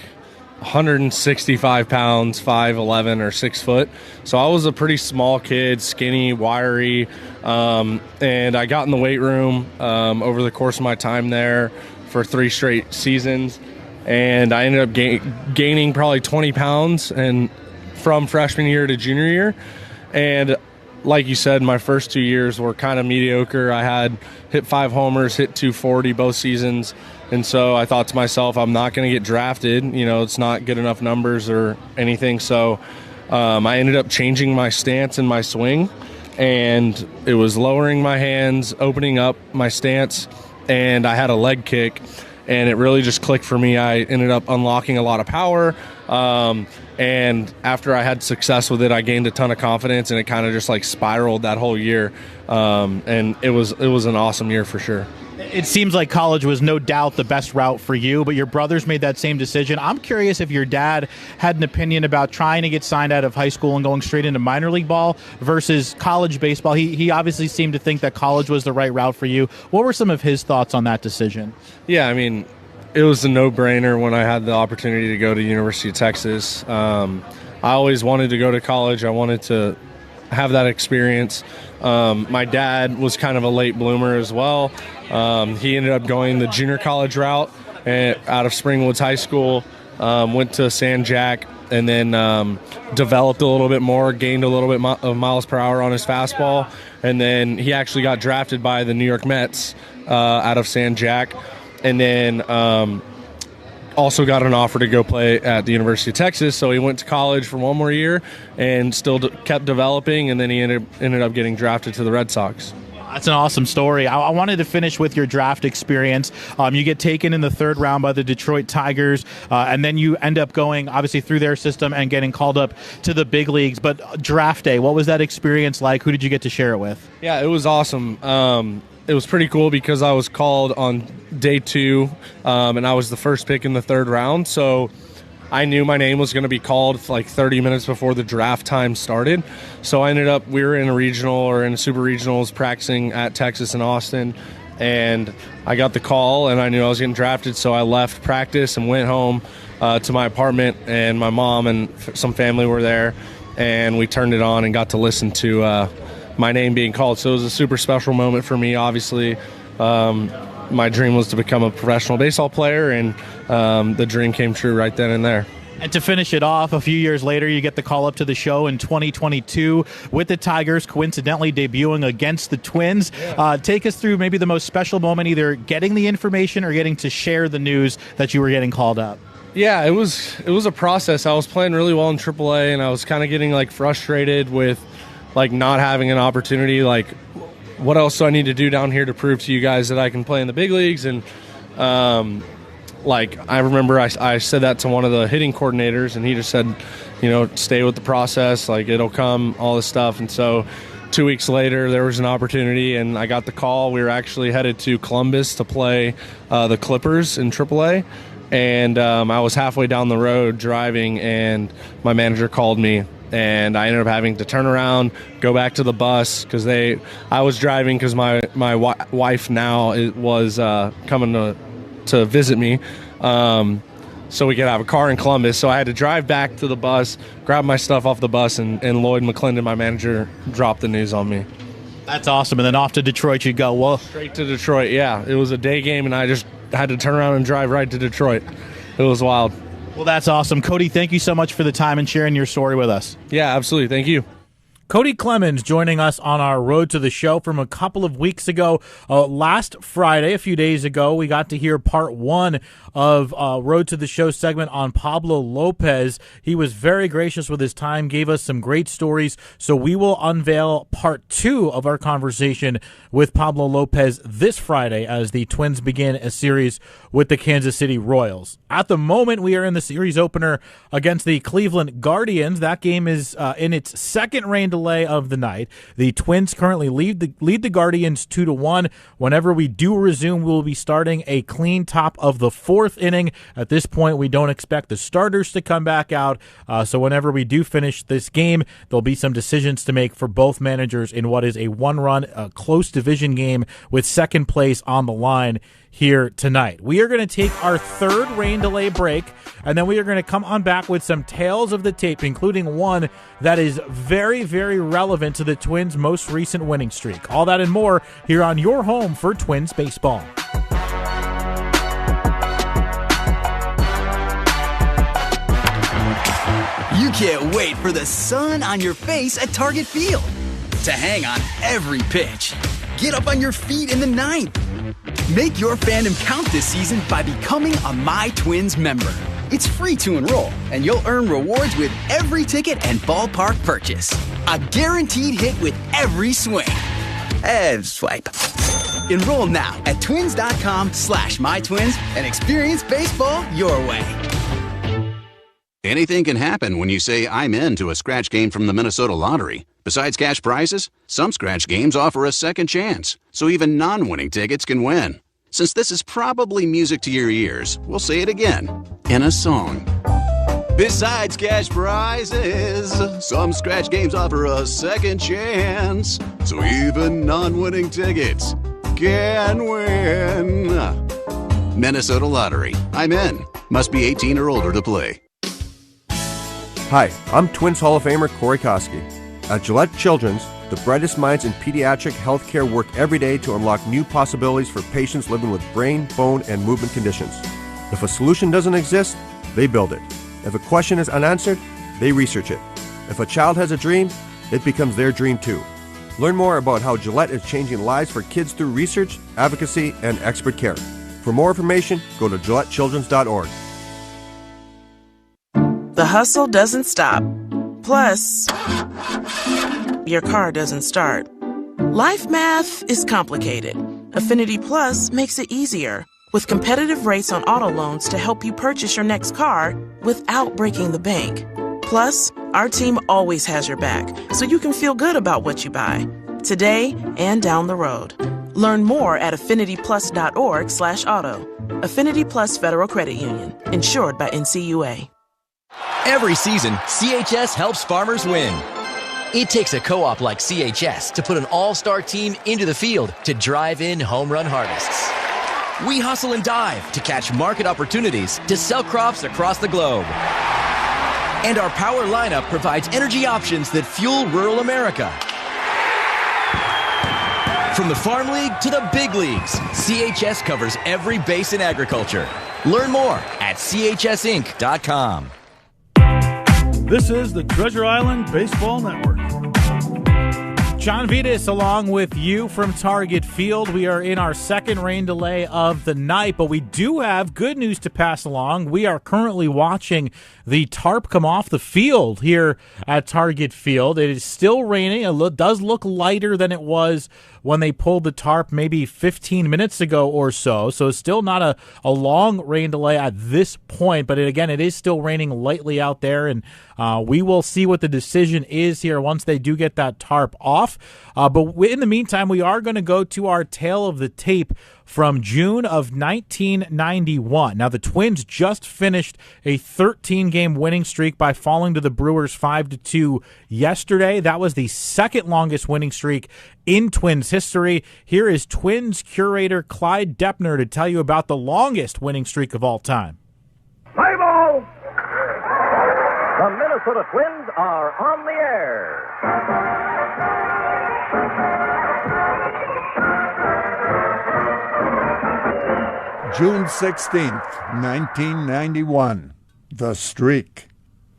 [SPEAKER 3] 165 pounds, 5'11" or 6 foot. So I was a pretty small kid, skinny, wiry, and I got in the weight room over the course of my time there for 3 straight seasons, and I ended up gaining probably 20 pounds and from freshman year to junior year. And like you said, my first 2 years were kind of mediocre. I had hit 5 homers, hit 240 both seasons. And so I thought to myself, I'm not going to get drafted. It's not good enough numbers or anything. So I ended up changing my stance and my swing. And it was lowering my hands, opening up my stance, and I had a leg kick. And it really just clicked for me. I ended up unlocking a lot of power. And after I had success with it, I gained a ton of confidence, and it kind of just like spiraled that whole year. And it was an awesome year for sure.
[SPEAKER 12] It seems like college was no doubt the best route for you, but your brothers made that same decision. I'm curious if your dad had an opinion about trying to get signed out of high school and going straight into minor league ball versus college baseball. He obviously seemed to think that college was the right route for you. What were some of his thoughts on that decision?
[SPEAKER 3] Yeah, I mean, it was a no-brainer when I had the opportunity to go to University of Texas. I always wanted to go to college. I wanted to have that experience. My dad was kind of a late bloomer as well. He ended up going the junior college route out of Springwoods High School, went to San Jack, and then developed a little bit more, gained a little bit of miles per hour on his fastball, and then he actually got drafted by the New York Mets out of San Jack, and then also got an offer to go play at the University of Texas. So he went to college for one more year and still kept developing, and then he ended up getting drafted to the Red Sox.
[SPEAKER 12] That's an awesome story. I wanted to finish with your draft experience. You get taken in the 3rd round by the Detroit Tigers, and then you end up going, obviously, through their system and getting called up to the big leagues. But draft day, what was that experience like? Who did you get to share it with?
[SPEAKER 3] Yeah, it was awesome. It was pretty cool because I was called on day 2, and I was the first pick in the 3rd round. So I knew my name was going to be called like 30 minutes before the draft time started. So we were in a regional or in a super regionals practicing at Texas and Austin, and I got the call and I knew I was getting drafted. So I left practice and went home to my apartment, and my mom and some family were there, and we turned it on and got to listen to my name being called. So it was a super special moment for me, obviously. My dream was to become a professional baseball player, and the dream came true right then and there.
[SPEAKER 12] And to finish it off, a few years later, you get the call up to the show in 2022 with the Tigers, coincidentally debuting against the Twins. Take us through maybe the most special moment, either getting the information or getting to share the news that you were getting called up.
[SPEAKER 3] Yeah, it was a process. I was playing really well in AAA, and I was kind of getting like frustrated with like not having an opportunity. Like, what else do I need to do down here to prove to you guys that I can play in the big leagues? And like, I remember I said that to one of the hitting coordinators, and he just said, stay with the process, like it'll come, all this stuff. And so 2 weeks later, there was an opportunity, and I got the call. We were actually headed to Columbus to play the Clippers in AAA. And I was halfway down the road driving, and my manager called me, and I ended up having to turn around, go back to the bus because I was driving because my wife now was coming to visit me, so we could have a car in Columbus. So I had to drive back to the bus, grab my stuff off the bus, and Lloyd McClendon, my manager, dropped the news on me.
[SPEAKER 12] That's awesome. And then off to Detroit you go. Well,
[SPEAKER 3] straight to Detroit. Yeah, it was a day game, and I just had to turn around and drive right to Detroit. It was wild.
[SPEAKER 12] Well, that's awesome. Cody, thank you so much for the time and sharing your story with us.
[SPEAKER 3] Yeah, absolutely. Thank you.
[SPEAKER 12] Cody Clemens joining us on our road to the show from a couple of weeks ago. Last Friday, a few days ago, we got to hear part 1 of Road to the Show segment on Pablo Lopez. He was very gracious with his time, gave us some great stories. So we will unveil part 2 of our conversation with Pablo Lopez this Friday as the Twins begin a series with the Kansas City Royals. At the moment, we are in the series opener against the Cleveland Guardians. That game is in its second rain delay of the night. The Twins currently lead the Guardians 2-1. Whenever we do resume, we will be starting a clean top of the 4th inning. At this point, we don't expect the starters to come back out. So whenever we do finish this game, there'll be some decisions to make for both managers in what is a 1-run, close division game with second place on the line here tonight. We are going to take our 3rd rain delay break, and then we are going to come on back with some tales of the tape, including one that is very, very relevant to the Twins' most recent winning streak. All that and more here on your home for Twins baseball.
[SPEAKER 6] You can't wait for the sun on your face at Target Field, to hang on every pitch, get up on your feet in the 9th. Make your fandom count this season by becoming a My Twins member. It's free to enroll, and you'll earn rewards with every ticket and ballpark purchase. A guaranteed hit with every swing. Swipe. Enroll now at twins.com/mytwins and experience baseball your way.
[SPEAKER 7] Anything can happen when you say I'm in to a scratch game from the Minnesota Lottery. Besides cash prizes, some scratch games offer a second chance, so even non-winning tickets can win. Since this is probably music to your ears, we'll say it again, in a song. Besides cash prizes, some scratch games offer a second chance, so even non-winning tickets can win. Minnesota Lottery. I'm in. Must be 18 or older to play.
[SPEAKER 8] Hi, I'm Twins Hall of Famer Corey Koski. At Gillette Children's, the brightest minds in pediatric healthcare work every day to unlock new possibilities for patients living with brain, bone, and movement conditions. If a solution doesn't exist, they build it. If a question is unanswered, they research it. If a child has a dream, it becomes their dream too. Learn more about how Gillette is changing lives for kids through research, advocacy, and expert care. For more information, go to GilletteChildren's.org.
[SPEAKER 24] The hustle doesn't stop. Plus, your car doesn't start.
[SPEAKER 1] Life math is complicated. Affinity Plus makes it easier, with competitive rates on auto loans to help you purchase your next car without breaking the bank. Plus, our team always has your back, so you can feel good about what you buy, today and down the road. Learn more at affinityplus.org/auto. Affinity Plus Federal Credit Union, insured by NCUA.
[SPEAKER 14] Every season, CHS helps farmers win. It takes a co-op like CHS to put an all-star team into the field to drive in home run harvests. We hustle and dive to catch market opportunities to sell crops across the globe. And our power lineup provides energy options that fuel rural America. From the Farm League to the big leagues, CHS covers every base in agriculture. Learn more at chsinc.com.
[SPEAKER 21] This is the Treasure Island Baseball Network.
[SPEAKER 12] John Vitas along with you from Target Field. We are in our second rain delay of the night, but we do have good news to pass along. We are currently watching the tarp come off the field here at Target Field. It is still raining. It does look lighter than it was when they pulled the tarp maybe 15 minutes ago or so. So it's still not a long rain delay at this point, but it is still raining lightly out there, and we will see what the decision is here once they do get that tarp off. But in the meantime, we are going to go to our tale of the tape from June of 1991. Now, the Twins just finished a 13-game winning streak by falling to the Brewers 5-2 yesterday. That was the second longest winning streak in Twins history. Here is Twins curator Clyde Deppner to tell you about the longest winning streak of all time.
[SPEAKER 24] Play ball! The Minnesota Twins are on the air.
[SPEAKER 25] June 16th, 1991. The streak.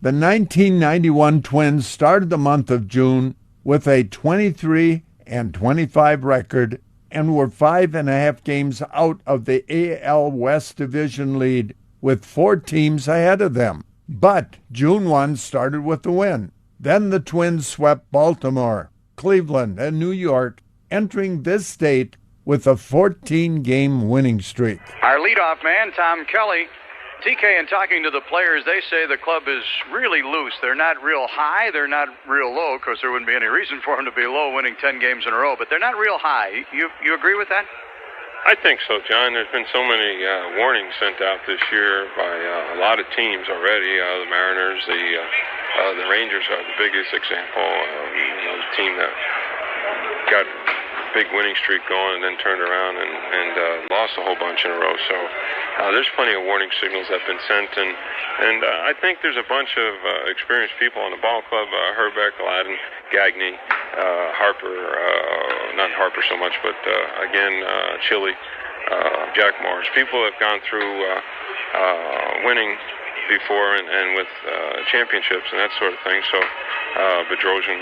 [SPEAKER 25] The 1991 Twins started the month of June with a 23-25 record and were 5.5 games out of the AL West Division lead with 4 teams ahead of them. But June 1 started with a win. Then the Twins swept Baltimore, Cleveland, and New York, entering this date with a 14-game winning streak.
[SPEAKER 26] Our leadoff man, Tom Kelly. TK, in talking to the players, they say the club is really loose. They're not real high. They're not real low. Of course, there wouldn't be any reason for them to be low, winning 10 games in a row. But they're not real high. You agree with that?
[SPEAKER 27] I think so, John. There's been so many warnings sent out this year by a lot of teams already. The Mariners, the Rangers are the biggest example. The team that got big winning streak going and then turned around and lost a whole bunch in a row. So there's plenty of warning signals that have been sent, and I think there's a bunch of experienced people on the ball club, Herbeck, Gladden, Gagne, Harper, not Harper so much, but again, Chile, Jack Morris. People have gone through winning before and with championships and that sort of thing. So Bedrosian,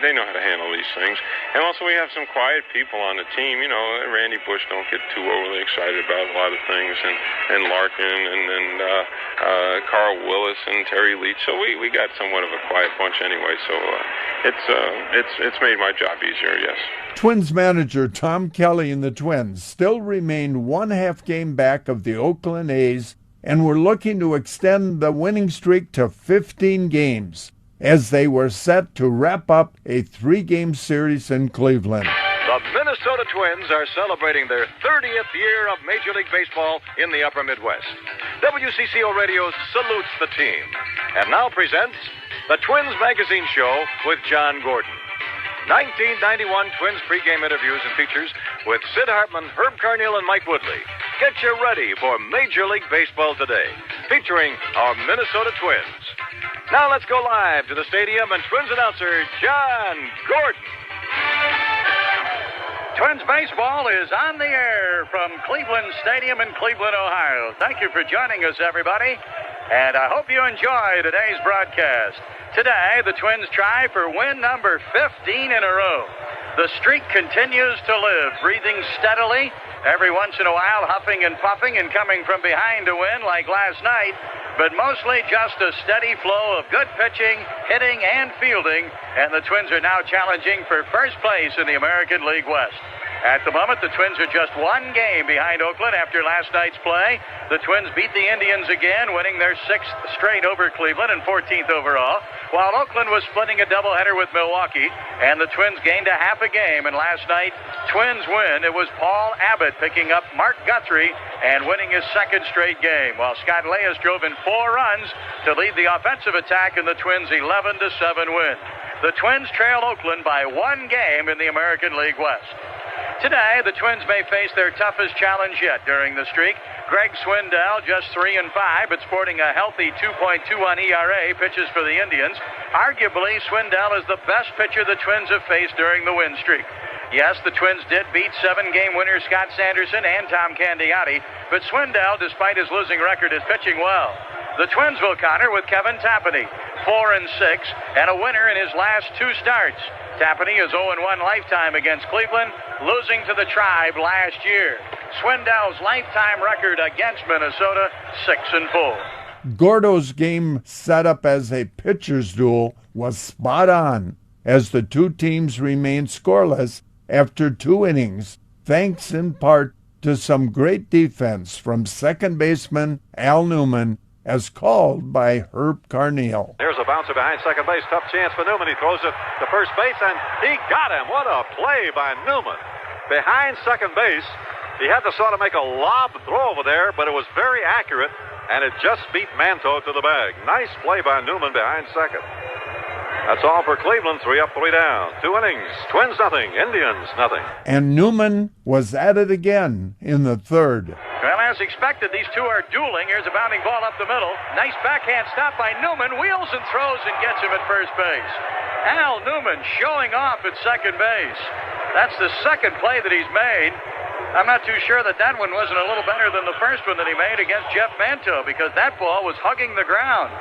[SPEAKER 27] they know how to handle these things. And also we have some quiet people on the team. You know, Randy Bush don't get too overly excited about a lot of things, and Larkin and Carl Willis and Terry Leach. So we got somewhat of a quiet bunch anyway. So it's made my job easier, yes.
[SPEAKER 25] Twins manager Tom Kelly and the Twins still remain 1/2 game back of the Oakland A's and were looking to extend the winning streak to 15 games as they were set to wrap up a 3-game series in Cleveland.
[SPEAKER 26] The Minnesota Twins are celebrating their 30th year of Major League Baseball in the Upper Midwest. WCCO Radio salutes the team and now presents the Twins Magazine Show with John Gordon. 1991 Twins pregame interviews and features with Sid Hartman, Herb Carneal, and Mike Woodley. Get you ready for Major League Baseball today, featuring our Minnesota Twins. Now let's go live to the stadium and Twins announcer John Gordon. Twins baseball is on the air from Cleveland Stadium in Cleveland, Ohio. Thank you for joining us, everybody, and I hope you enjoy today's broadcast. Today, the Twins try for win number 15 in a row. The streak continues to live, breathing steadily, every once in a while huffing and puffing and coming from behind to win like last night. but mostly just a steady flow of good pitching, hitting, and fielding, and the Twins are now challenging for first place in the American League West. At the moment, the Twins are just one game behind Oakland after last night's play. The Twins beat the Indians again, winning their 6th straight over Cleveland and 14th overall, while Oakland was splitting a doubleheader with Milwaukee, and the Twins gained a half a game. And last night, Twins win. It was Paul Abbott picking up Mark Guthrie and winning his 2nd straight game, while Scott Leyes drove in 4 runs to lead the offensive attack in the Twins' 11-7 win. The Twins trail Oakland by 1 game in the American League West. Today, the Twins may face their toughest challenge yet during the streak. Greg Swindell, just 3-5, but sporting a healthy 2.21 ERA, pitches for the Indians. Arguably, Swindell is the best pitcher the Twins have faced during the win streak. Yes, the Twins did beat 7-game winner Scott Sanderson and Tom Candiotti, but Swindell, despite his losing record, is pitching well. The Twins will counter with Kevin Tapani, 4-6, and a winner in his last 2 starts. Tapani is 0-1 lifetime against Cleveland, losing to the Tribe last year. Swindell's lifetime record against Minnesota, 6-4.
[SPEAKER 25] Gordo's game set up as a pitcher's duel was spot on, as the two teams remained scoreless after 2 innings, thanks in part to some great defense from second baseman Al Newman, as called by Herb Carneal.
[SPEAKER 26] Here's a bouncer behind second base. Tough chance for Newman. He throws it to first base, and he got him. What a play by Newman. Behind second base, he had to sort of make a lob throw over there, but it was very accurate, and it just beat Manto to the bag. Nice play by Newman behind second. That's all for Cleveland. 3 up, 3 down. 2 innings. Twins nothing. Indians nothing.
[SPEAKER 25] And Newman was at it again in the 3rd.
[SPEAKER 26] Well, as expected, these two are dueling. Here's a bounding ball up the middle. Nice backhand stop by Newman. Wheels and throws and gets him at first base. Al Newman showing off at second base. That's the 2nd play that he's made. I'm not too sure that one wasn't a little better than the first one that he made against Jeff Manto, because that ball was hugging the ground.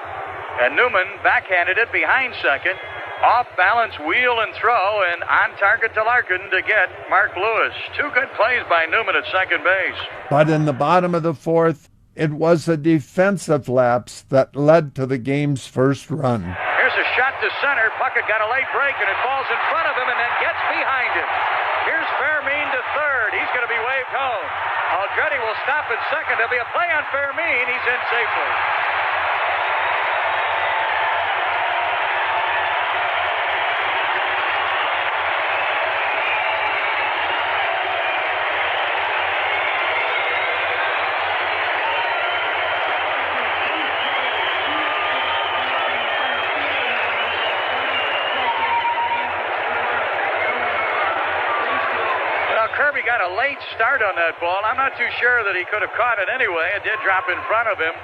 [SPEAKER 26] And Newman backhanded it behind second. Off balance, wheel and throw, and on target to Larkin to get Mark Lewis. 2 good plays by Newman at second base.
[SPEAKER 25] But in the bottom of the 4th, it was a defensive lapse that led to the game's first run.
[SPEAKER 26] Here's a shot to center. Puckett got a late break, and it falls in front of him and then gets behind him. Here's Fairmean to third. He's going to be waved home. Aldretti will stop at second. There'll be a play on Fairmean. He's in safely. Kirby got a late start on that ball. I'm not too sure that he could have caught it anyway. It did drop in front of him.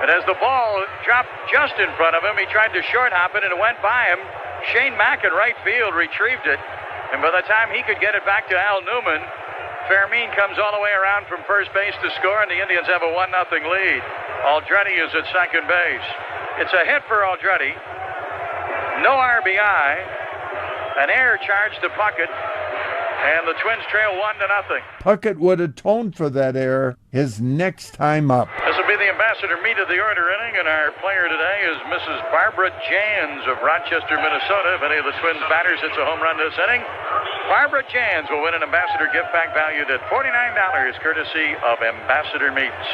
[SPEAKER 26] And as the ball dropped just in front of him, he tried to short hop it, and it went by him. Shane Mack in right field retrieved it. And by the time he could get it back to Al Newman, Fairmean comes all the way around from first base to score, and the Indians have a 1-0 lead. Aldretti is at second base. It's a hit for Aldretti. No RBI. An error charge to Puckett. And the Twins trail 1-0.
[SPEAKER 25] Puckett would atone for that error his next time up.
[SPEAKER 26] This will be the Ambassador meet of the order inning, and our player today is Mrs. Barbara Jans of Rochester, Minnesota. If any of the Twins batters hits a home run this inning, Barbara Jans will win an Ambassador gift bag valued at $49, courtesy of Ambassador Meats.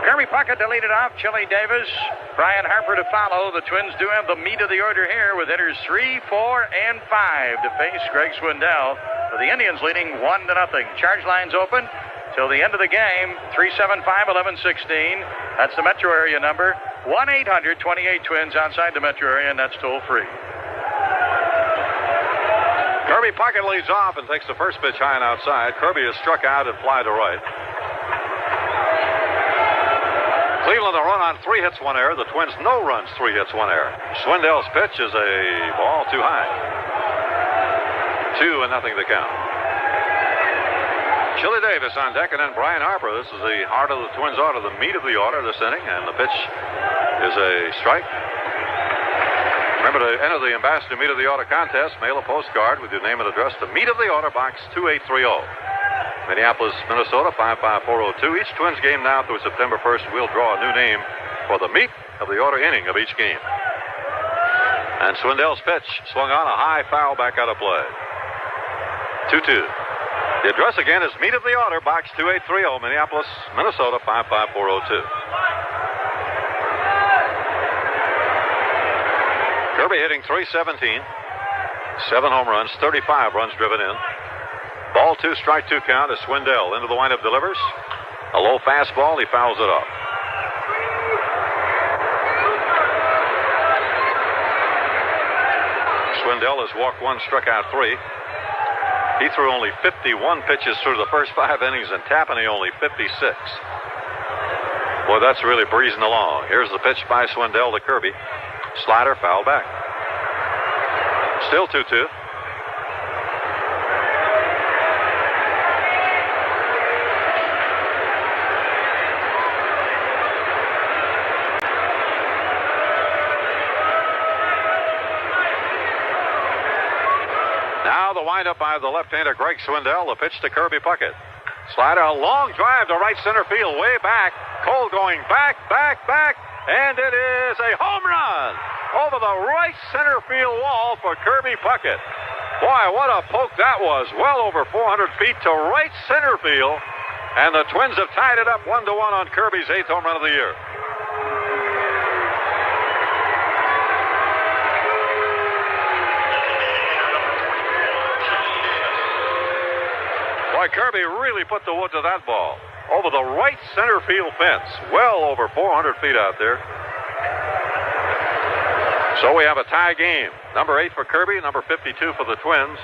[SPEAKER 26] Kirby Puckett to lead it off. Chili Davis, Brian Harper to follow. The Twins do have the meat of the order here with hitters 3, 4, and 5 to face Greg Swindell. The Indians leading 1-0. Charge lines open till the end of the game. 375-1116. That's the metro area number. 1-800-28-TWINS outside the metro area, and that's toll free. Kirby Puckett leads off and takes the first pitch high and outside. Kirby is struck out and fly to right. Cleveland a run on 3 hits, 1 error. The Twins no runs, 3 hits, 1 error. Swindell's pitch is a ball too high. 2-0 the count. Chili Davis on deck, and then Brian Harper. This is the heart of the Twins order, the meat of the order this inning, and the pitch is a strike. Remember to enter the Ambassador Meat of the Order contest. Mail a postcard with your name and address to Meat of the Order, Box 2830. Minneapolis, Minnesota, 55402. Each Twins game now through September 1st will draw a new name for the meat of the order inning of each game. And Swindell's pitch swung on, a high foul back out of play. 2-2. The address again is meat of the order, box 2830, Minneapolis, Minnesota 55402. Kirby hitting .317, 7 home runs, 35 runs driven in. Ball 2, strike 2 count as Swindell into the windup delivers. A low fastball, he fouls it up. Swindell has walked 1, struck out 3. He threw only 51 pitches through the first 5 innings, and Tapani only 56. Boy, that's really breezing along. Here's the pitch by Swindell to Kirby. Slider, foul back. Still 2-2. Now the windup by the left-hander Greg Swindell. The pitch to Kirby Puckett. Slider, a long drive to right center field, way back. Cole going back, and it is a home run over the right center field wall for Kirby Puckett. Boy, what a poke that was. Well over 400 feet to right center field. And the Twins have tied it up 1-1 on Kirby's 8th home run of the year. Boy, Kirby really put the wood to that ball. Over the right center field fence. Well over 400 feet out there. So we have a tie game. Number 8 for Kirby, number 52 for the Twins.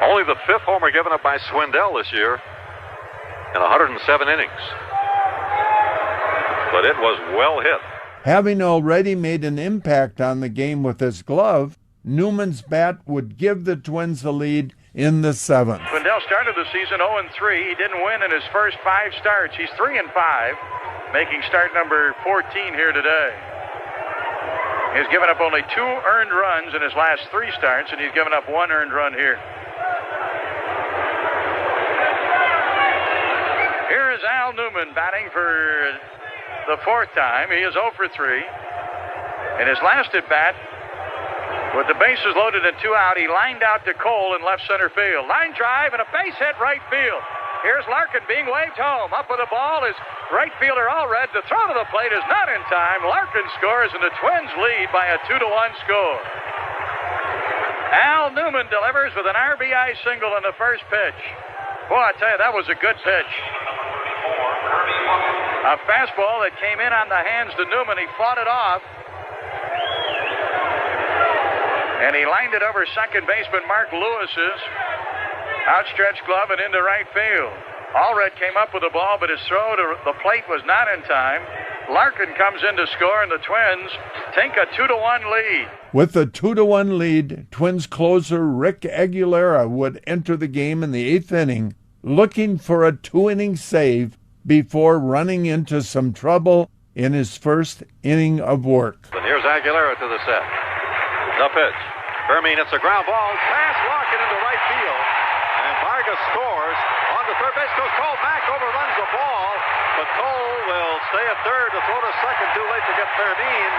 [SPEAKER 26] Only the 5th homer given up by Swindell this year in 107 innings. But it was well hit.
[SPEAKER 25] Having already made an impact on the game with his glove, Newman's bat would give the Twins the lead in the 7th.
[SPEAKER 9] Swindell started the season 0-3. He didn't win in his first 5 starts. He's 3-5, making start number 14 here today. He's given up only 2 earned runs in his last 3 starts, and he's given up 1 earned run here. Here is Al Newman batting for the 4th time. He is 0-3. In his last at bat, with the bases loaded and 2 out, he lined out to Cole in left center field. Line drive and a base hit right field. Here's Larkin being waved home. Up with the ball is right fielder Allred. The throw to the plate is not in time. Larkin scores and the Twins lead by a 2-1 score. Al Newman delivers with an RBI single in the first pitch. Boy, I tell you, that was a good pitch. A fastball that came in on the hands to Newman. He fought it off. And he lined it over second baseman Mark Lewis's outstretched glove and into right field. Allred came up with the ball, but his throw to the plate was not in time. Larkin comes in to score, and the Twins take a 2-1 lead.
[SPEAKER 25] With the 2-1 lead, Twins closer Rick Aguilera would enter the game in the 8th inning, looking for a 2-inning save before running into some trouble in his first inning of work.
[SPEAKER 26] And here's Aguilera to the set. The pitch. Fermin hits a ground ball. Pass Larkin into right field. And Vargas scores. On to third base goes Cole. Mack overruns the ball. But Cole will stay at third to throw to second. Too late to get Fermin.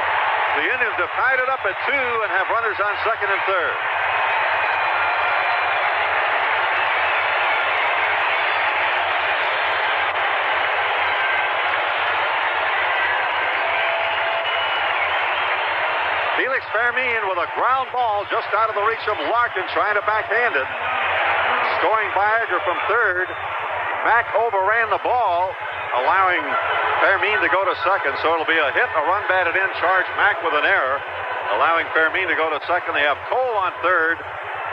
[SPEAKER 26] The Indians have tied it up at 2 and have runners on second and third. Felix Fermin with a ground ball just out of the reach of Larkin, trying to backhand it. Scoring Viagra from third. Mack overran the ball, allowing Fermin to go to second. So it'll be a hit, a run batted in, charge Mack with an error, allowing Fermin to go to second. They have Cole on third,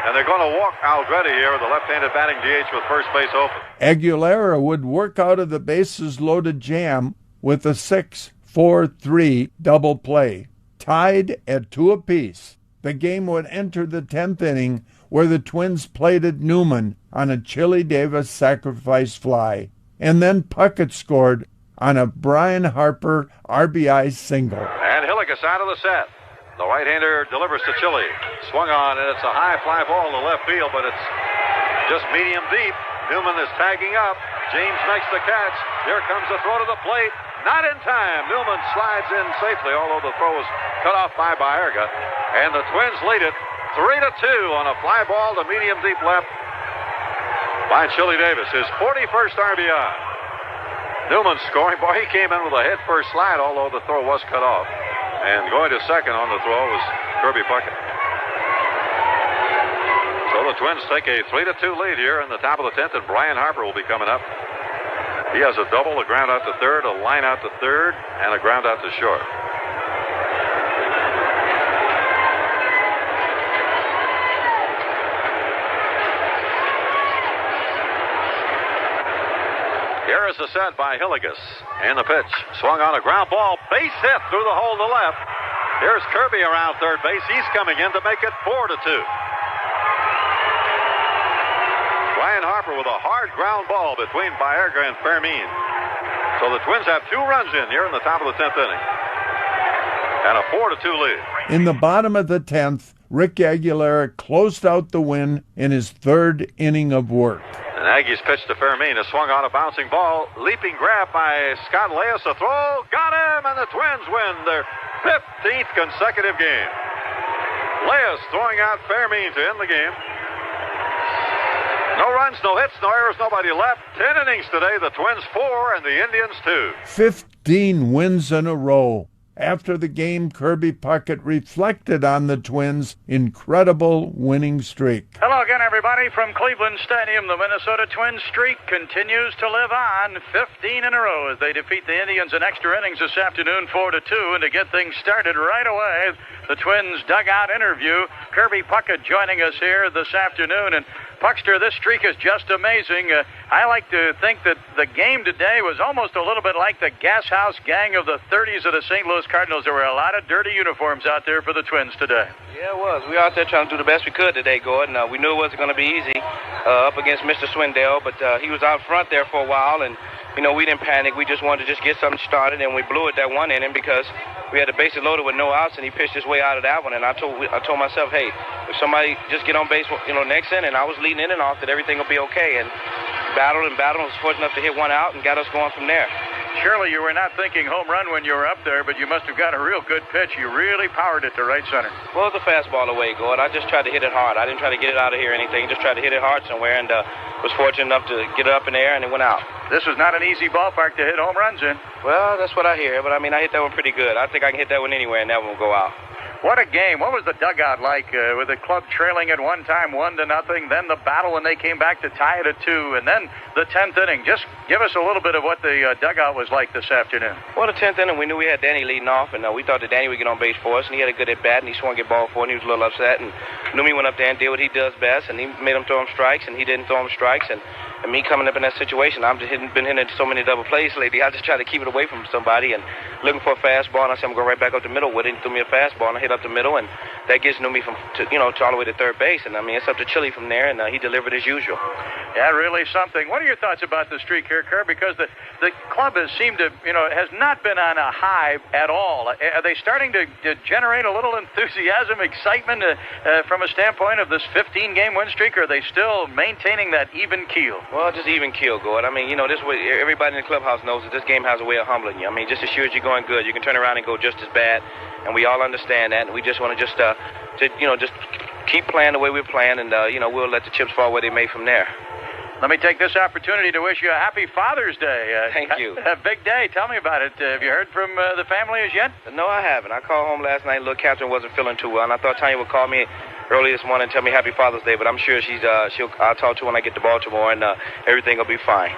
[SPEAKER 26] and they're going to walk Aldrete here, the left-handed batting DH with first base open.
[SPEAKER 25] Aguilera would work out of the bases loaded jam with a 6-4-3 double play. Tied at 2 apiece, the game would enter the 10th inning, where the Twins plated Newman on a Chili Davis sacrifice fly, and then Puckett scored on a Brian Harper RBI single.
[SPEAKER 26] And Hilligus out of the set. The right-hander delivers to Chili. Swung on, and it's a high fly ball to left field, but it's just medium deep. Newman is tagging up. James makes the catch. Here comes the throw to the plate. Not in time. Newman slides in safely, although the throw was cut off by Baerga. And the Twins lead it 3-2 on a fly ball to medium deep left by Chili Davis, his 41st RBI. Newman scoring. Boy, he came in with a head-first slide, although the throw was cut off. And going to second on the throw was Kirby Puckett. So the Twins take a 3-2 lead here in the top of the 10th, and Brian Harper will be coming up. He has a double, a ground out to third, a line out to third, and a ground out to short. Here is the set by Hilligus. And the pitch. Swung on a ground ball. Base hit through the hole to left. Here's Kirby around third base. He's coming in to make it 4-2. Brian Harper with a hard ground ball between Baerga and Fermin. So the Twins have 2 runs in here in the top of the 10th inning. And a 4-2 lead.
[SPEAKER 25] In the bottom of the 10th, Rick Aguilera closed out the win in his 3rd inning of work.
[SPEAKER 26] And Aggie's pitch to Fermin is swung on a bouncing ball. Leaping grab by Scott Leas. A throw. Got him, and the Twins win their 15th consecutive game. Leas throwing out Fermin to end the game. No runs, no hits, no errors, nobody left. 10 innings today, the Twins 4 and the Indians 2.
[SPEAKER 25] 15 wins in a row. After the game, Kirby Puckett reflected on the Twins' incredible winning streak.
[SPEAKER 9] Hello again, everybody, from Cleveland Stadium. The Minnesota Twins streak continues to live on, 15 in a row as they defeat the Indians in extra innings this afternoon, 4-2. And to get things started right away, the Twins dugout interview. Kirby Puckett joining us here this afternoon. And Puckster, this streak is just amazing. I like to think that the game today was almost a little bit like the Gas House Gang of the 30s of the St. Louis Cardinals. There were a lot of dirty uniforms out there for the Twins today.
[SPEAKER 13] Yeah, it was. We were out there trying to do the best we could today, Gordon. We knew it wasn't going to be easy up against Mr. Swindell, but he was out front there for a while, and we didn't panic. We just wanted to just get something started, and we blew it that one inning because we had the bases loaded with no outs, and he pitched his way out of that one. And I told myself, hey, if somebody just get on base, next inning, I was leading in and off, that everything will be okay. And battled, was fortunate enough to hit one out and got us going from there.
[SPEAKER 9] Surely you were not thinking home run when you were up there, but you must have got a real good pitch. You really powered it to right center.
[SPEAKER 13] Well, it's a fastball away, Gord. I just tried to hit it hard. I didn't try to get it out of here or anything. Just tried to hit it hard somewhere, and was fortunate enough to get it up in the air, and it went out.
[SPEAKER 9] This was not an easy ballpark to hit home runs in.
[SPEAKER 13] Well, that's what I hear, but I hit that one pretty good. I think I can hit that one anywhere, and that one will go out.
[SPEAKER 9] What a game. What was the dugout like with the club trailing at one time 1-0, then the battle when they came back to tie it at 2, and then the 10th inning? Just give us a little bit of what the dugout was like this afternoon.
[SPEAKER 13] Well, the 10th inning, we knew we had Danny leading off, and we thought that Danny would get on base for us, and he had a good at-bat, and he swung at ball 4, and he was a little upset, and Numi went up there and did what he does best, and he made him throw him strikes, and he didn't throw him strikes, and me coming up in that situation, I've just been hitting so many double plays lately. I just try to keep it away from somebody and looking for a fastball, and I said I'm going right back up the middle with it. He threw me a fastball, and I hit up the middle, and that gets Numi to all the way to third base. And it's up to Chili from there, and he delivered as usual.
[SPEAKER 9] Yeah, really something. What are your thoughts about the streak here, Kerr? Because the club has seemed to, has not been on a high at all. Are they starting to generate a little enthusiasm, excitement from a standpoint of this 15-game win streak, or are they still maintaining that even keel?
[SPEAKER 13] Well, just even keel, Gord. This way, everybody in the clubhouse knows that this game has a way of humbling you. Just as sure as you're going good, you can turn around and go just as bad, and we all understand that. And we just want to just keep playing the way we're playing, and we'll let the chips fall where they may from there.
[SPEAKER 9] Let me take this opportunity to wish you a happy Father's Day.
[SPEAKER 13] Thank you.
[SPEAKER 9] A big day. Tell me about it. Have you heard from the family as yet?
[SPEAKER 13] No, I haven't. I called home last night. Little Catherine wasn't feeling too well, and I thought Tanya would call me early this morning and tell me Happy Father's Day, but I'm sure I'll talk to her when I get to Baltimore, and everything will be fine.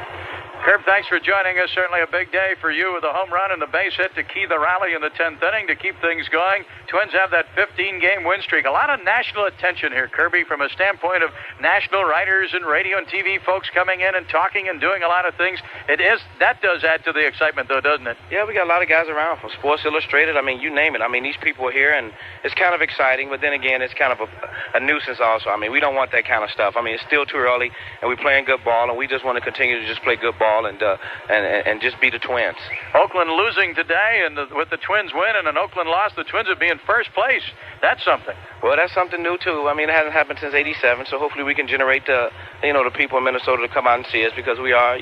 [SPEAKER 9] Herb, thanks for joining us. Certainly a big day for you with a home run and the base hit to key the rally in the 10th inning to keep things going. Twins have that 15-game win streak. A lot of national attention here, Kirby, from a standpoint of national writers and radio and TV folks coming in and talking and doing a lot of things. That does add to the excitement, though, doesn't it?
[SPEAKER 13] Yeah, we got a lot of guys around from Sports Illustrated. You name it. These people are here, and it's kind of exciting, but then again, it's kind of a nuisance also. We don't want that kind of stuff. It's still too early, and we're playing good ball, and we just want to continue to just play good ball. baseball and just beat the Twins.
[SPEAKER 9] Oakland losing today, and with the Twins win and an Oakland loss, the Twins would be in first place. That's something.
[SPEAKER 13] Well, that's something new too. I mean, it hasn't happened since '87, so hopefully we can generate the people in Minnesota to come out and see us, because we are,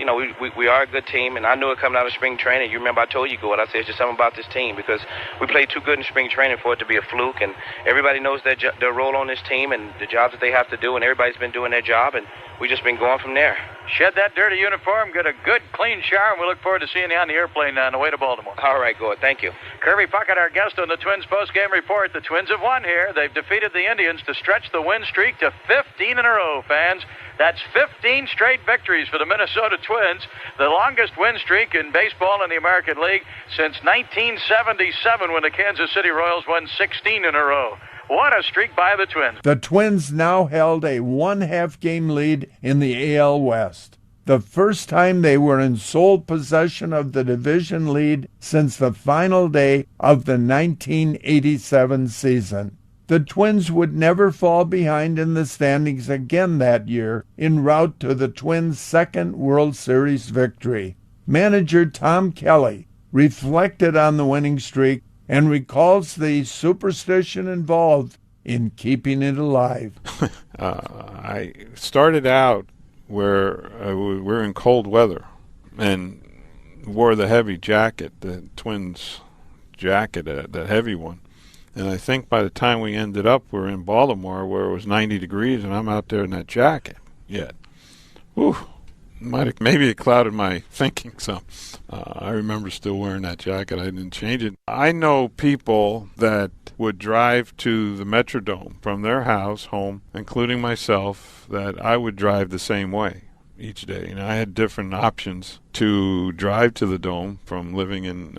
[SPEAKER 13] we are a good team, and I knew it coming out of spring training. You remember I told you, I said it's just something about this team, because we played too good in spring training for it to be a fluke, and everybody knows their role on this team and the job that they have to do, and everybody's been doing their job, and we just been going from there.
[SPEAKER 9] Shed that dirty uniform, get a good, clean shower, and we look forward to seeing you on the airplane on the way to Baltimore.
[SPEAKER 13] All right, Gord. Thank you.
[SPEAKER 9] Kirby Puckett, our guest on the Twins post-game report. The Twins have won here. They've defeated the Indians to stretch the win streak to 15 in a row, fans. That's 15 straight victories for the Minnesota Twins, the longest win streak in baseball in the American League since 1977, when the Kansas City Royals won 16 in a row. What a streak by the Twins.
[SPEAKER 25] The Twins now held a 1/2 game lead in the AL West. The first time they were in sole possession of the division lead since the final day of the 1987 season. The Twins would never fall behind in the standings again that year, en route to the Twins' second World Series victory. Manager Tom Kelly reflected on the winning streak and recalls the superstition involved in keeping it alive.
[SPEAKER 15] I started out where we're in cold weather and wore the heavy jacket, the Twins jacket, the heavy one. And I think by the time we ended up, we're in Baltimore where it was 90 degrees, and I'm out there in that jacket yet. Whew. Maybe it clouded my thinking some. I remember still wearing that jacket. I didn't change it. I know people that would drive to the Metrodome from their house home, including myself, that I would drive the same way each day. And I had different options to drive to the Dome from living in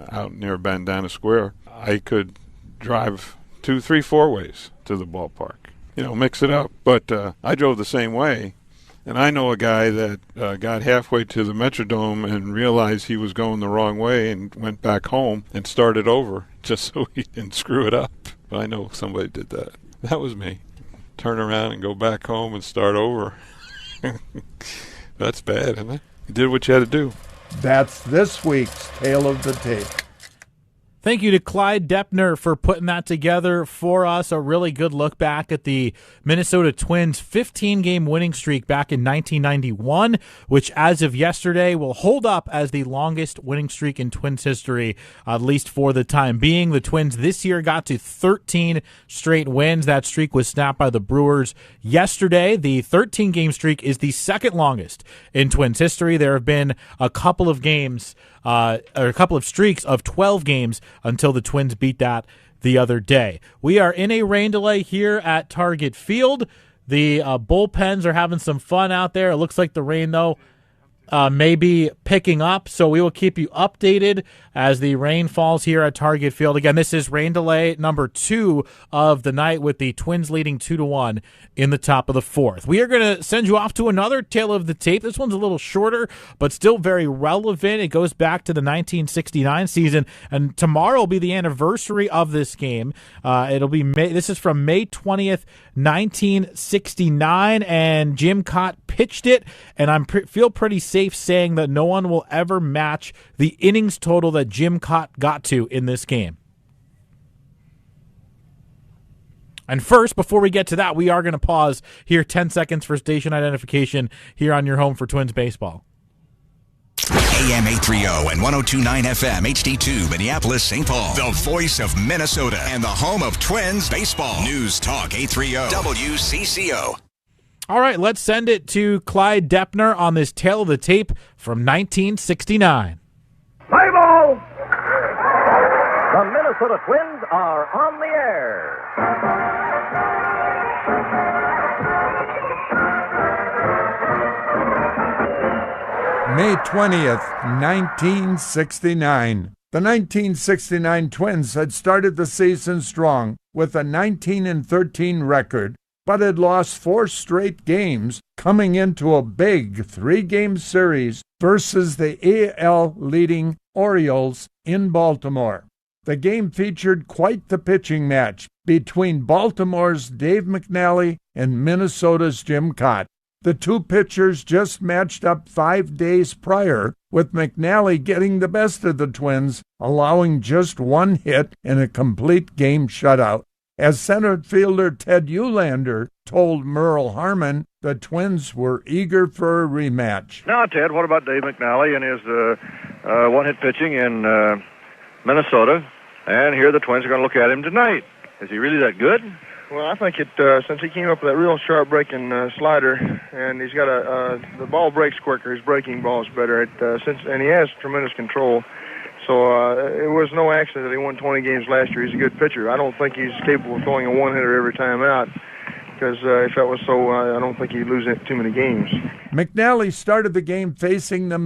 [SPEAKER 15] out near Bandana Square. I could drive 2, 3, 4 ways to the ballpark. Mix it up. But I drove the same way. And I know a guy that got halfway to the Metrodome and realized he was going the wrong way and went back home and started over just so he didn't screw it up. But I know somebody did that. That was me. Turn around and go back home and start over. That's bad, isn't it? You did what you had to do.
[SPEAKER 25] That's this week's Tale of the Tape.
[SPEAKER 12] Thank you to Clyde Deppner for putting that together for us. A really good look back at the Minnesota Twins' 15-game winning streak back in 1991, which as of yesterday will hold up as the longest winning streak in Twins history, at least for the time being. The Twins this year got to 13 straight wins. That streak was snapped by the Brewers yesterday. The 13-game streak is the second longest in Twins history. There have been a couple of games or a couple of streaks of 12 games until the Twins beat that the other day. We are in a rain delay here at Target Field. The bullpens are having some fun out there. It looks like the rain, though, may be picking up, so we will keep you updated as the rain falls here at Target Field. Again, this is rain delay number 2 of the night, with the Twins leading 2-1 in the top of the 4th. We are going to send you off to another Tale of the Tape. This one's a little shorter, but still very relevant. It goes back to the 1969 season, and tomorrow will be the anniversary of this game. It'll be this is from May 20th, 1969, and Jim Cott pitched it, and I feel pretty safe saying that no one will ever match the innings total that Jim Cott got to in this game. And first, before we get to that, we are going to pause here 10 seconds for station identification here on your home for Twins baseball.
[SPEAKER 16] AM 830 and 102.9 FM HD2 Minneapolis, St. Paul. The voice of Minnesota and the home of Twins baseball. News Talk 830 WCCO.
[SPEAKER 12] All right, let's send it to Clyde Deppner on this Tale of the Tape from 1969.
[SPEAKER 24] Play ball! The Minnesota Twins are on the air.
[SPEAKER 25] May 20th, 1969. The 1969 Twins had started the season strong with a 19-13 record, but had lost 4 straight games coming into a big 3-game series versus the AL leading Orioles in Baltimore. The game featured quite the pitching match between Baltimore's Dave McNally and Minnesota's Jim Cott. The two pitchers just matched up 5 days prior, with McNally getting the best of the Twins, allowing just one hit in a complete game shutout. As center fielder Ted Eulander told Merle Harmon, the Twins were eager for a rematch.
[SPEAKER 11] Now, Ted, what about Dave McNally and his one-hit pitching in Minnesota? And here the Twins are going to look at him tonight. Is he really that good?
[SPEAKER 17] Well, I think since he came up with that real sharp breaking slider, and he's got the ball breaks quicker, his breaking ball is better, and he has tremendous control. So it was no accident that he won 20 games last year. He's a good pitcher. I don't think he's capable of throwing a one-hitter every time out, because if that was so, I don't think he'd lose too many games.
[SPEAKER 25] McNally started the game facing the